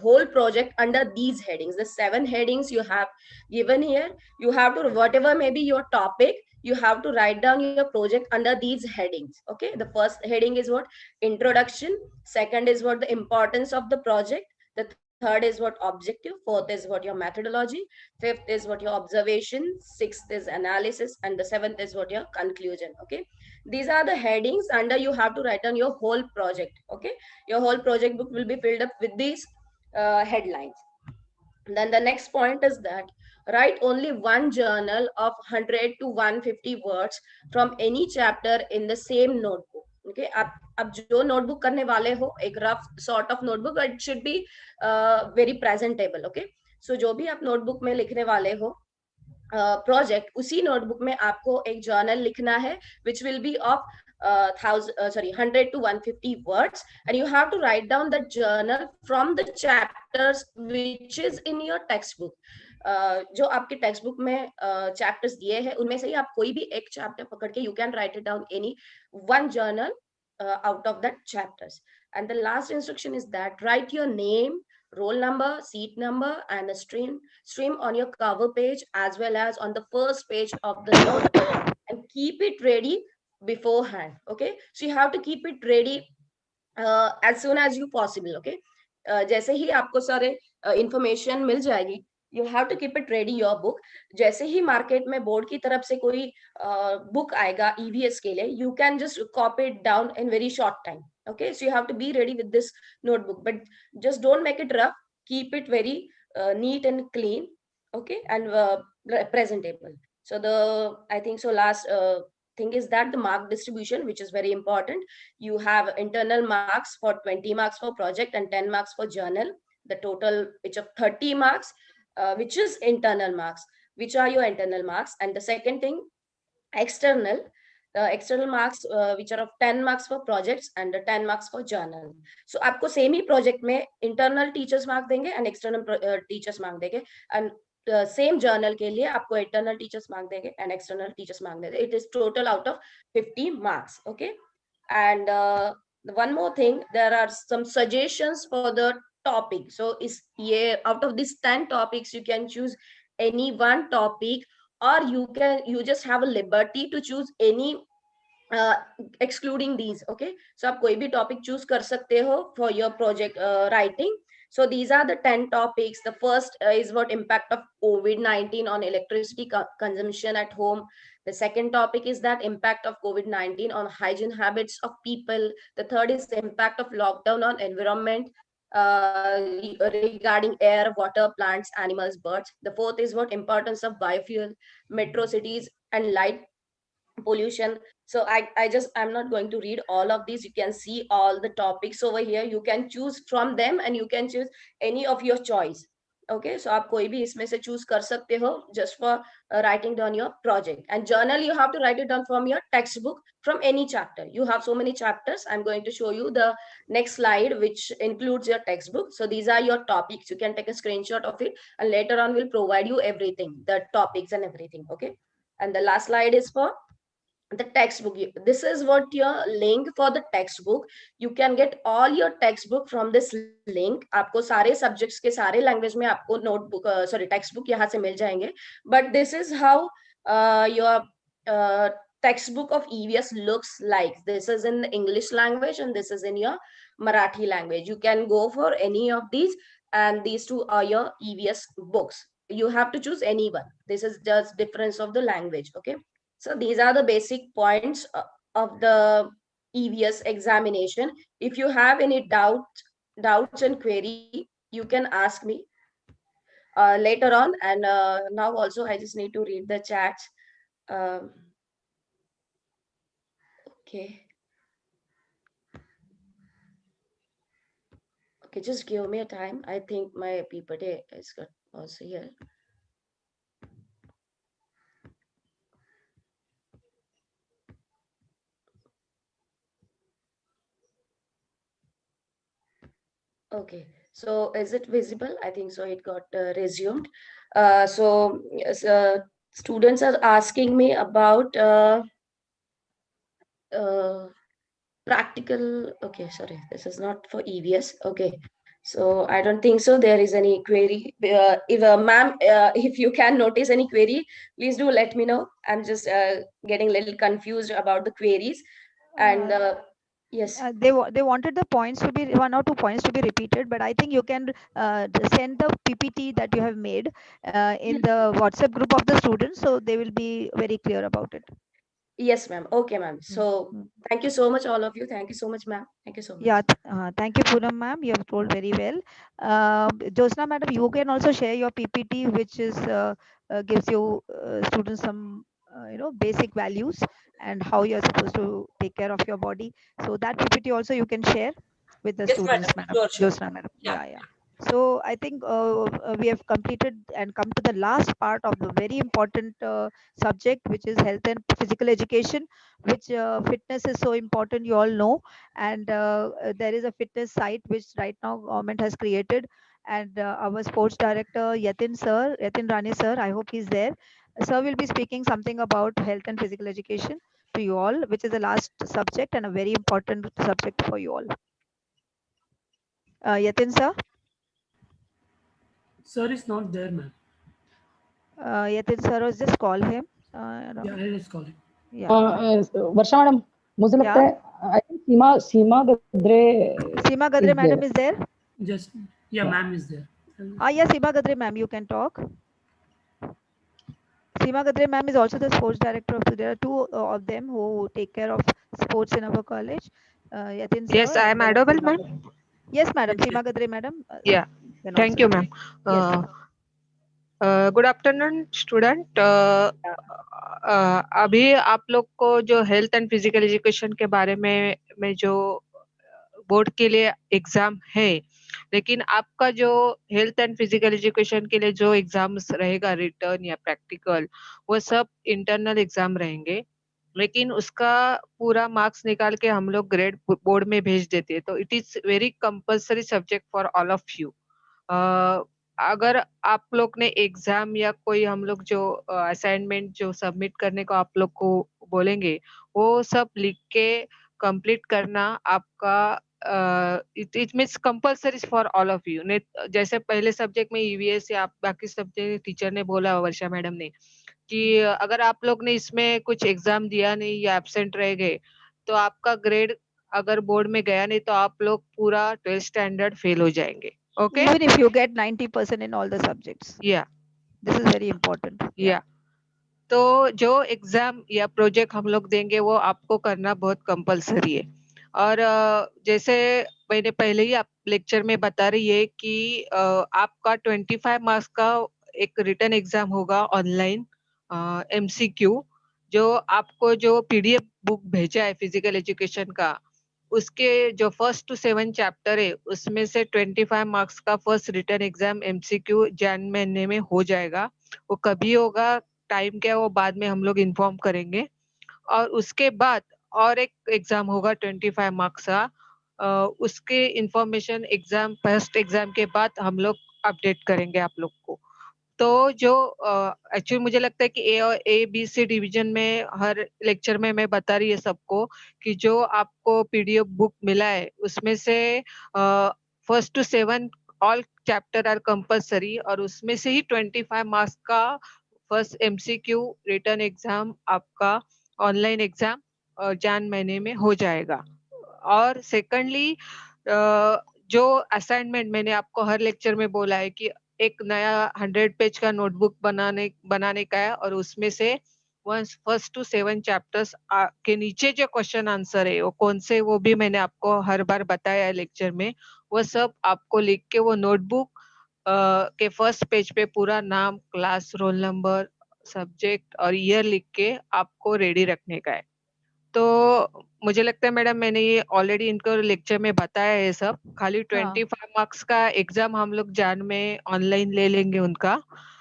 whole project under these headings, the 7 headings you have given here. You have to, whatever may be your topic, you have to write down your project under these headings. Okay, the first heading is what? Introduction. Second is what? The importance of the project. The third is what? Objective. Fourth is what? Your methodology. Fifth is what? Your observation. Sixth is analysis, and the seventh is what? Your conclusion. Okay, these are the headings under you have to write down your whole project. Okay, your whole project book will be filled up with these headlines. Then the next point is that Write only one journal of 100 to 150 words from any chapter in the same notebook. Okay, आप जो notebook करने वाले हो एक rough sort of notebook, it should be very presentable. Okay, so जो भी आप notebook में लिखने वाले हो प्रोजेक्ट, उसी नोटबुक में आपको एक जर्नल लिखना है which will be of 100 to 150 words, and you have to write down the journal from the chapters which is in your textbook. जो आपके टेक्स्ट बुक में चैप्टर्स दिए हैं उनमें से ही आप कोई भी एक चैप्टर पकड़ के you can write it down any one journal out of that chapters. And the last instruction is that write your name, roll number, seat number, and a stream on your cover page as well as on the first page of the notebook, and keep it ready beforehand. Okay, so you have to keep it ready as soon as you possible. Okay, जैसे ही आपको सारे information मिल जाएगी, you have to keep it ready your book. जैसे ही market में board की तरफ से कोई बुक आएगा ईवीएस के लिए, you can just copy it down in very short time. Okay, so you have to be ready with this notebook, but just don't make it rough. Keep it very neat and clean. Okay, and presentable. So I think so last thing is that the mark distribution, which is very important. You have internal marks for 20 marks for project and 10 marks for journal. The total which of 30 marks, which is internal marks. Which are your internal marks? And the second thing, external. External marks which are of 10 marks for projects and 10 marks for journal. So आपको same ही project में internal teachers mark देंगे and external teachers mark देंगे, and same journal के लिए आपको internal teachers mark देंगे and external teachers mark देंगे. It is total out of 50 marks. Okay, and one more thing, there are some suggestions for the topic. So is yeah, out of these 10 topics you can choose any one topic, or you just have a liberty to choose any excluding these. Okay, so आप कोई भी topic choose कर सकते हो for your project writing. So these are the 10 topics. The first is what impact of COVID-19 on electricity consumption at home. The second topic is that impact of COVID-19 on hygiene habits of people. The third is the impact of lockdown on environment regarding air, water, plants, animals, birds. The fourth is what importance of biofuel, metro cities, and light pollution. So I'm not going to read all of these. You can see all the topics over here. You can choose from them and you can choose any of your choice. Okay, so आप कोई भी इसमें से choose कर सकते हो just for writing down your project. And journal you have to write it down from your textbook, from any chapter. You have so many chapters. I'm going to show you the next slide which includes your textbook. So these are your topics. You can take a screenshot of it and later on we'll provide you everything, the topics and everything. Okay, and the last slide is for the textbook. This is what your link for the textbook. You can get all your textbook from this link. आपको सारे subjects के सारे language में आपको notebook textbook यहाँ से मिल जाएंगे. But this is how your textbook of EVS looks like. This is in English language and this is in your Marathi language. You can go for any of these, and these two are your EVS books. You have to choose any one. This is just difference of the language. Okay, so these are the basic points of the EVS examination. If you have any doubts and query, you can ask me later on. And now also I just need to read the chats. Okay. Okay, just give me a time. I think my PPT is also here. Okay, so is it visible? I think so. It got resumed. So students are asking me about practical. Okay, sorry, this is not for EVS. Okay, so I don't think so. There is any query. If ma'am, if you can notice any query, please do let me know. I'm just getting a little confused about the queries. And yes, they wanted the points to be 1 or 2 points to be repeated, but I think you can send the PPT that you have made in the WhatsApp group of the students, so they will be very clear about it. Yes, ma'am. Okay, ma'am. So thank you so much, all of you. Thank you so much, ma'am. Thank you so much. Yeah, thank you, Poonam ma'am. You have told very well. Josna madam, you can also share your PPT, which is gives you students some basic values and how you are supposed to take care of your body. So that PPT also you can share with the Yes, madam. students, madam. Sure, sure. Josna madam. Yeah. Yeah, yeah. So I think we have completed and come to the last part of the very important subject, which is health and physical education, which fitness is so important. You all know, and there is a fitness site which right now government has created, and our sports director Yatin Rani sir, I hope he's there. Sir will be speaking something about health and physical education to you all, which is the last subject and a very important subject for you all. Yatin sir. Sir is not there, ma'am. Yatin sir, was just call him. I don't Yeah, know. I'll just call him. Yeah. Varsha madam, मुझे लगता Yeah. है I think Seema Gadre Seema is Gadre there. madam is there. Just, yeah, Yeah. ma'am is there. Yeah, Seema Gadre ma'am, you can talk. Seema Gadre ma'am is also the sports director of. There are two of them who take care of sports in our college. Yatin Yes, sir I am and audible, Seema ma'am. Gadre. Yes, madam. Yes, yes. Seema Gadre madam Yeah, can thank also you, speak. ma'am. Yes. Good afternoon student. अभी आप लोग को जो health and physical education के बारे में जो board के लिए एग्जाम है, लेकिन आपका जो हेल्थ एंड फिजिकल एजुकेशन के लिए जो एग्जाम्स रहेगा, रिटर्न या प्रैक्टिकल, वो सब इंटरनल एग्जाम रहेंगे। लेकिन उसका पूरा मार्क्स निकाल के हम लोग ग्रेड बोर्ड में भेज देते हैं। तो it is very compulsory subject for all of you. अगर आप लोग ने एग्जाम या कोई हम लोग जो असाइनमेंट जो सबमिट करने को आप लोग को बोलेंगे, वो सब लिख के कंप्लीट करना आपका it means compulsory for all of you. जैसे पहले सब्जेक्ट में ईवीएस या बाकी सब्जेक्ट टीचर ने बोला, वर्षा मैडम ने, कि अगर आप लोग ने इसमें कुछ एग्जाम दिया नहीं या एब्सेंट रह गए, तो आपका ग्रेड अगर बोर्ड में गया नहीं, तो आप लोग पूरा 12th स्टैंडर्ड फेल हो जाएंगे। Okay? Even if you get 90% in all the subjects. Yeah. This is very important. Yeah. तो जो एग्जाम या प्रोजेक्ट हम लोग देंगे वो आपको करना बहुत कंपलसरी है। और जैसे मैंने पहले ही आप लेक्चर में बता रही है कि आपका 25 मार्क्स का एक रिटन एग्जाम होगा ऑनलाइन, एमसीक्यू, जो आपको जो पीडीएफ बुक भेजा है फिजिकल एजुकेशन का, उसके जो 1st to 7 चैप्टर है, उसमें से 25 मार्क्स का फर्स्ट रिटन एग्जाम एमसीक्यू जैन महीने में हो जाएगा। वो कभी होगा, टाइम क्या है वो बाद में हम लोग इन्फॉर्म करेंगे। और उसके बाद और एक एग्जाम होगा 25 मार्क्स का, उसके इंफॉर्मेशन एग्जाम फर्स्ट एग्जाम के बाद हम लोग अपडेट करेंगे आप लोग को। तो जो एक्चुअली मुझे लगता है कि ए बी सी डिवीजन में हर लेक्चर में मैं बता रही है सबको कि जो आपको पीडीएफ बुक मिला है उसमें से 1st to 7 all chapter are compulsory, और उसमें से ही 25 मार्क्स का फर्स्ट एमसीक्यू रिटर्न एग्जाम आपका ऑनलाइन एग्जाम जैन महीने में हो जाएगा। और सेकंडली जो असाइनमेंट मैंने आपको हर लेक्चर में बोला है कि एक नया 100 पेज का नोटबुक बनाने का है, और उसमें से 1st to 7 चैप्टर्स के नीचे जो क्वेश्चन आंसर है वो कौन से, वो भी मैंने आपको हर बार बताया है लेक्चर में। वो सब आपको लिख के वो नोटबुक के फर्स्ट पेज पे पूरा नाम, क्लास, रोल नंबर, सब्जेक्ट और ईयर लिख के आपको रेडी रखने का है। तो मुझे लगता है मैडम मैंने ये ऑलरेडी इनको लेक्चर में बताया है सब। खाली 25 मार्क्स का एग्जाम हम लोग जान में ऑनलाइन ले लेंगे उनका।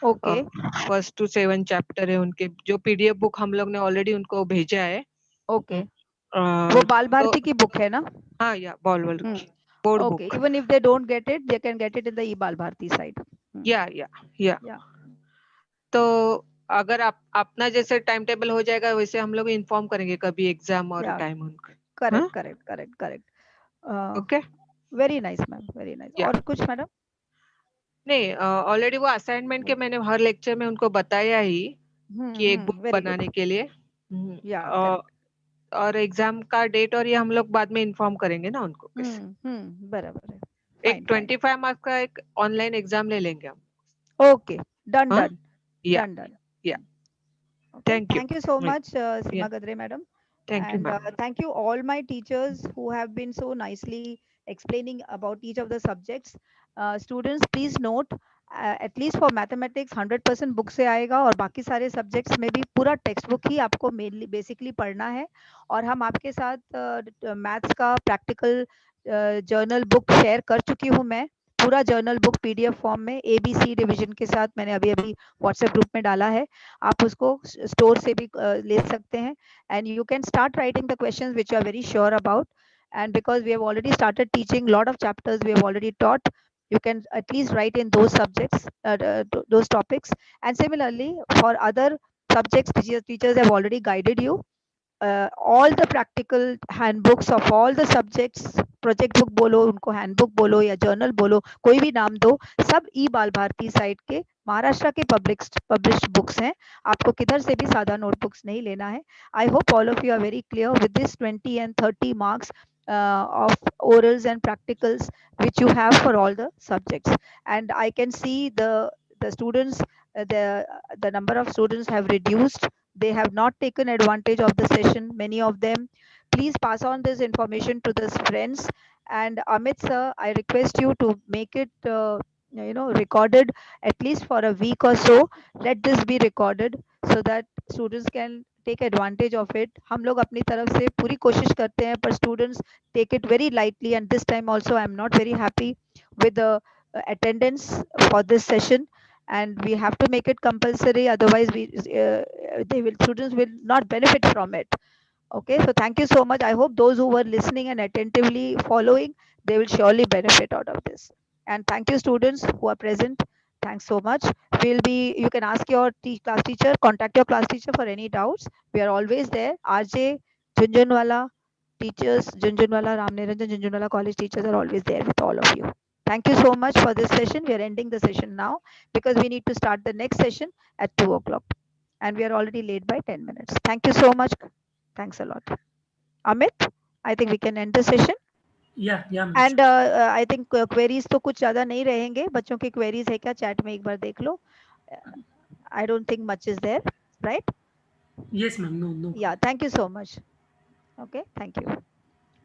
ओके। 1st to 7 चैप्टर है उनके, जो पीडीएफ बुक हम लोग ने ऑलरेडी उनको भेजा है। ओके। वो बाल भारती की बुक है ना? हाँ, या बोर्ड की board Okay, book. even if they don't get it, they can get it in the e-Bal Bharti side. या तो अगर आप अपना जैसे टाइम टेबल हो जाएगा वैसे हम लोग इन्फॉर्म करेंगे कभी एग्जाम और टाइम उनका। Correct. Okay, very nice ma'am, very nice. और कुछ मैडम? नहीं, ऑलरेडी वो असाइनमेंट के मैंने हर लेक्चर में उनको बताया ही कि एक बुक बनाने के लिए। और एग्जाम का डेट और ये हम लोग बाद में इन्फॉर्म करेंगे ना उनको। बराबर है। एक 25 मार्क्स का एक ऑनलाइन एग्जाम ले लेंगे हम। Okay, done. या Okay. Thank you. Thank you so Yeah. much, Seema Yeah. Gadre madam. Thank you, And ma'am. thank you all my teachers who have been so nicely explaining about each of the subjects. Students, please note, at least for mathematics 100% book से आएगा और बाकी सारे subjects में भी पूरा text book ही आपको mainly basically पढ़ना है। और हम आपके साथ मैथ्स का प्रैक्टिकल जर्नल बुक शेयर कर चुकी हूँ मैं, पूरा जर्नल बुक पीडीएफ फॉर्म में एबीसी डिवीजन के साथ मैंने अभी अभी व्हाट्सएप ग्रुप में डाला है। आप उसको स्टोर से भी ले सकते हैं, and you can start writing the questions which you are very sure about. And because we have already started teaching lot of chapters we have already taught, you can at least write in those subjects, those topics. And similarly for other subjects, teachers have already guided you. All the practical handbooks of all the subjects, project book बोलो उनको, handbook बोलो या journal बोलो, कोई भी नाम दो, सब ई बाल भारती साइट के महाराष्ट्र के पब्लिश्ड बुक्स हैं। आपको किधर से भी सादा नोटबुक्स नहीं लेना है। I hope all of you are very clear with this 20 and 30 marks of orals and practicals which you have for all the subjects. And I can see the students, the number of students have reduced. They have not taken advantage of the session, many of them. Please pass on this information to the friends. And Amit sir, I request you to make it recorded at least for a week or so. Let this be recorded so that students can take advantage of it. हम लोग अपनी तरफ से पूरी कोशिश करते हैं, पर students take it very lightly. And this time also I am not very happy with the attendance for this session, and we have to make it compulsory, otherwise students will not benefit from it. Okay, so thank you so much. I hope those who were listening and attentively following, they will surely benefit out of this. And thank you students who are present. Thanks so much. You can ask your class teacher, contact your class teacher for any doubts. We are always there. RJ Junjunwala teachers, Junjunwala Ramniranjan Junjunwala college teachers are always there with all of you. Thank you so much for this session. We are ending the session now because we need to start the next session at 2 o'clock. And we are already late by 10 minutes. Thank you so much. Thanks a lot. Amit, I think we can end the session. Yeah, ma'am. And I think queries तो कुछ ज़्यादा नहीं रहेंगे। बच्चों की queries है क्या chat में एक बार देख लो। I don't think much is there, right? Yes, ma'am. No. Yeah, thank you so much. Okay, thank you.